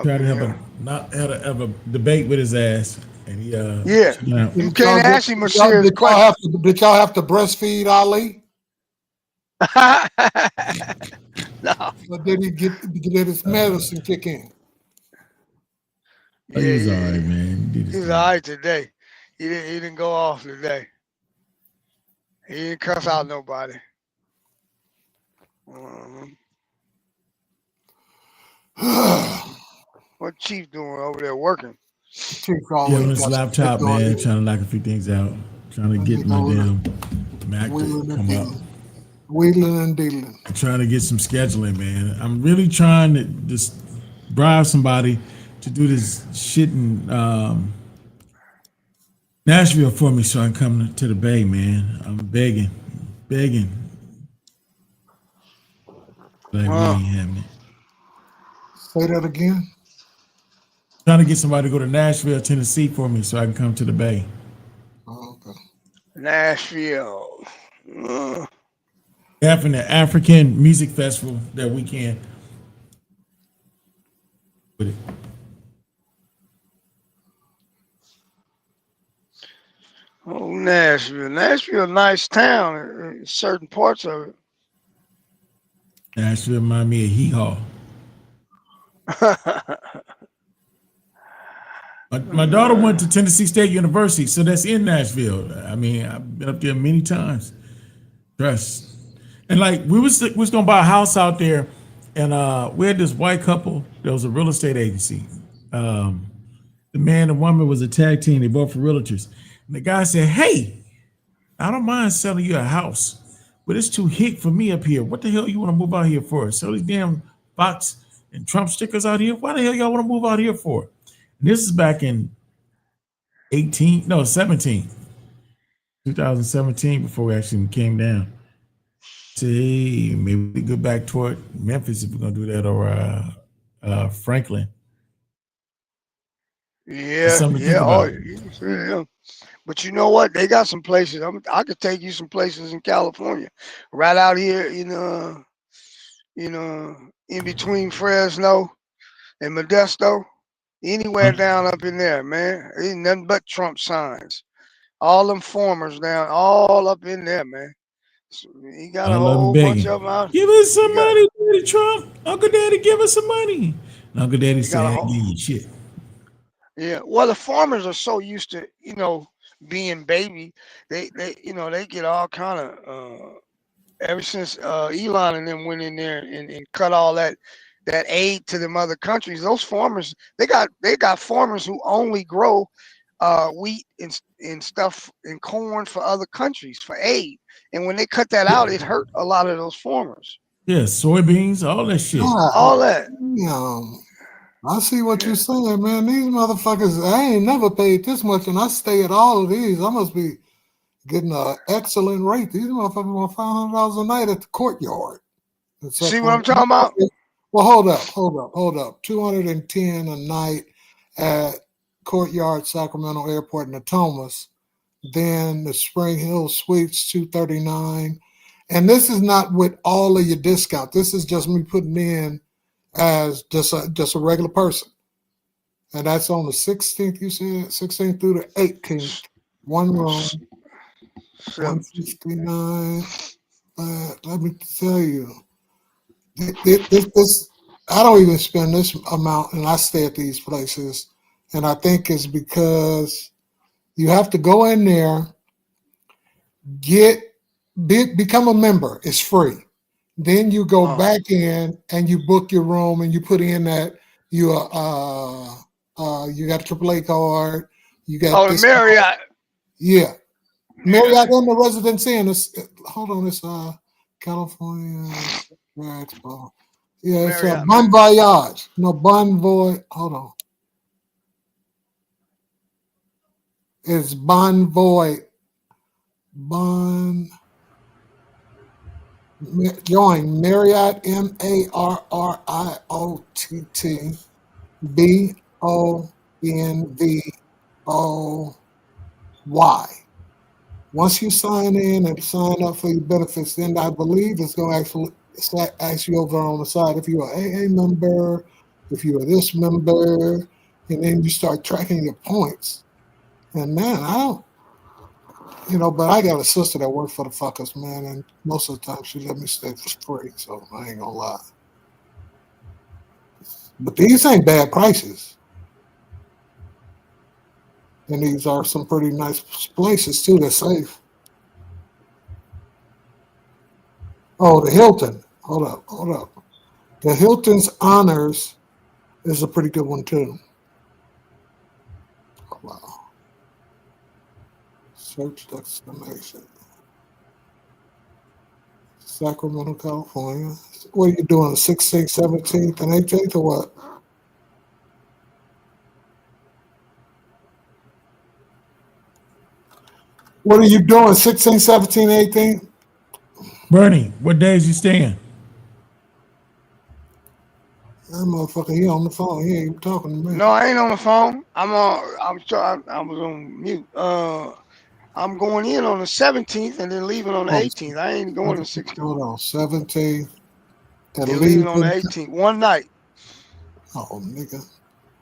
Tried to have a debate with his ass, and he You can't ask him a serious question. Did y'all have to breastfeed Ali? No. Or did he get his medicine kick in? He's all right, man. He's all right today. He didn't go off today. He didn't cuss out nobody. What Chief doing over there working? Chief on his laptop, man, trying to knock a few things out. Trying to get my damn Mac to come up. Wheeling and dealing. I'm trying to get some scheduling, man. I'm really trying to just bribe somebody to do this shit in Nashville for me so I can come to the Bay, man. I'm begging. Like we ain't having it. Say that again. Trying to get somebody to go to Nashville, Tennessee for me so I can come to the Bay. Oh, okay. Nashville. Having the African Music Festival that weekend. With it. Oh, Nashville. Nashville, nice town. Certain parts of it. Nashville remind me of Hee Haw. My daughter went to Tennessee State University, so that's in Nashville. I mean, I've been up there many times. Trust. And like we was gonna buy a house out there, and we had this white couple. There was a real estate agency. The man and woman was a tag team. They both were realtors. And the guy said, "Hey, I don't mind selling you a house, but it's too hick for me up here. What the hell you want to move out here for? Sell these damn Fox and Trump stickers out here? Why the hell y'all want to move out here for?" And this is back in 2017, before we actually came down. See, maybe we go back toward Memphis if we're gonna do that, or Franklin. Yeah. But you know what? They got some places. I could take you some places in California, right out here in between Fresno and Modesto. Anywhere down up in there, man. Ain't nothing but Trump signs. All them farmers down, all up in there, man. So he got a whole bunch of them out. Give us some money, Daddy Trump. Uncle Daddy, give us some money. And Uncle Daddy said, I ain't give you shit. Yeah. Well, the farmers are so used to, being baby. They get all kind of ever since Elon and them went in there and cut all that aid to them other countries. Those farmers, they got farmers who only grow wheat and stuff and corn for other countries for aid. And when they cut that out, it hurt a lot of those farmers. Yeah, soybeans, all that shit. All that. I see what you're saying, man. These motherfuckers, I ain't never paid this much, and I stay at all of these. I must be getting an excellent rate. These motherfuckers want $500 a night at the Courtyard. See what I'm talking about? Well, hold up. 210 a night at Courtyard, Sacramento Airport, Natomas. Then the Spring Hill Suites, 239. And this is not with all of your discount. This is just me putting in as just a regular person. And that's on the 16th, you said? 16th through the 18th. One room. 169. Let me tell you. This I don't even spend this amount, and I stay at these places. And I think it's because you have to go in there, become a member. It's free. Then you go back in and you book your room, and you put in that you got a AAA card. You got the Marriott. Yeah, Marriott and the Residence Inn. It's California. Yeah, it's Bon Voyage. No, Bon Voyage. Hold on. It's Bon Voyage. Join Marriott, MARRIOTT, BONVOY. Once you sign in and sign up for your benefits, then I believe it's going to actually ask you over on the side if you're an AA member, if you're this member, and then you start tracking your points. And man, I don't. But I got a sister that works for the fuckers, man, and most of the time she let me stay for free, so I ain't gonna lie. But these ain't bad prices. And these are some pretty nice places, too. They're safe. Oh, the Hilton. Hold up. The Hilton's Honors is a pretty good one, too. Oh, wow. Search destination. Sacramento, California. What are you doing? 16th, 17th, and 18th, or what? What are you doing? 16th, 17th, 18th? Bernie, what days you staying? That motherfucker, he on the phone. He ain't talking to me. No, I ain't on the phone. I was on mute. I'm going in on the 17th and then leaving on the 18th. I ain't going on the 16th. Hold on, 17th. And leaving on the 18th. One night. Oh, nigga.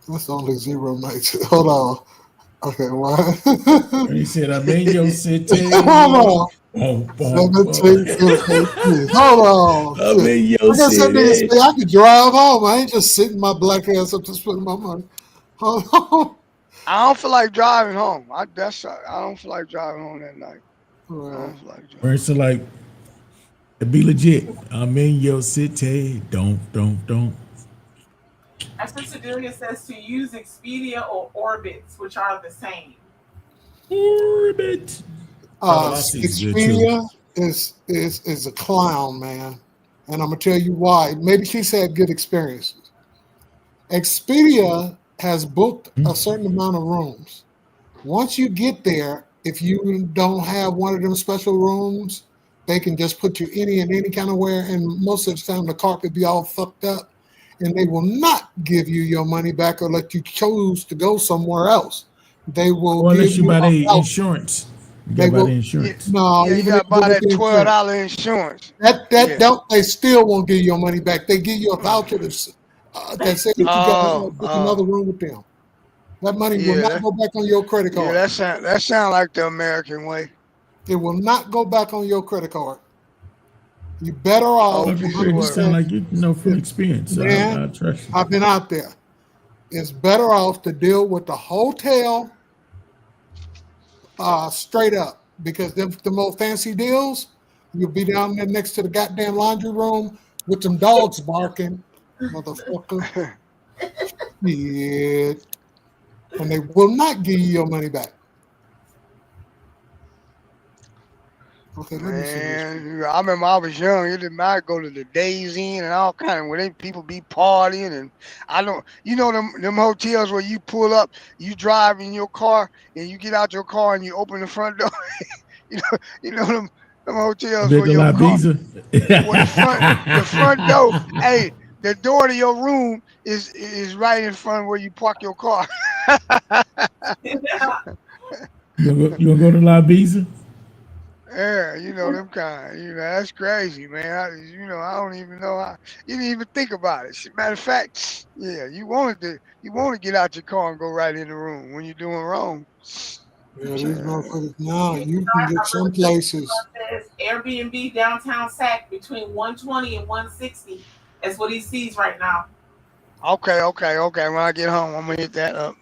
That's only 0 nights. Hold on. Okay, what? He said, I'm in your city. Hold on. 17th. Hold on. I'm in your city. I could drive home. I ain't just sitting my black ass up to spending my money. Hold on. I don't feel like driving home. I don't feel like driving home that night. Where it's like, it be legit. I'm in your city. Don't. As Sister Delia says, to use Expedia or Orbitz, which are the same. Orbit. Expedia is a clown, man. And I'm going to tell you why. Maybe she's had good experiences. Expedia has booked a certain amount of rooms. Once you get there, if you don't have one of them special rooms, they can just put you any kind of where, and most of the time the carpet be all fucked up, and they will not give you your money back or let you choose to go somewhere else. They will unless you buy the insurance. You got to buy the insurance. No, you got to buy that $12 insurance. They still won't give you your money back. They give you a voucher that says you got to book another room with them. That money will not go back on your credit card. Yeah, that sound like the American way. It will not go back on your credit card. You better off. You sound like you know from experience. Man, I trust you. I've been out there. it's better off to deal with the hotel straight up, because the more fancy deals, you'll be down there next to the goddamn laundry room with some dogs barking, motherfucker. Shit. And they will not give you your money back. Okay, let me see this. Man, I remember I was young. You didn't I'd go to the Days Inn and all kind of where they people be partying, and I don't, you know, them hotels where you pull up, you drive in your car, and you get out your car and you open the front door. you know them hotels where your car, where the front door, hey, the door to your room is right in front where you park your car. You gonna go to La Visa? Yeah, you know them kind. You know that's crazy, man. I don't even know. You didn't even think about it. Matter of fact, yeah, you want to get out your car and go right in the room when you're doing wrong. Yeah, these motherfuckers now. You can get some places. Airbnb downtown Sac between 120 and 160. That's what he sees right now. Okay. When I get home, I'm gonna hit that up.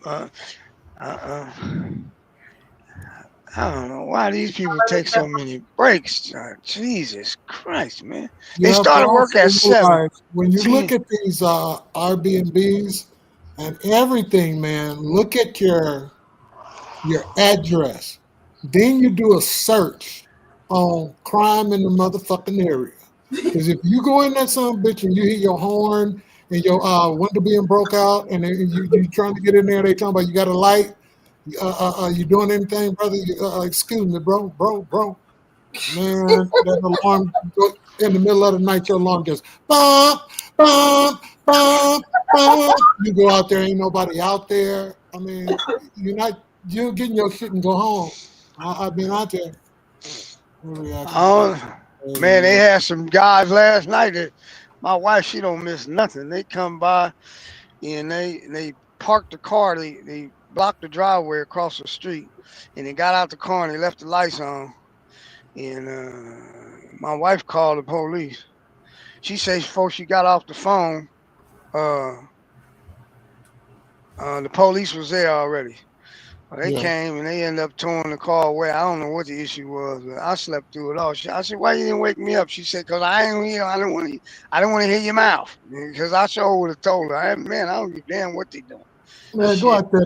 I don't know why these people take so many breaks. Jesus Christ, man. They started work at 7. When you look at these Airbnbs and everything, man, look at your address. Then you do a search on crime in the motherfucking area. Because if you go in that son bitch and you hear your horn and your window being broke out and you trying to get in there, they talking about you got a light. You doing anything, brother? Excuse me, bro. Man, that alarm in the middle of the night, your alarm goes bump, bump, bump, bump. You go out there, ain't nobody out there. I mean, you're getting your shit and go home. I've been out there. Man, they had some guys last night that my wife, she don't miss nothing. They come by and they parked the car. They blocked the driveway across the street, and they got out the car and they left the lights on. And my wife called the police. She says before she got off the phone, the police was there already. They came and they ended up towing the car away. I don't know what the issue was, but I slept through it all. I said, "Why you didn't wake me up?" She said, "Cause I ain't here. I don't want to hear your mouth." Because I sure would have told her, "Man, I don't give a damn what they doing." Man, go out there.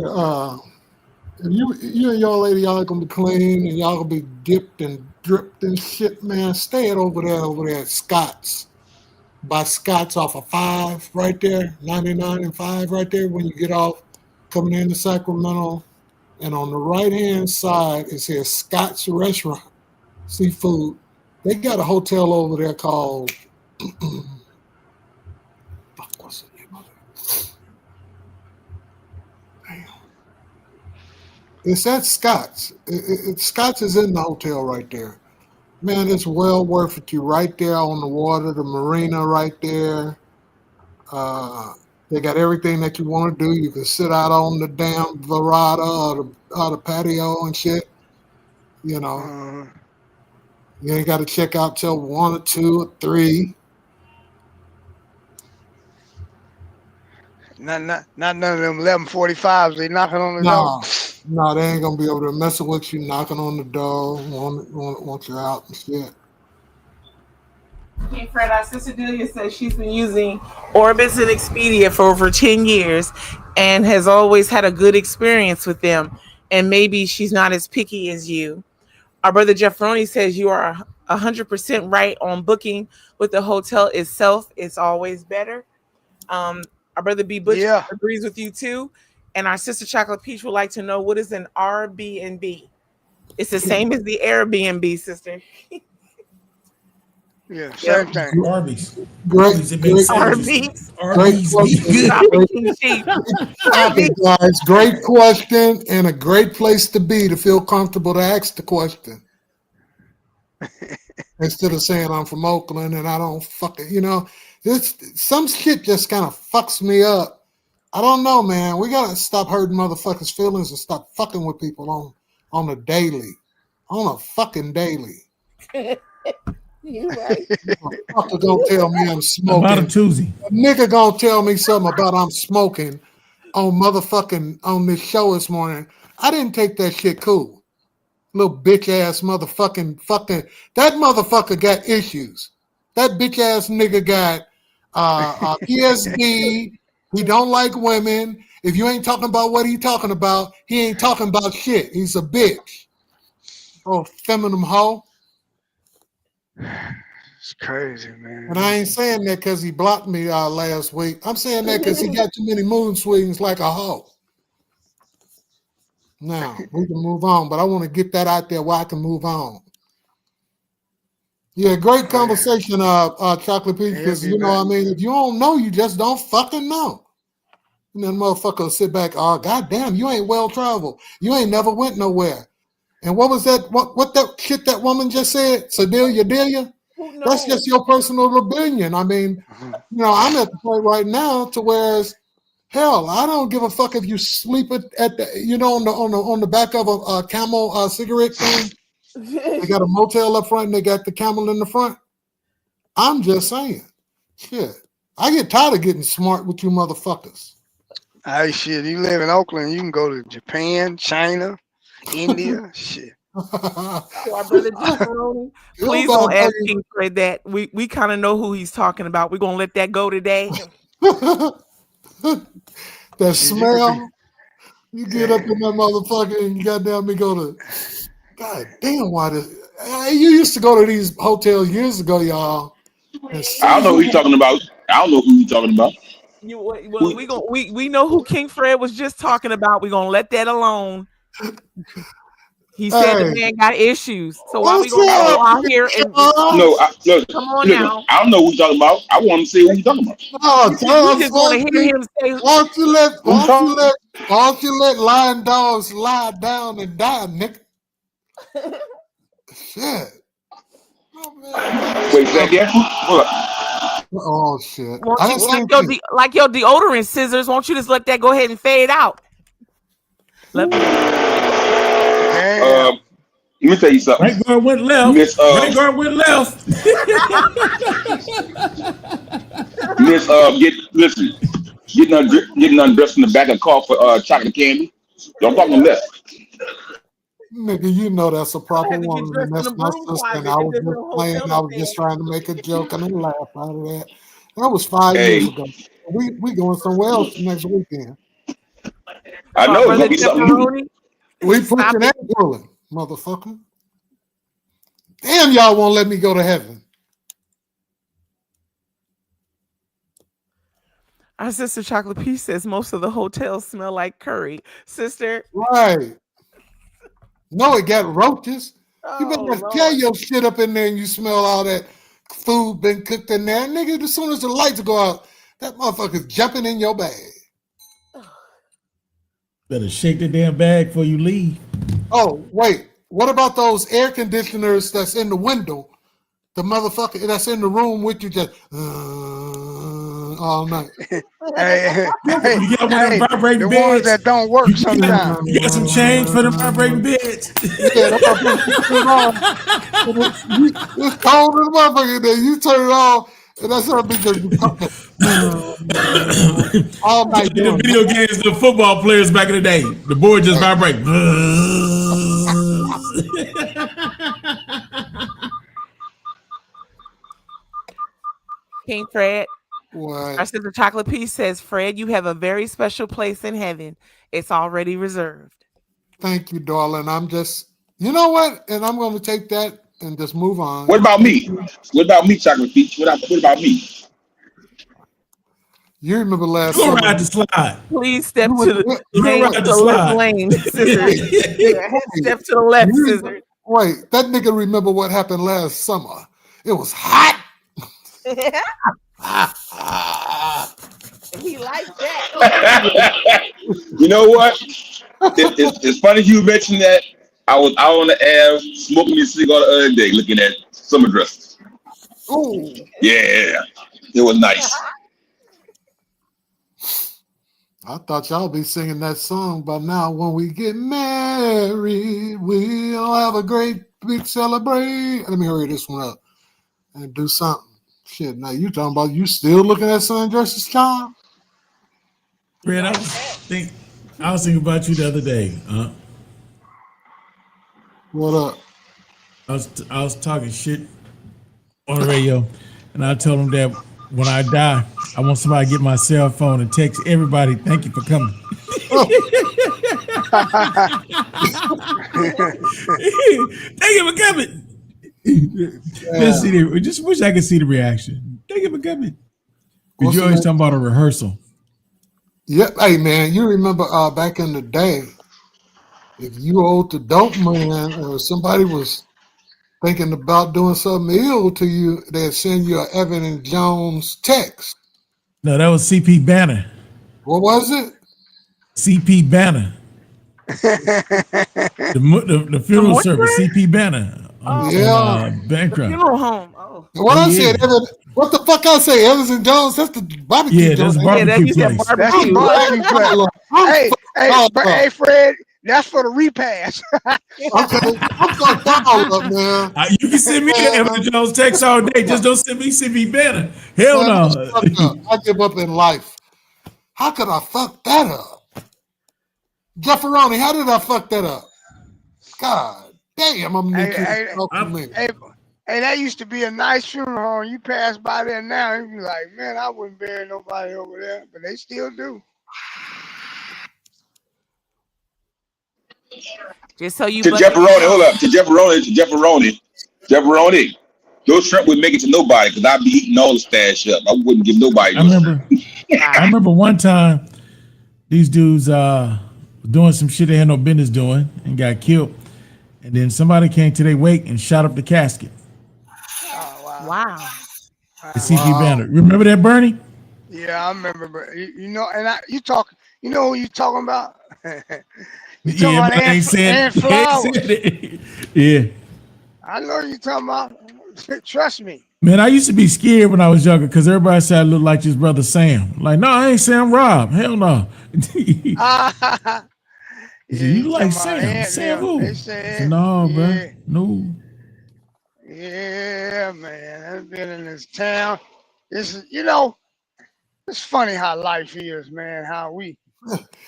You and your lady, y'all gonna be clean and y'all gonna be dipped and dripped and shit, man. Stay over there at Scott's. By Scott's off of 5 right there, 99 and 5 right there when you get off coming into Sacramento. And on the right-hand side, it says Scott's Restaurant, Seafood. They got a hotel over there called, what's the name of it? Damn. It's at Scott's. Scott's is in the hotel right there. Man, it's well worth it. You right there on the water, the marina right there. They got everything that you want to do. You can sit out on the damn veranda or the patio and shit. You know, you ain't got to check out till 1 or 2 or 3. Not none of them 11:45s. They knocking on the door. No, they ain't gonna be able to mess with you, knocking on the door, want you out and shit. Hey, Fred, our sister Delia says she's been using Orbitz and Expedia for over 10 years and has always had a good experience with them. And maybe she's not as picky as you. Our brother Jeff Roney says you are 100% right on booking with the hotel itself. It's always better. Our brother B. Butch agrees with you too. And our sister Chocolate Peach would like to know, what is an Airbnb? It's the same as the Airbnb, sister. Yeah, same thing. Arby's. Great question and a great place to be to feel comfortable to ask the question. Instead of saying I'm from Oakland and I don't fucking, some shit just kind of fucks me up. I don't know, man. We gotta stop hurting motherfuckers' feelings and stop fucking with people on a daily. On a fucking daily. You right. Motherfucker gonna tell me I'm smoking. About a Tuesday. A nigga gonna tell me something about I'm smoking, on this show this morning. I didn't take that shit cool. Little bitch ass fucking that motherfucker got issues. That bitch ass nigga got PSD. He don't like women. If you ain't talking about what he talking about, he ain't talking about shit. He's a bitch. Oh, feminine hoe. It's crazy, man. And I ain't saying that because he blocked me last week. I'm saying that because he got too many moon swings like a hoe. Now, we can move on, but I want to get that out there where I can move on. Yeah, great conversation, Chocolate Peach, because, you know what I mean? If you don't know, you just don't fucking know. And then motherfucker will sit back, oh, goddamn, you ain't well-traveled. You ain't never went nowhere. And what was that? What that shit that woman just said? Delia? That's just your personal opinion. I mean, you know, I'm at the point right now to whereas, hell, I don't give a fuck if you sleep at the, you know, on the back of a Camel cigarette thing. They got a motel up front and they got the Camel in the front. I'm just saying, shit. I get tired of getting smart with you motherfuckers. Hey, shit, you live in Oakland, you can go to Japan, China, India, shit. Please don't ask King Fred that. We kind of know who he's talking about. We're gonna let that go today. That smell. You get up in that motherfucker and you goddamn me go to. God damn, why this? You used to go to these hotels years ago, y'all. I don't know who you're talking about. We know who King Fred was just talking about. We're gonna let that alone. He said the man got issues. So why we gonna go out here and come on now? I don't know who you're talking about. I want to see who you're talking about. Oh, you just want to hear him say. Why don't you let lying dogs lie down and die, Nick? Shit. Wait, is that again? Oh shit! Like your deodorant scissors, won't you just let that go ahead and fade out? Let me tell you something. Right guard went left. Right guard went left. Getting undressed in the back of the car for chocolate candy. Don't talk on left. Nigga, you know that's a proper woman. And that's my sister. And I was just playing. I was just trying to make a joke and a laugh out of that. That was 5 years ago. We going somewhere else next weekend. I know. It's gonna be something new. We pushing and pulling, motherfucker. Damn, y'all won't let me go to heaven. Our sister Chocolate Peach says most of the hotels smell like curry. Sister. Right. No, it got roaches. You better tear your shit up in there and you smell all that food been cooked in there. Nigga, as soon as the lights go out, that motherfucker's jumping in your bag. Better shake the damn bag before you leave. Oh, wait. What about those air conditioners that's in the window? The motherfucker that's in the room with you just all night. You got one of them vibrating the beds. ones that don't work sometimes. You got some change for the vibrating beds. Yeah, it's cold in the motherfucker there. You turn it on, and that's how because all night. Like the video games, the football players back in the day, the board just vibrate. King Fred. What? Our sister Chocolate Peach says, Fred, you have a very special place in heaven. It's already reserved. Thank you, darling. I'm just, you know what? And I'm going to take that and just move on. What about me? What about me, Chocolate Peach? What about me? You remember last Go summer? ride the slide. Please step to the slide. left lane, scissors. Step to the left, scissors. Wait, that nigga remember what happened last summer. It was hot. He likes that. You know what? It's funny you mentioned that. I was out on the air smoking a cigar the other day looking at summer dresses. Ooh. Yeah, it was nice. I thought y'all be singing that song by now. When we get married, we'll have a great big celebration. Let me hurry this one up and do something. Shit, now you talking about you still looking at sundresses, child? Fred, I I was thinking about you the other day. What up? I was talking shit on the radio, and I told him that when I die, I want somebody to get my cell phone and text everybody, "Thank you for coming." Thank you for coming. Let's see. Just wish I could see the reaction. Thank you for coming. Because you always talking about a rehearsal. Yep. Hey, man, you remember back in the day, if you owed the dope man or somebody was thinking about doing something ill to you, they'd send you an Evan and Jones text. No, that was CP Banner. What was it? CP Banner. the funeral service, CP Banner. Bankrupt. Funeral home. Oh. What I said, Evan, what the fuck I say? Evans and Jones, that's the barbecue. Yeah, that's barbecue place. That's the barbecue place. Hey, Fred, that's for the repass. Okay, I'm gonna follow up, man. You can send me an Evan Jones text all day. Just don't send me CP Banner. Hell no. I give up in life. How could I fuck that up? Jefferoni, how did I fuck that up? God damn, I'm Hey, that used to be a nice funeral home. You pass by there now, you be like, man, I wouldn't bury nobody over there, but they still do. Just so you. To Jefferoni, hold up. To Jefferoni. Those shrimp would make it to nobody because I'd be eating all the stash up. I wouldn't give nobody. I remember one time these dudes doing some shit they had no business doing and got killed, and then somebody came to their wake and shot up the casket. Wow. The CP Banner. Remember that, Bernie? Yeah, I remember. You know, and you know who you talking about? You talking Yeah, about but they Ann said Flowers. it. Yeah. I know you talking about. Trust me. Man, I used to be scared when I was younger because everybody said I looked like his brother Sam. Like, no, I ain't Sam Robb. Hell no. You like Sam? Sam who? They said, No, bro. No. Yeah, man. I've been in this town. This is, it's funny how life is, man. How we,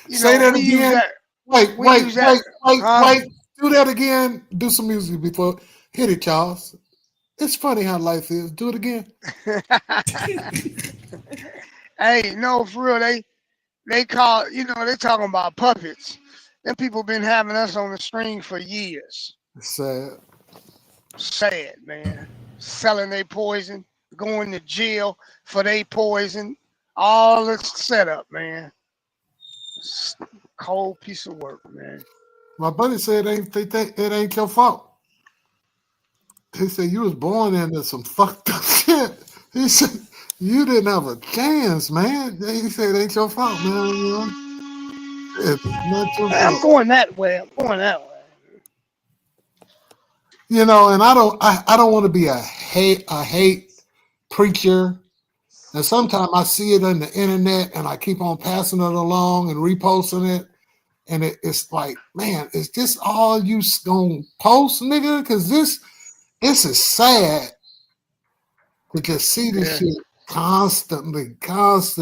Say that again. Wait. Huh? Do that again. Do some music before. Hit it, Charles. It's funny how life is. Do it again. Hey, no, for real. They call, they talking about puppets. Them people been having us on the string for years. Sad, man. Selling their poison, going to jail for their poison. All the setup, man. Cold piece of work, man. My buddy said it ain't your fault. He said you was born into some fucked up shit. He said you didn't have a chance, man. He said it ain't your fault, man. It's not your fault. I'm going that way. And I don't want to be a hate preacher. And sometimes I see it on the internet and I keep on passing it along and reposting it. And it's like, man, is this all you gonna post, nigga? Because this is sad to just see this shit constantly. Because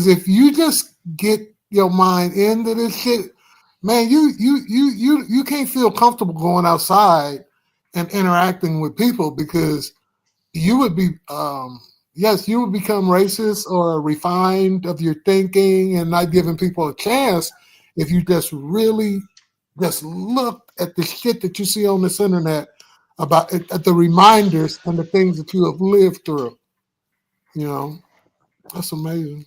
if you just get your mind into this shit, man, you can't feel comfortable going outside and interacting with people because you would be you would become racist or refined of your thinking and not giving people a chance if you just really just look at the shit that you see on this internet about at the reminders and the things that you have lived through. That's amazing.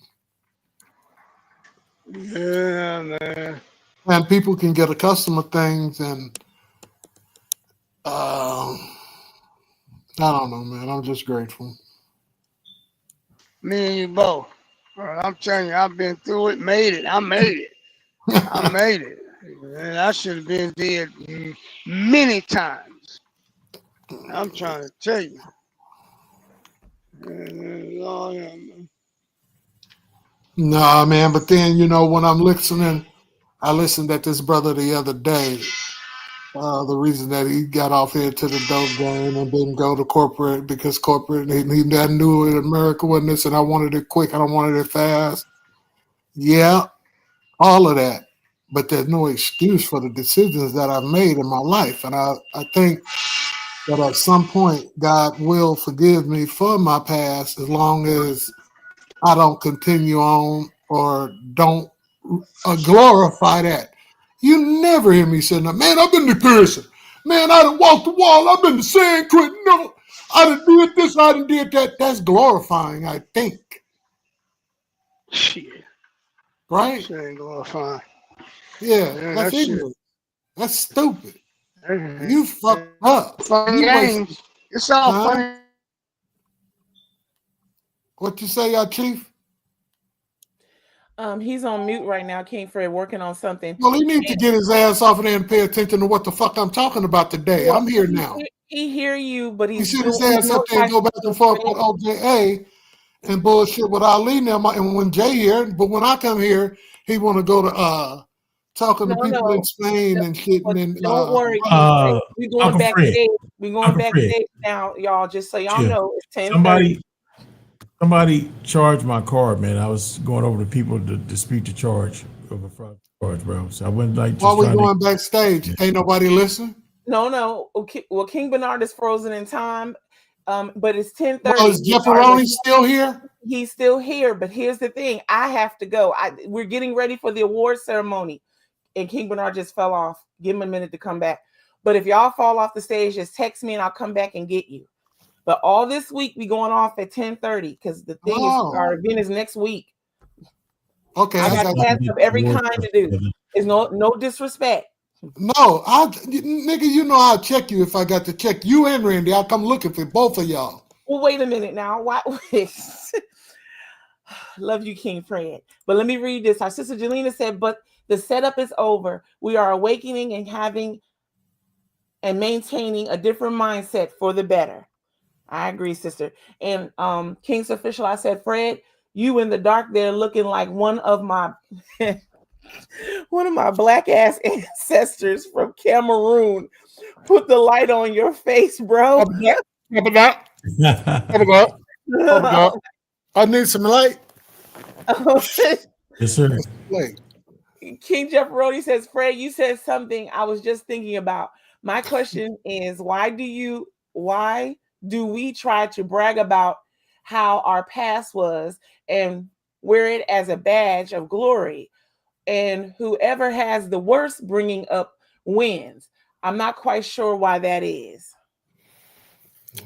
Yeah, man. And people can get accustomed to things and I don't know, man. I'm just grateful. Me and you both. I'm telling you, I've been through it, made it. I made it. And I should have been dead many times. I'm trying to tell you. Nah, man. But then, when I'm listening, I listened at this brother the other day. The reason that he got off here to the dope game and didn't go to corporate because corporate, he knew it, America wasn't this, and I wanted it quick, I don't want it fast. Yeah, all of that, but there's no excuse for the decisions that I've made in my life. And I think that at some point, God will forgive me for my past as long as I don't continue on or don't glorify that. You never hear me saying, man, I've been to prison. Man, I done walked the wall. I've been to San Quentin. No, I done did this, I done did that. That's glorifying, I think. Shit. Right? Shit ain't glorifying. Yeah, Man, that's that shit. ignorant. That's stupid. Mhm. You fucked up. Fun You games. wasted- It's all Huh? fun. What you say, Chief? He's on mute right now, King Fred, working on something. Well, he needs to get his ass off of there and pay attention to what the fuck I'm talking about today. Well, I'm here now. He hear you, but He he's should his doing ass up there and go back and forth with OJA and bullshit with Ali now. And when Jay here, but when I come here, he want to go to talking to people in Spain and shit. And then, Don't worry, King Fred. We're going Uncle Fred. backstage. We're going Uncle Fred. backstage now, y'all. Just so y'all Yeah. know, it's 10:30. Somebody charged my card, man. I was going over to people to dispute the charge of a fraud charge, bro. So I went like just while we trying going backstage, ain't nobody listening. No. Okay. Well, King Bernard is frozen in time, but it's 10:30. Well, is Jefferoni still here? He's still here, but here's the thing: I have to go. We're getting ready for the award ceremony, and King Bernard just fell off. Give him a minute to come back. But if y'all fall off the stage, just text me and I'll come back and get you. But all this week we going off at 10:30 because the thing is our event is next week. Okay, I got tasks of every kind to do. It's no disrespect. No, nigga, you know I'll check you if I got to check you and Randy. I'll come looking for both of y'all. Well, wait a minute now. Why? Love you, King Fred. But let me read this. Our sister Jelena said, but the setup is over. We are awakening and having and maintaining a different mindset for the better. I agree, sister. And King's official, I said, Fred, you in the dark there looking like one of my black ass ancestors from Cameroon. Put the light on your face, bro. I need some light. Yes, sir. Wait. King Jefferoni says, Fred, you said something I was just thinking about. My question is, why do we try to brag about how our past was and wear it as a badge of glory? And whoever has the worst bringing up wins. I'm not quite sure why that is.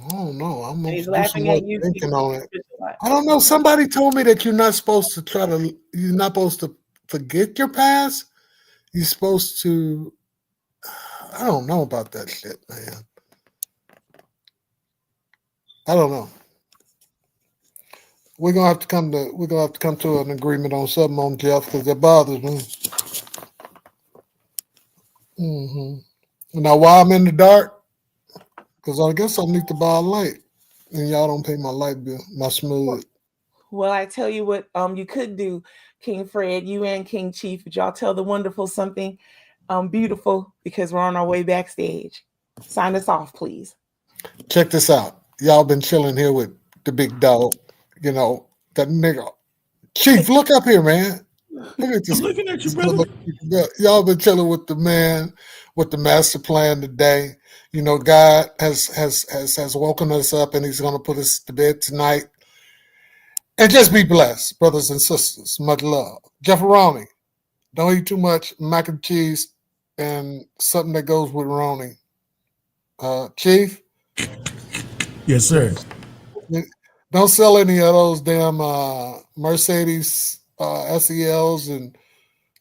I don't know. I'm He's do laughing some at you. thinking on it. I don't know. Somebody told me that you're not supposed to forget your past. You're supposed to. I don't know about that shit, man. I don't know. We're gonna have to come to an agreement on something on Jeff because it bothers me. Now, why I'm in the dark? Because I guess I need to buy a light, and y'all don't pay my light bill, my smooth. Well, I tell you what, you could do, King Fred, you and King Chief. Would y'all tell the wonderful something beautiful because we're on our way backstage? Sign us off, please. Check this out. Y'all been chilling here with the big dog. You know that nigga. Chief, look up here, man. Look at this. I'm looking at you, brother. Y'all been chilling with the man with the master plan today. You know, God has woken us up, and He's going to put us to bed tonight. And just be blessed, brothers and sisters. Much love. Jefferoni, don't eat too much mac and cheese and something that goes with Ronnie. Chief? Yes, sir. Don't sell any of those damn Mercedes SELs and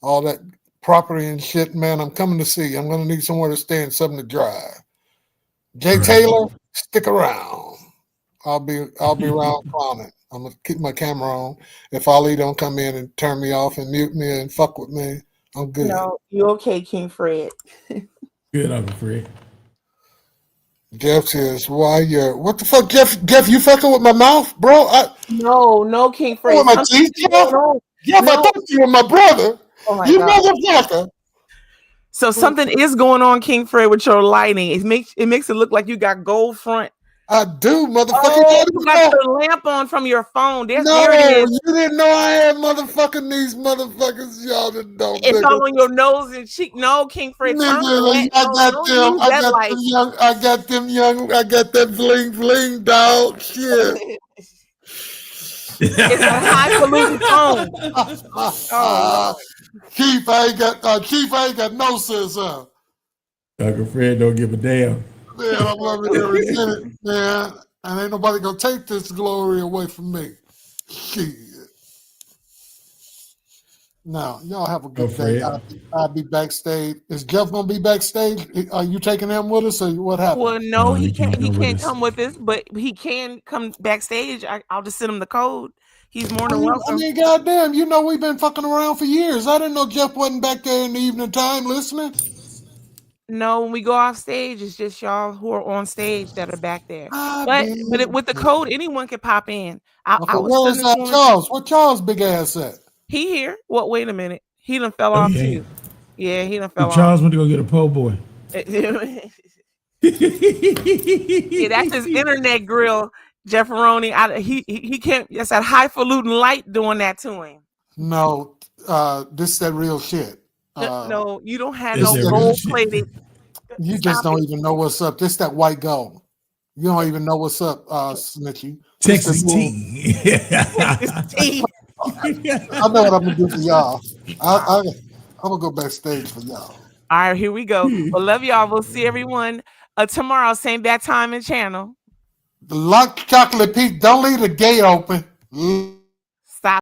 all that property and shit, man. I'm coming to see you. I'm going to need somewhere to stay and something to drive. Jay Taylor, stick around. I'll be around clowning. I'm gonna keep my camera on. If Ali don't come in and turn me off and mute me and fuck with me, I'm good. No, you okay, King Fred? Good, Uncle Fred. Jeff says, what the fuck, Jeff, you fucking with my mouth, bro? No, King Fred. With my teeth, Jeff? Jeff, I thought you were my brother. Oh my you God. motherfucker. So something is going on, King Fred, with your lighting. It makes it look like you got gold front. I do, motherfucker. Oh, you got the lamp on from your phone. There No, it is. you didn't know I had motherfucking these motherfuckers. Y'all didn't know. It's all on your nose and cheek. No, King Fred. Turn the lamp. I got that bling bling dog. Shit. It's a highfalutin phone. Oh, Chief ain't got no sense, huh? Uncle Fred don't give a damn. Man, I love it every minute, man. And ain't nobody gonna take this glory away from me. Shit. Now, y'all have a good day. I'll be backstage. Is Jeff gonna be backstage? Are you taking him with us, or what happened? well, no, he can't. He can't come with us, but he can come backstage. I'll just send him the code. He's more than welcome. I mean, goddamn, you know we've been fucking around for years. I didn't know Jeff wasn't back there in the evening time listening. No, when we go off stage, it's just y'all who are on stage that are back there. But with the code, anyone can pop in. Where is Charles? Where Charles' big ass at? He here. What? Wait a minute. He done fell off too. Yeah, he done fell off. Charles went to go get a po' boy. Yeah, that's his internet grill, Jefferoni. He can't. That's that highfalutin light doing that to him. No, this is that real shit. No, you don't have no gold plated. You just don't even know what's up. This that white gold. You don't even know what's up, Snitchy. Texas tea. I know what I'm gonna do for y'all. I'm gonna go backstage for y'all. All right, here we go. Well, love y'all. We'll see everyone tomorrow, same bat time and channel. The Luck Chocolate Pete. Don't leave the gate open.